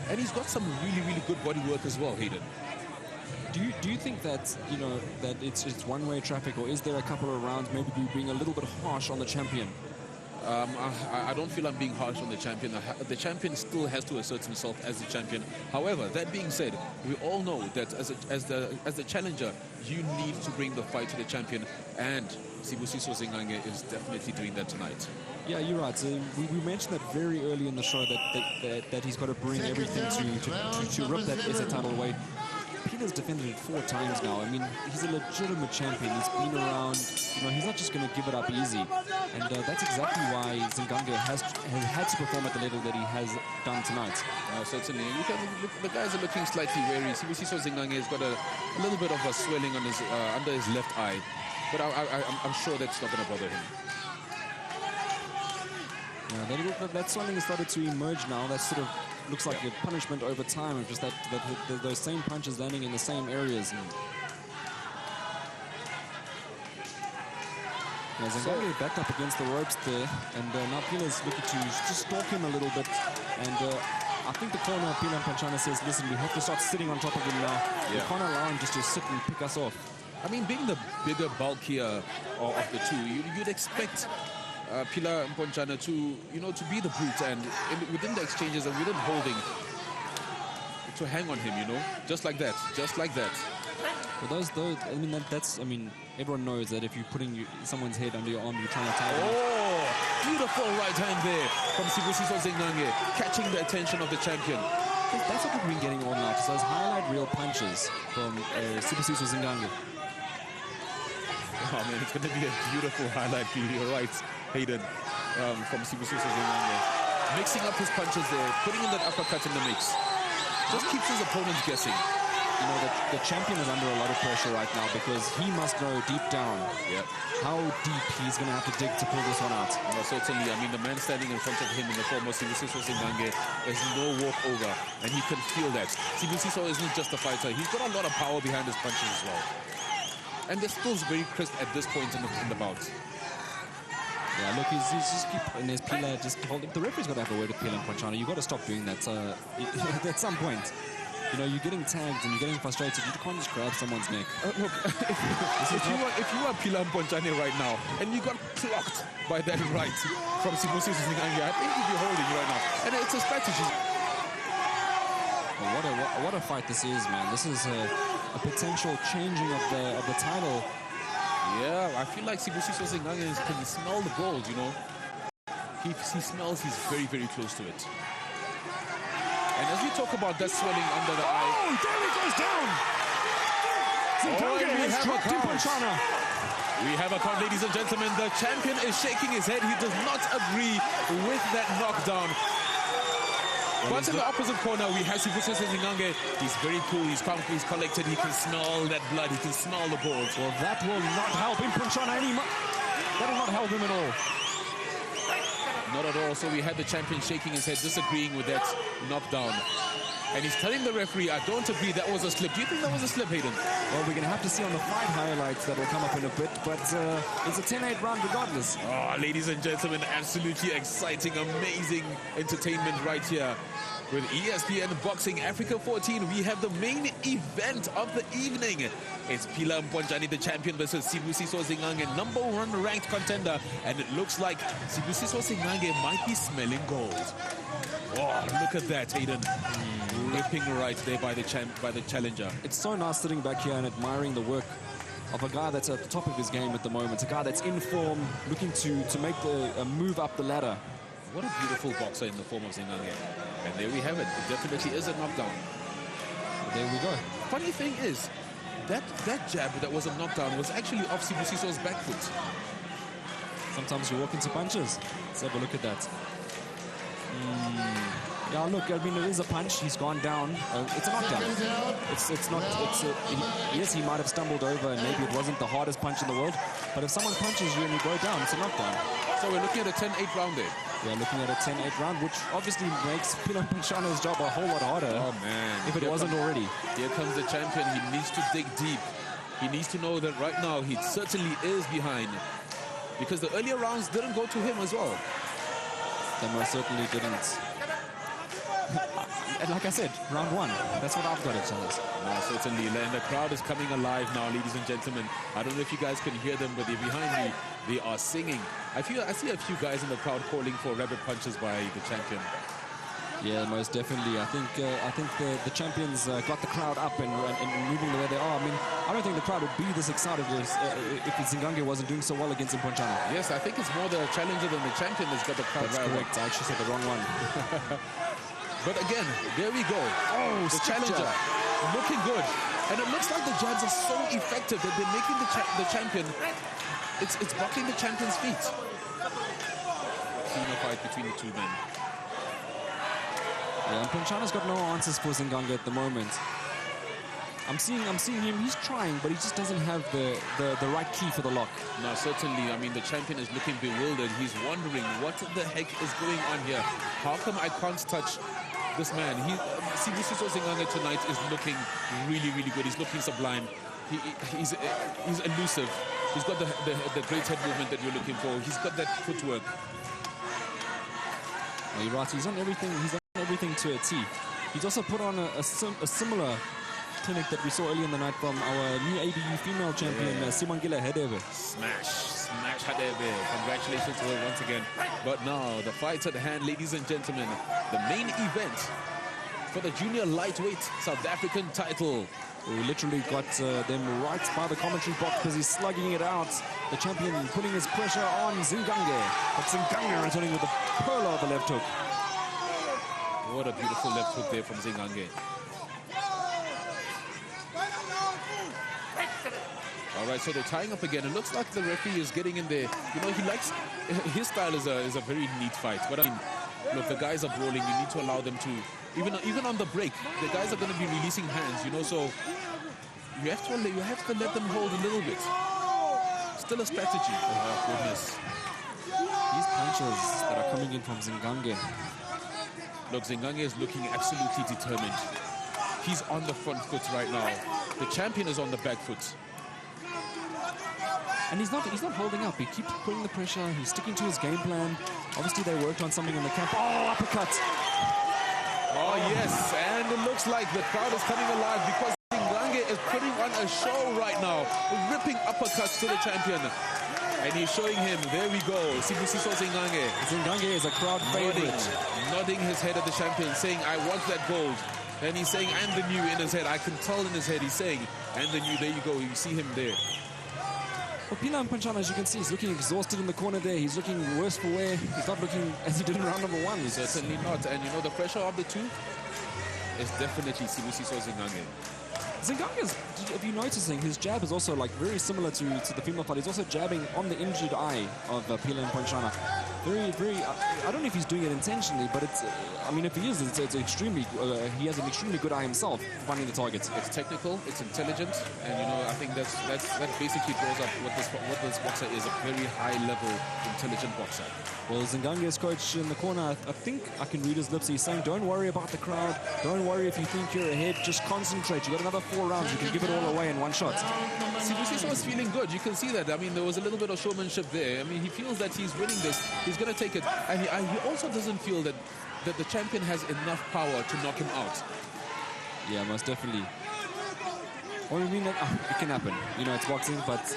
And he's got some really, really good body work as well, Hayden.
Do you think that, you know, that it's one-way traffic, or is there a couple of rounds maybe being a little bit harsh on the champion?
I don't feel I'm being harsh on the champion. The champion still has to assert himself as the champion. However, that being said, we all know that as the challenger, you need to bring the fight to the champion, and Sibusiso Zingange is definitely doing that tonight.
Yeah, you're right. So we mentioned that very early in the show that he's got to bring everything to rip that SA title away. Pila's defended it 4 times now. I mean, he's a legitimate champion. He's been around. You know, he's not just going to give it up easy. And that's exactly why Zingange has had to perform at the level that he has done tonight.
Certainly. The guys are looking slightly wary. Sibusiso Zingange has got a little bit of a swelling on his under his left eye. But I'm sure that's not going to bother him.
Yeah, that swelling has started to emerge now. That sort of looks like a punishment over time of just those same punches landing in the same areas. Yeah, Zingange backed up against the ropes there, and now Pila's looking to just stalk him a little bit. And I think the corner of Pila Mponchane says, listen, we have to start sitting on top of him now. We can't allow him just to sit and pick us off.
I mean, being the bigger, bulkier of the two, you'd expect Pila Mponchane to be the brute, and within the exchanges and within holding, to hang on him, just like that.
Well, I mean, everyone knows that if you're putting someone's head under your arm, you're trying to tie them.
Oh, beautiful right hand there from Sibusiso Zingange, catching the attention of the champion.
That's what we've been getting all night, those highlight reel punches from Sibusiso Zingange.
Oh man, it's going to be a beautiful highlight reel. You're right, Hayden, from Sibusiso Zingange. Mixing up his punches there, putting in that uppercut in the mix. Just keeps his opponents guessing.
You know, the champion is under a lot of pressure right now because he must know deep down how deep he's going to have to dig to pull this one out.
No, certainly. I mean, the man standing in front of him in the form of Sibusiso Zingange is no walkover, and he can feel that. Sibusiso isn't just a fighter. He's got a lot of power behind his punches as well. And they're still very crisp at this point in the bout.
Yeah, look, he's just and there's Pila just holding. The referee's got to have a word with Pila Mponchane. You've got to stop doing that at some point. You know, you're getting tagged and you're getting frustrated. You can't just grab someone's neck.
Look, if you are Pila Mponchane right now and you got clocked by that right from Sibusiso Zingange, I think you'd be holding right now. And it's a strategy.
Well, what a fight this is, man. This is a potential changing of the title.
Yeah, I feel like Sibusiso Zingange can smell the gold, He smells he's very, very close to it. And as we talk about that swelling under the eye...
Oh, there he goes down! Zingange has dropped Mponchane.
We have a count, ladies and gentlemen. The champion is shaking his head. He does not agree with that knockdown. But in the opposite corner, we have Sibusiso Zingange. He's very cool, he's calm, he's collected, he can smell that blood, he can smell the balls.
Well, that will not help Mponchane anymore. That will not help him at all.
Not at all. So we had the champion shaking his head, disagreeing with that knockdown. And he's telling the referee, I don't agree, that was a slip. Do you think that was a slip, Hayden?
Well, we're going to have to see on the fight highlights that will come up in a bit, but it's a 10-8 round regardless.
Oh, ladies and gentlemen, absolutely exciting, amazing entertainment right here. With ESPN Boxing Africa 14, we have the main event of the evening. It's Pila Mponchane, the champion, versus Sibusiso Zingange, #1 ranked contender. And it looks like Sibusiso Zingange might be smelling gold. Oh, look at that, Hayden. Ripping right there by the challenger.
It's so nice sitting back here and admiring the work of a guy that's at the top of his game at the moment, a guy that's in form, looking to make a move up the ladder.
What a beautiful boxer in the form of Zingange. And there we have it. It definitely is a knockdown.
There we go.
Funny thing is, that jab that was a knockdown was actually off Sibusiso's back foot.
Sometimes you walk into punches. Let's have a look at that. Yeah, look, I mean, it is a punch. He's gone down. It's a knockdown. It's not, yes, he might have stumbled over and maybe it wasn't the hardest punch in the world, but if someone punches you and you go down, it's a knockdown.
So we're looking at a 10-8 round there.
We're looking at a 10-8 round, which obviously makes Pilan Panchana's job a whole lot harder.
Oh, man.
If it wasn't already.
Here comes the champion. He needs to dig deep. He needs to know that right now he certainly is behind, because the earlier rounds didn't go to him as well.
They most certainly didn't. And like I said, round one. That's what I've got to tell us.
No, certainly. And the crowd is coming alive now, ladies and gentlemen. I don't know if you guys can hear them, but they're behind me. They are singing. I see a few guys in the crowd calling for rabbit punches by the champion.
Yeah, most definitely. I think the champions got the crowd up and moving the way they are. I mean, I don't think the crowd would be this excited if Zingange wasn't doing so well against Mponchana.
Yes, I think it's more the challenger than the champion that's got the crowd.
That's correct. I actually said the wrong one.
But again, there we go. Oh, the challenger looking good. And it looks like the jabs are so effective that they're making the champion, it's blocking the champion's feet. Cleaner fight between the two men.
Yeah, and Panchana's got no answers for Zingange at the moment. I'm seeing him, he's trying, but he just doesn't have the right key for the lock.
No, certainly. I mean, the champion is looking bewildered. He's wondering what the heck is going on here. How come I can't touch this man? Sibusiso Zingange tonight is looking really, really good. He's looking sublime. He's elusive. He's got the great head movement that you're looking for. He's got that footwork.
You're right. He's done everything. He's done everything to a T. He's also put on a similar clinic that we saw earlier in the night from our new ABU female champion, Simangile Hadebe.
Smash Hadebe. Congratulations to her once again. But now, the fight's at hand, ladies and gentlemen. The main event for the junior lightweight South African title.
We literally got them right by the commentary box because he's slugging it out. The champion putting his pressure on Zingange. But Zingange returning with a pearl of the left hook.
What a beautiful left hook there from Zingange. All right, so they're tying up again. It looks like the referee is getting in there. You know, he likes, his style is a very neat fight. But I mean, look, the guys are brawling. You need to allow them to, even on the break, the guys are going to be releasing hands, you know, so you have to let them hold a little bit. Still a strategy. Oh, goodness.
These punches that are coming in from Zingange.
Look, Zingange is looking absolutely determined. He's on the front foot right now. The champion is on the back foot.
And he's not holding up. He keeps putting the pressure. He's sticking to his game plan. Obviously, they worked on something in the camp. Oh, uppercut.
Oh, yes. And it looks like the crowd is coming alive because Zingange is putting on a show right now, ripping uppercuts to the champion. And he's showing him, there we go, Sibusiso Zingange.
Zingange is a crowd favorite.
Nodding his head at the champion, saying, I want that gold. And he's saying, and the new in his head. I can tell in his head, he's saying, and the new, there you go. You see him there.
Well, Pilan Panchana, as you can see, he's looking exhausted in the corner there. He's looking worse for wear. He's not looking as he did in round number one.
Certainly not. And you know, the pressure of the two is definitely Sibusiso Zingange.
Zingange, if you're noticing, his jab is also like very similar to the female fight. He's also jabbing on the injured eye of Pilan Panchana. Very, very, I don't know if he's doing it intentionally, but it's, I mean, if he is, it's extremely, he has an extremely good eye himself finding the targets.
It's technical, it's intelligent, and you know, I think that basically draws up what this boxer is, a very high-level, intelligent boxer.
Well, Zingange's coach in the corner, I think I can read his lips. He's saying, don't worry about the crowd. Don't worry if you think you're ahead. Just concentrate. You've got another 4 rounds. You can give it all away in one shot.
Sibusiso is feeling good. You can see that. I mean, there was a little bit of showmanship there. I mean, he feels that he's winning this. He's going to take it. And he also doesn't feel that the champion has enough power to knock him out.
Yeah, most definitely. Well, I mean, it can happen. You know, it's boxing, but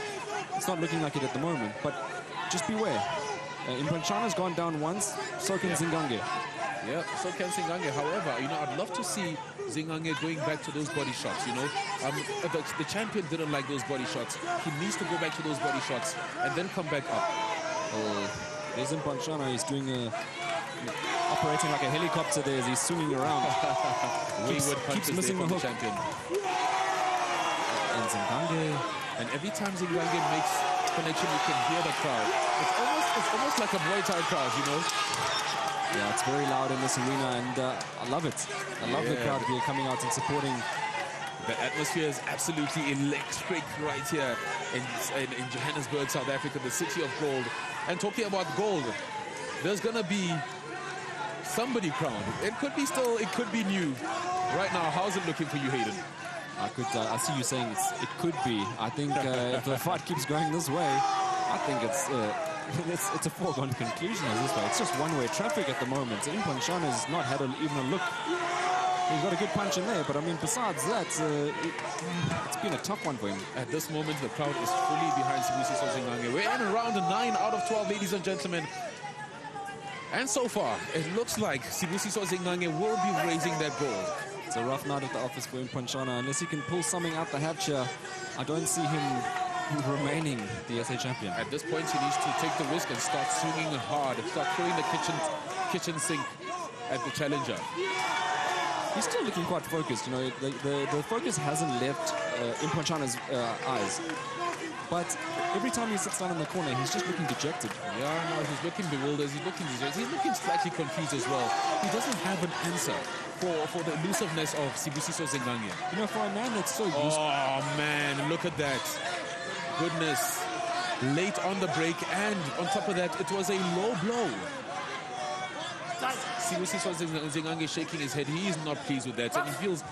it's not looking like it at the moment. But just beware. Impanchana's gone down once, so can Zingange.
Yeah, so can Zingange. However, you know, I'd love to see Zingange going back to those body shots, you know. The champion didn't like those body shots. He needs to go back to those body shots and then come back up.
There's Impanchana. He's doing operating like a helicopter there as he's swinging around. keeps missing the hook.
Champion.
And Zingange.
And every time Zingange makes connection, you can hear the crowd. It's almost like a Muay Thai crowd, you know.
Yeah, it's very loud in this arena, and I love it. I love the crowd here coming out and supporting.
The atmosphere is absolutely electric right here in Johannesburg, South Africa, the city of gold. And talking about gold, there's going to be somebody crowned. It could be still, it could be new. Right now, how's it looking for you, Hayden?
I see you saying it could be. I think if the fight keeps going this way, I think it's a foregone conclusion at this way. It's just one-way traffic at the moment. Impanchana has not had even a look. He's got a good punch in there, but I mean, besides that, it's been a tough one for him.
At this moment, the crowd is fully behind Sibusiso Zingange. We're in round 9 out of 12, ladies and gentlemen. And so far, it looks like Sibusiso Zingange will be raising that gold.
It's a rough night at the office for Impanchana. Unless he can pull something out the hatch here, I don't see him remaining the SA champion.
At this point, he needs to take the risk and start swinging hard, start throwing the kitchen sink at the challenger.
He's still looking quite focused, you know. The focus hasn't left Impanchana's eyes. But every time he sits down in the corner, he's just looking dejected.
Yeah, no, he's looking bewildered. He's looking dejected. He's looking slightly confused as well. He doesn't have an answer for the elusiveness of Sibusiso Zingange.
You know, for a man that's so used...
Oh, man, look at that. Goodness. Late on the break, and on top of that, it was a low blow. Sibusiso Zingange shaking his head. He is not pleased with that, and he feels,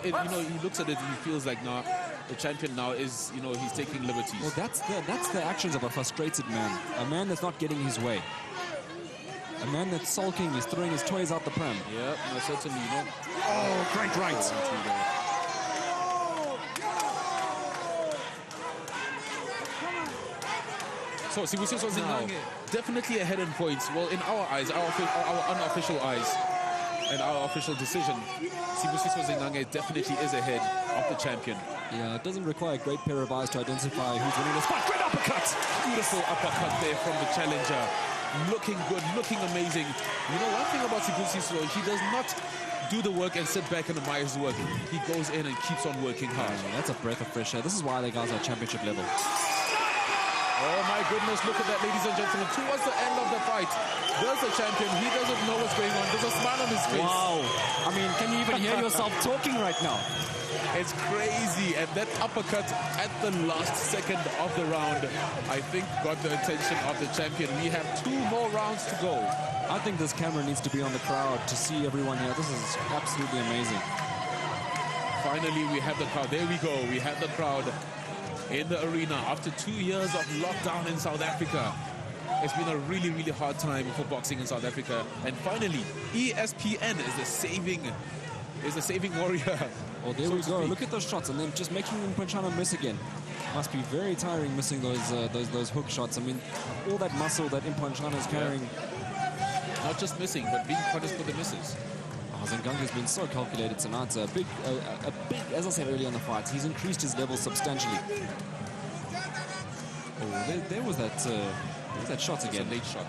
you know, he looks at it and he feels like, now the champion now is, you know, he's taking liberties.
Well, that's the actions of a frustrated man, a man that's not getting his way, a man that's sulking. He's throwing his toys out the pram.
Yeah, no, certainly, you know.
Oh, great right.
So Sibusiso Zingange definitely ahead in points. Well, in our eyes, our unofficial eyes, and our official decision, Sibusiso Zingange definitely is ahead of the champion.
Yeah, it doesn't require a great pair of eyes to identify who's winning this fight. Great uppercut!
Beautiful uppercut there from the challenger. Looking good, looking amazing. You know, one thing about Sibusiso, he does not do the work and sit back and admire his work. He goes in and keeps on working hard.
That's a breath of fresh air. This is why the guys are championship level.
Oh my goodness, look at that, ladies and gentlemen. Towards the end of the fight, there's the champion. He doesn't know what's going on. There's a smile on his face.
Wow. I mean, can you even hear yourself talking right now?
It's crazy. And that uppercut at the last second of the round, I think got the attention of the champion. We have 2 more rounds to go.
I think this camera needs to be on the crowd to see everyone here. This is absolutely amazing.
Finally, we have the crowd. There we go. We have the crowd in the arena after 2 years of lockdown in South Africa. It's been a really, really hard time for boxing in South Africa. And finally, ESPN is the saving warrior.
Well, there we go. Look at those shots, and then just making Impanchana miss again. Must be very tiring missing those hook shots. I mean, all that muscle that Impanchana is carrying.
Yeah. Not just missing, but being punished for the misses.
Zingange has been so calculated tonight. A big, as I said earlier in the fight, he's increased his level substantially. Oh, there was that shot again.
Late shot.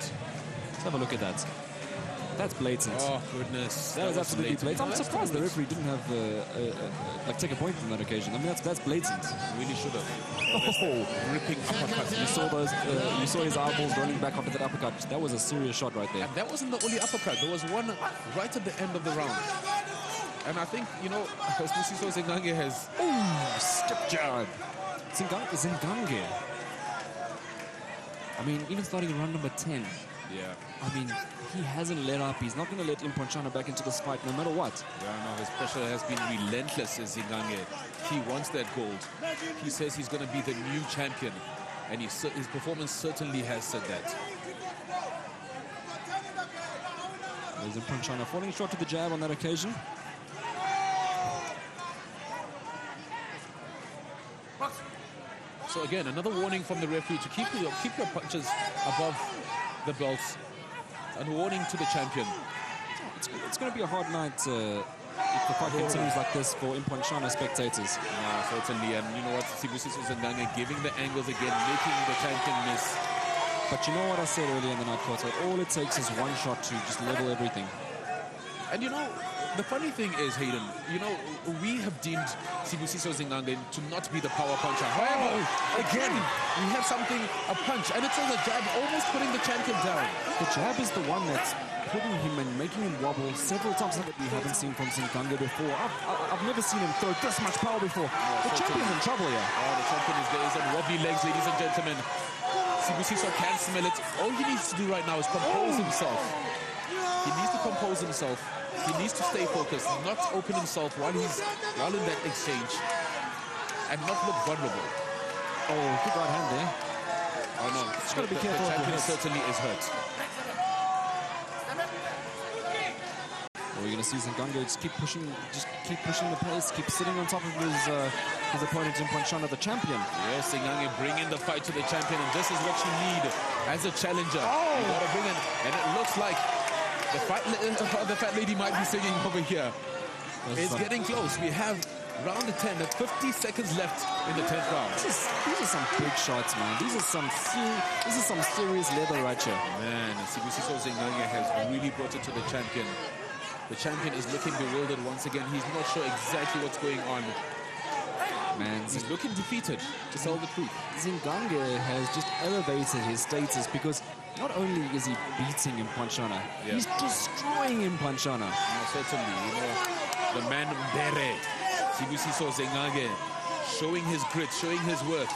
Let's have a look at that. That's blatant.
Oh goodness,
that is absolutely blatant. I'm surprised the referee didn't have take a point from that occasion. I mean, that's blatant.
Really should have.
Oh,
ripping uppercut.
You saw those. You saw his eyeballs rolling back after that uppercut. That was a serious shot right there.
And that wasn't the only uppercut. There was one right at the end of the round. And I think, you know, Sibusiso Zingange has...
Ooh, step jab. Zingange. I mean, even starting in round number 10.
Yeah.
I mean, he hasn't let up. He's not going to let Impanchana back into this fight no matter what.
Yeah, no, his pressure has been relentless as Zingange. He wants that gold. He says he's going to be the new champion. And his performance certainly has said that.
There's Impanchana falling short to the jab on that occasion.
So again, another warning from the referee to keep your punches above the belts. And a warning to the champion.
It's going to be a hard night if the fight continues like this for Impanchana spectators.
Yeah, certainly. And you know what? Sibusiso Zingange giving the angles again, making the champion miss.
But you know what I said earlier in the night, Koto? All it takes is one shot to just level everything.
And you know, the funny thing is, Hayden, you know, we have deemed Sibusiso Zingange to not be the power puncher. However, again, we have something, a punch, and it's on the jab, almost putting the champion down.
The jab is the one that's putting him and making him wobble several times that we haven't seen from Zingange before. I've never seen him throw this much power before. The champion's in trouble here.
Oh, the champion is there. He's on wobbly legs, ladies and gentlemen. Sibusiso can smell it. All he needs to do right now is compose himself. He needs to compose himself. He needs to stay focused, not open himself while in that exchange, and not look vulnerable.
Oh, good right hand there.
Oh no,
Just got to be careful.
The champion certainly is hurt.
We're going to see Zingange just keep pushing the pace, keep sitting on top of his opponent in Ponchana, the champion.
Yes, Zingange bringing the fight to the champion, and this is what you need as a challenger. You got to bring it, and it looks like the fat lady might be singing over here. It's getting close. We have round 10 at 50 seconds left in the 10th round.
These are some big shots, man. This is some serious leather right here.
Man, Sibusiso Zingange has really brought it to the champion. The champion is looking bewildered once again. He's not sure exactly what's going on.
Man,
he's looking defeated, to tell the truth.
Zingange has just elevated his status because not only is he beating in Ponchana, he's destroying in Ponchana.
No, certainly, you know, the man Mbere, Sibusiso Zingange, showing his grit, showing his worth,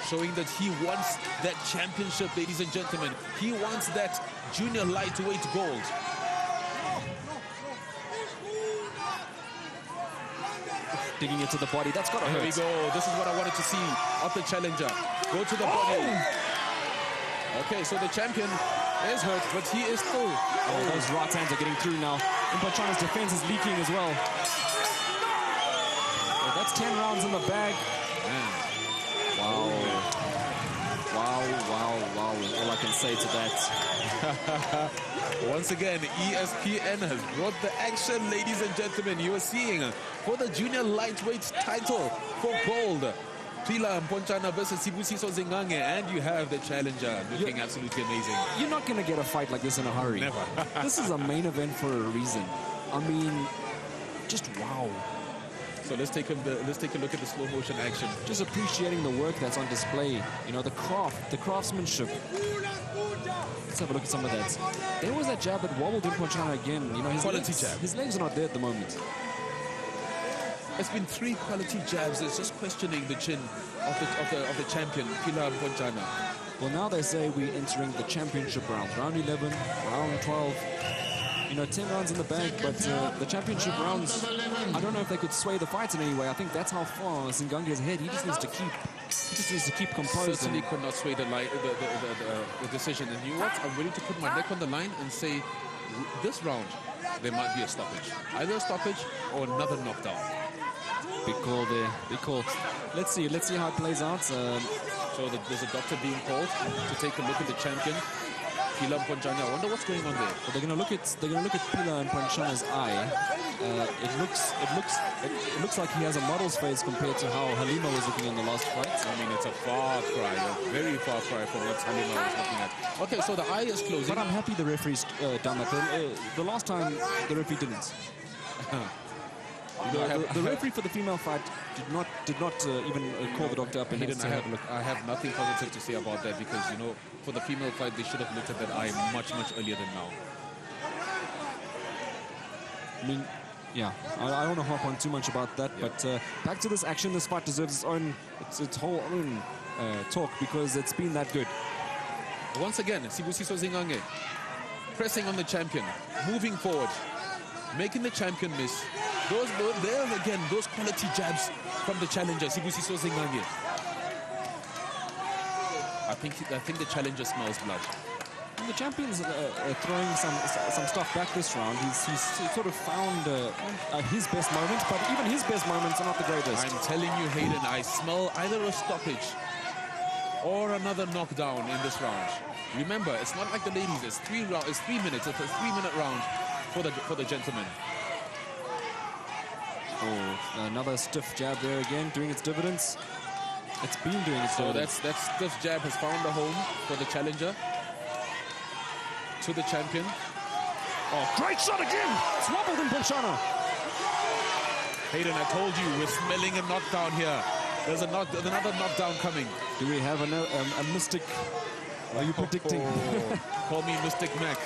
showing that he wants that championship, ladies and gentlemen. He wants that junior lightweight gold.
Digging into the body, that's got to hurt.
Here we go. This is what I wanted to see of the challenger. Go to the body. Okay, so the champion is hurt, but he is still...
Oh, those right hands are getting through now. Ponchana's defense is leaking as well. Oh, that's 10 rounds in the bag.
Man.
Wow. Wow. All I can say to that.
Once again, ESPN has brought the action, ladies and gentlemen. You are seeing for the junior lightweight title for gold, Pila Ponchana versus Sibusiso Zingange, and you have the challenger looking absolutely amazing.
You're not going to get a fight like this in a hurry.
Never.
This is a main event for a reason. I mean, just wow.
So let's take a look at the slow motion action.
Just appreciating the work that's on display. You know, the craft, the craftsmanship. Let's have a look at some of that. There was that jab that wobbled in Ponchana again. You know, his legs are not there at the moment.
It's been 3 quality jabs. It's just questioning the chin of the champion, Pila Ponchana.
Well, now they say we're entering the championship rounds. Round 11, round 12. You know, 10 rounds in the bag, but the championship rounds, I don't know if they could sway the fight in any way. I think that's how far Zingange is ahead. He just needs to keep composed.
Certainly could not sway the decision. And you know what? I'm ready to put my neck on the line and say, this round, there might be a stoppage. Either a stoppage or another knockdown.
Big call there, big call. Let's see how it plays out.
So there's a doctor being called to take a look at the champion, Pila Ponchana. I wonder what's going on there.
Well, they're going to look at Pila and Ponchana's eye. It looks like he has a model's face compared to how Halima was looking in the last fight.
I mean, it's a far cry, a very far cry from what Halima was looking at. Okay, so the eye is closing.
But I'm happy the referee's done that. The last time the referee didn't. The referee for the female fight did not even call the doctor up and have a look.
I have nothing positive to say about that because, you know, for the female fight, they should have looked at that eye much earlier than now.
I mean, yeah, I don't want to harp on too much about that, but back to this action. This fight deserves its whole own talk because it's been that good.
Once again, Sibusiso Zingange pressing on the champion, moving forward, making the champion miss. Those quality jabs from the challenger, Sibusiso Zingange. I think the challenger smells blood.
And the champion's throwing some stuff back this round. He's sort of found his best moments, but even his best moments are not the greatest.
I'm telling you, Hayden, I smell either a stoppage or another knockdown in this round. Remember, it's not like the ladies. It's 3 minutes. It's a 3-minute round for the gentlemen.
Oh, another stiff jab there again, doing its dividends. It's been doing its dividends.
So that stiff jab has found a home for the challenger. To the champion.
Oh, great shot again! It's wobbled in Ponchana.
Hayden, I told you, we're smelling a knockdown here. There's another knockdown coming.
Do we have a Mystic? Are you predicting?
Call me Mystic Mac.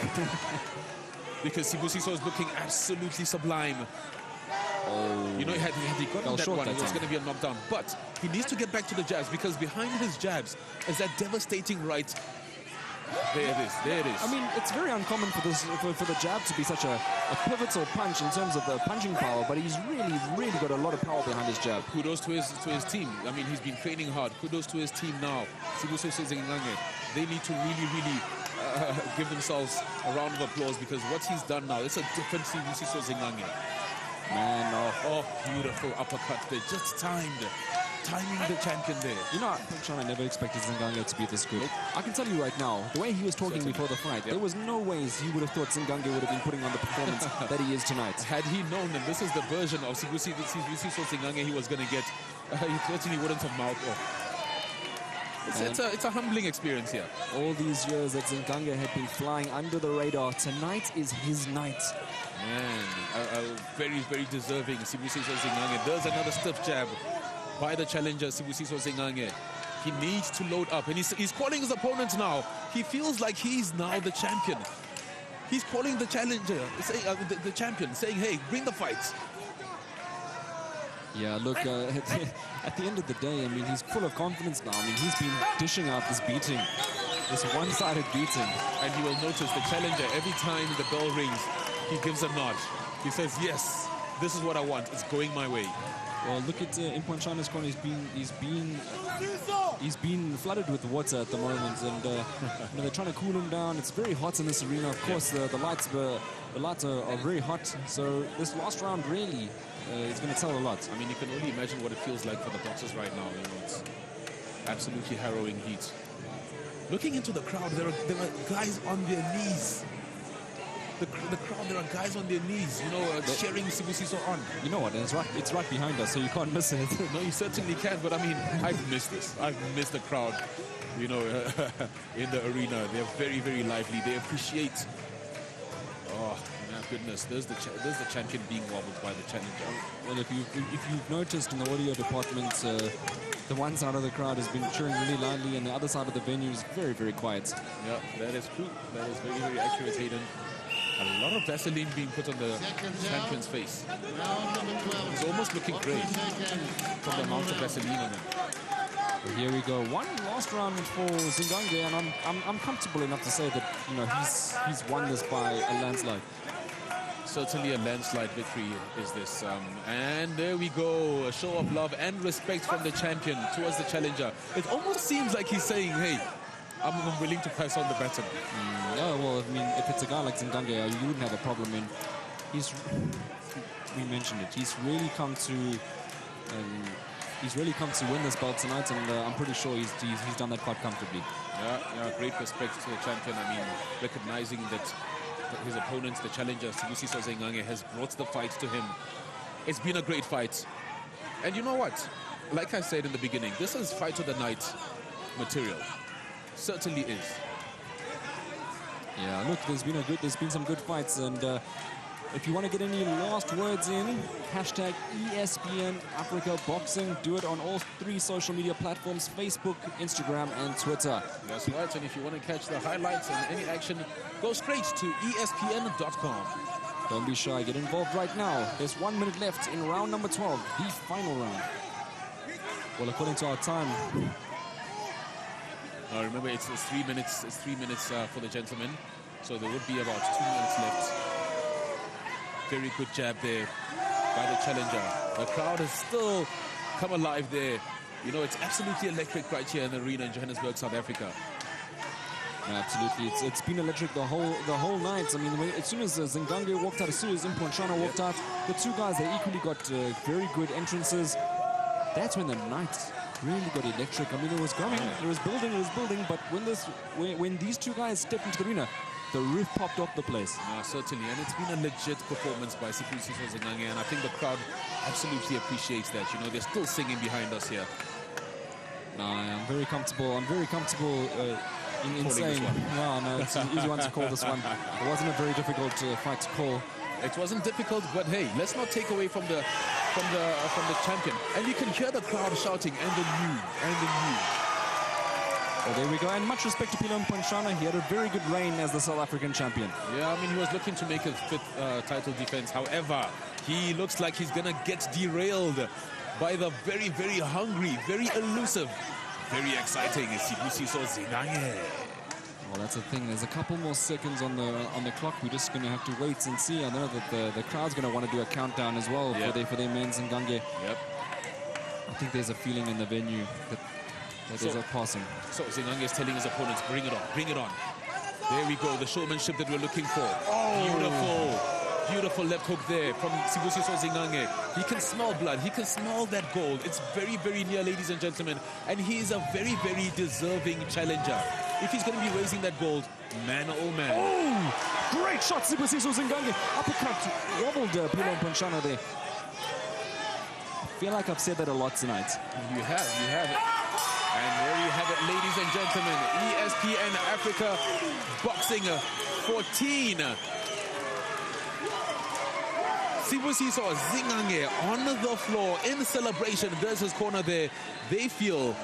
Because Sibusiso is looking absolutely sublime.
Oh.
You know, had he gotten that one, it was going to be a knockdown. But he needs to get back to the jabs, because behind his jabs is that devastating right. There it is. There it is.
I mean, it's very uncommon for the jab to be such a pivotal punch in terms of the punching power, but he's really got a lot of power behind his jab.
Kudos to his team. I mean, he's been training hard. Kudos to his team now. Sibusiso Zingange. They need to really give themselves a round of applause, because what he's done now, it's a different Sibusiso Zingange.
Man,
oh, beautiful uppercut there, just timing the champion there.
You know, I never expected Zingange to be this good.
Nope.
I can tell you right now, the way he was talking before the fight, there was no ways he would have thought Zingange would have been putting on the performance that he is tonight.
Had he known that this is the version of Sibusiso Zingange he was going to get, he certainly wouldn't have mouthed off. It's a humbling experience here.
All these years that Zingange had been flying under the radar, tonight is his night.
Man, very deserving Sibusiso Zingange. There's another stiff jab by the challenger, Sibusiso Zingange. He needs to load up, and he's calling his opponents now. He feels like he's now the champion. He's calling the challenger, the champion, saying, hey, bring the fight.
Yeah, look, at the end of the day, I mean, he's full of confidence now. I mean, he's been dishing out this beating, this one-sided beating.
And you will notice the challenger, every time the bell rings, he gives a nod. He says, yes, this is what I want. It's going my way.
Well, look at Imponchana's corner. He's been flooded with water at the moment, and you know, they're trying to cool him down. It's very hot in this arena. Of course, the lights are very hot. So this last round really is going to tell a lot.
I mean, you can only imagine what it feels like for the boxers right now. You know, it's absolutely harrowing heat. Looking into the crowd, there are guys on their knees. The crowd, there are guys on their knees, you know, cheering Sibusiso on.
You know what, it's right behind us, so you can't miss it.
No, you certainly can't, but I mean, I've missed this. I've missed the crowd, you know, in the arena. They're very lively. They appreciate. Oh, my goodness, there's the champion being wobbled by the challenger.
Well, if you've noticed in the audio department, the one side of the crowd has been cheering really loudly, and the other side of the venue is very quiet.
Yeah, that is true. That is very accurate, Hayden. A lot of Vaseline being put on the champion's face. He's almost looking great from the amount of Vaseline on him.
Well, here we go. One last round for Zingange, and I'm comfortable enough to say that, you know, he's won this by a landslide.
Certainly a landslide victory is this. And there we go. A show of love and respect from the champion towards the challenger. It almost seems like he's saying, hey, I'm willing to pass on the baton.
Yeah, well, I mean, if it's a guy like Zingange, you wouldn't have a problem in. We mentioned it. He's really come to win this belt tonight, and I'm pretty sure he's done that quite comfortably.
Yeah, great respect to the champion. I mean, recognizing that his opponent, the challenger, Sibusiso Zingange, has brought the fight to him. It's been a great fight. And you know what? Like I said in the beginning, this is fight of the night material. Certainly is.
Yeah, look, there's been some good fights, and if you want to get any last words in, hashtag ESPN Africa Boxing. Do it on all 3 social media platforms: Facebook, Instagram, and Twitter.
That's right, and if you want to catch the highlights and any action, go straight to ESPN.com.
Don't be shy, get involved right now. There's 1 minute left in round number 12, the final round. Well, according to our time,
remember, it's 3 minutes. It's 3 minutes for the gentleman, so there would be about 2 minutes left. Very good jab there by the challenger. The crowd has still come alive there. You know, it's absolutely electric right here in the arena in Johannesburg, South Africa.
Yeah, absolutely, it's been electric the whole night. I mean, as soon as Zingange walked out, as soon as Imponchana walked out, the 2 guys, they equally got very good entrances. That's when the night really got electric. I mean, it was going, it was building, but when these 2 guys stepped into the arena, the roof popped off the place.
No, certainly, and it's been a legit performance by Sibusiso Zingange, and I think the crowd absolutely appreciates that. You know, they're still singing behind us here.
No, I'm very comfortable. In saying, no, it's an easy one to call this one. It wasn't a very difficult fight to call.
It wasn't difficult, but hey, let's not take away from the champion. And you can hear the crowd shouting, and the new.
Well, there we go. And much respect to Pilon Ponchana. He had a very good reign as the South African champion.
Yeah, I mean, he was looking to make his fifth title defense. However, he looks like he's going to get derailed by the very, very hungry, very elusive, very exciting Sibusiso Zingange.
Well, that's the thing. There's a couple more seconds on the clock. We're just going to have to wait and see. I know that the crowd's going to want to do a countdown as well for their men Zingange.
Yep.
I think there's a feeling in the venue that there's a passing.
So Zingange is telling his opponents, bring it on, bring it on. There we go, the showmanship that we're looking for. Beautiful, beautiful left hook there from Sibusiso Zingange. He can smell blood, he can smell that gold. It's very, very near, ladies and gentlemen. And he is a very, very deserving challenger. If he's going to be raising that gold, man oh man.
Oh, great shot, Sibusiso Zingange. Uppercut, wobbled Pilon Ponchana there. I feel like I've said that a lot tonight.
You have it. And there you have it, ladies and gentlemen. ESPN Africa Boxing 14. Sibusiso Zingange on the floor in celebration. There's his corner there. They feel,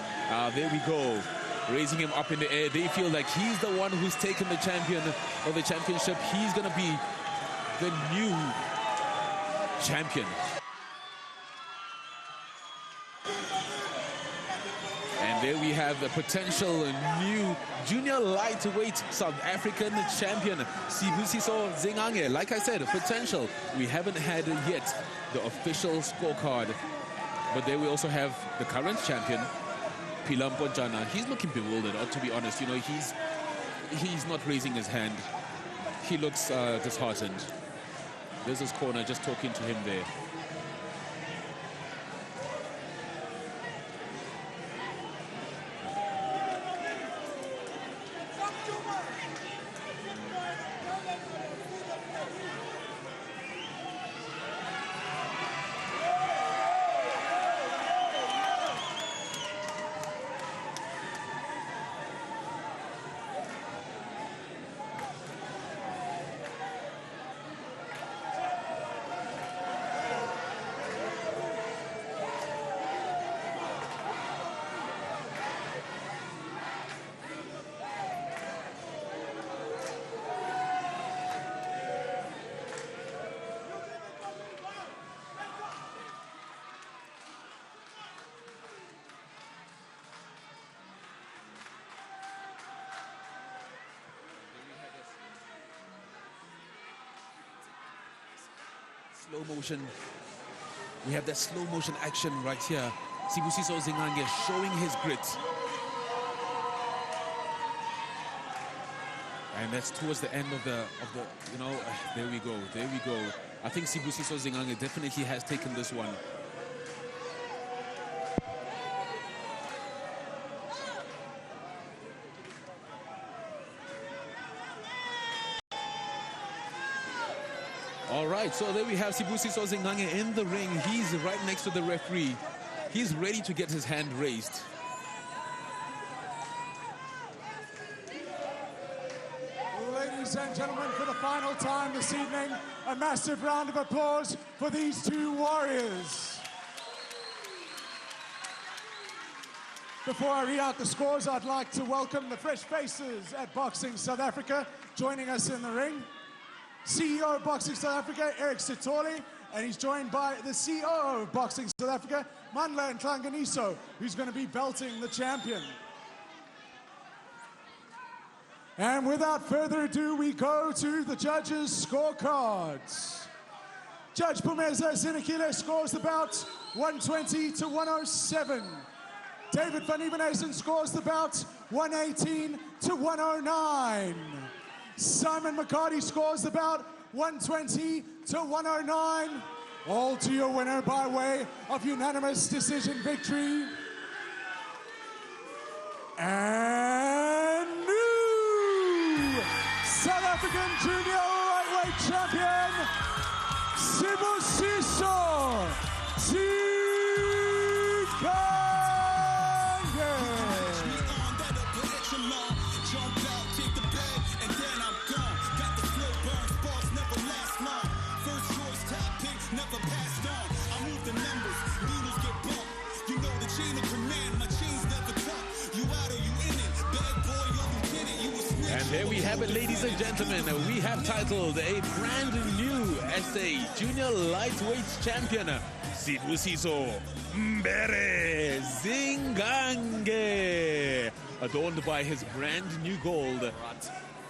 there we go, raising him up in the air. They feel like he's the one who's taken the champion or the championship. He's going to be the new champion. And there we have the potential new junior lightweight South African champion, Sibusiso Zingange. Like I said, potential. We haven't had yet the official scorecard. But there we also have the current champion, Pilon Ponchana. He's looking bewildered, to be honest. You know, he's not raising his hand. He looks disheartened. There's his corner just talking to him there. Slow motion. We have that slow motion action right here. Sibusiso Zingange showing his grit. And that's towards the end of the you know, there we go. I think Sibusiso Zingange definitely has taken this one. All right, so there we have Sibusiso Zingange in the ring. He's right next to the referee. He's ready to get his hand raised.
Ladies and gentlemen, for the final time this evening, a massive round of applause for these two warriors. Before I read out the scores, I'd like to welcome the fresh faces at Boxing South Africa joining us in the ring. CEO of Boxing South Africa, Eric Sitoli, and he's joined by the COO of Boxing South Africa, Mandla Nhlanganiso, who's going to be belting the champion. And without further ado, we go to the judges' scorecards. Judge Pumeza Sinikile scores the bout 120 to 107. David van Ebenezen scores the bout 118 to 109. Simon McCarty scores the bout 120 to 109. All to your winner by way of unanimous decision victory. And new South African Junior Lightweight Champion, Sibusiso Zingange.
There we have it, ladies and gentlemen. We have titled a brand new SA Junior Lightweight Champion, Sibusiso Mbere Zingange, adorned by his brand new gold.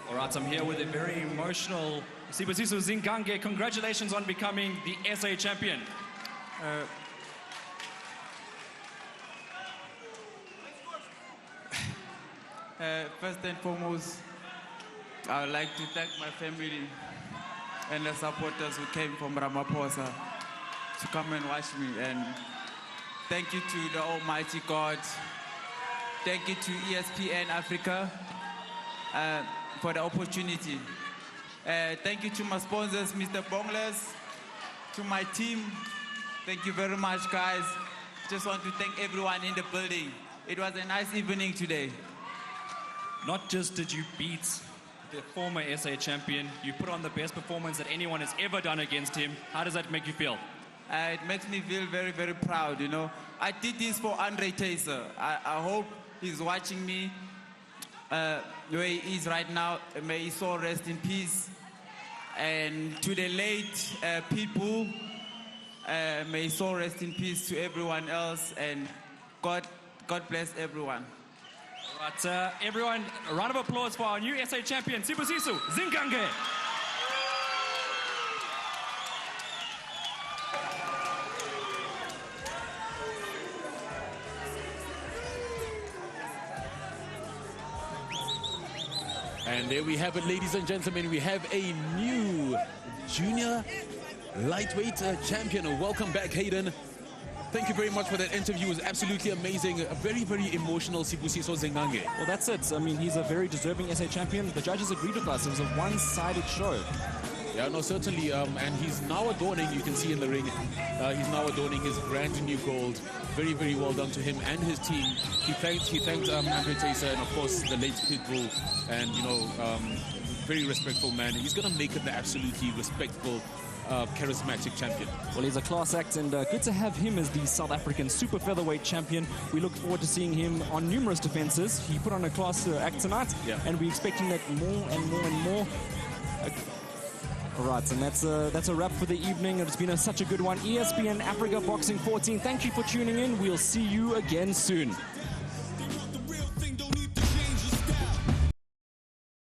All right, I'm here with a very emotional Sibusiso Zingange. Congratulations on becoming the SA champion.
First and foremost, I would like to thank my family and the supporters who came from Ramaphosa to come and watch me. And thank you to the Almighty God. Thank you to ESPN Africa for the opportunity. Thank you to my sponsors, Mr. Bongles, to my team. Thank you very much, guys. Just want to thank everyone in the building. It was a nice evening today.
Not just did you beat the former SA champion, you put on the best performance that anyone has ever done against him. How does that make you feel?
It makes me feel very, very proud, you know. I did this for Andre Taser. I hope he's watching me where he is right now. May his soul rest in peace. And to the late people, may his soul rest in peace to everyone else. And God bless everyone.
Right, everyone, a round of applause for our new SA champion, Sibusiso Zingange.
And there we have it, ladies and gentlemen. We have a new junior lightweight champion. Welcome back, Hayden. Thank you very much for that interview. It was absolutely amazing. A very, very emotional Sibusiso Zingange.
Well, that's it. I mean, he's a very deserving SA champion. The judges agreed with us. It was a one-sided show.
Yeah, no, certainly. And he's now adorning, you can see in the ring, he's now adorning his brand new gold. Very, very well done to him and his team. He thanked Andre Taser and, of course, the late Pitbull. And, you know, very respectful man. He's going to make him the absolutely respectful, charismatic champion.
Well, he's a class act, and good to have him as the South African super featherweight champion. We look forward to seeing him on numerous defenses. He put on a class act tonight, and we're expecting that more and more and more. All right, and that's a wrap for the evening. It's been such a good one. ESPN Africa Boxing 14, thank you for tuning in. We'll see you again soon.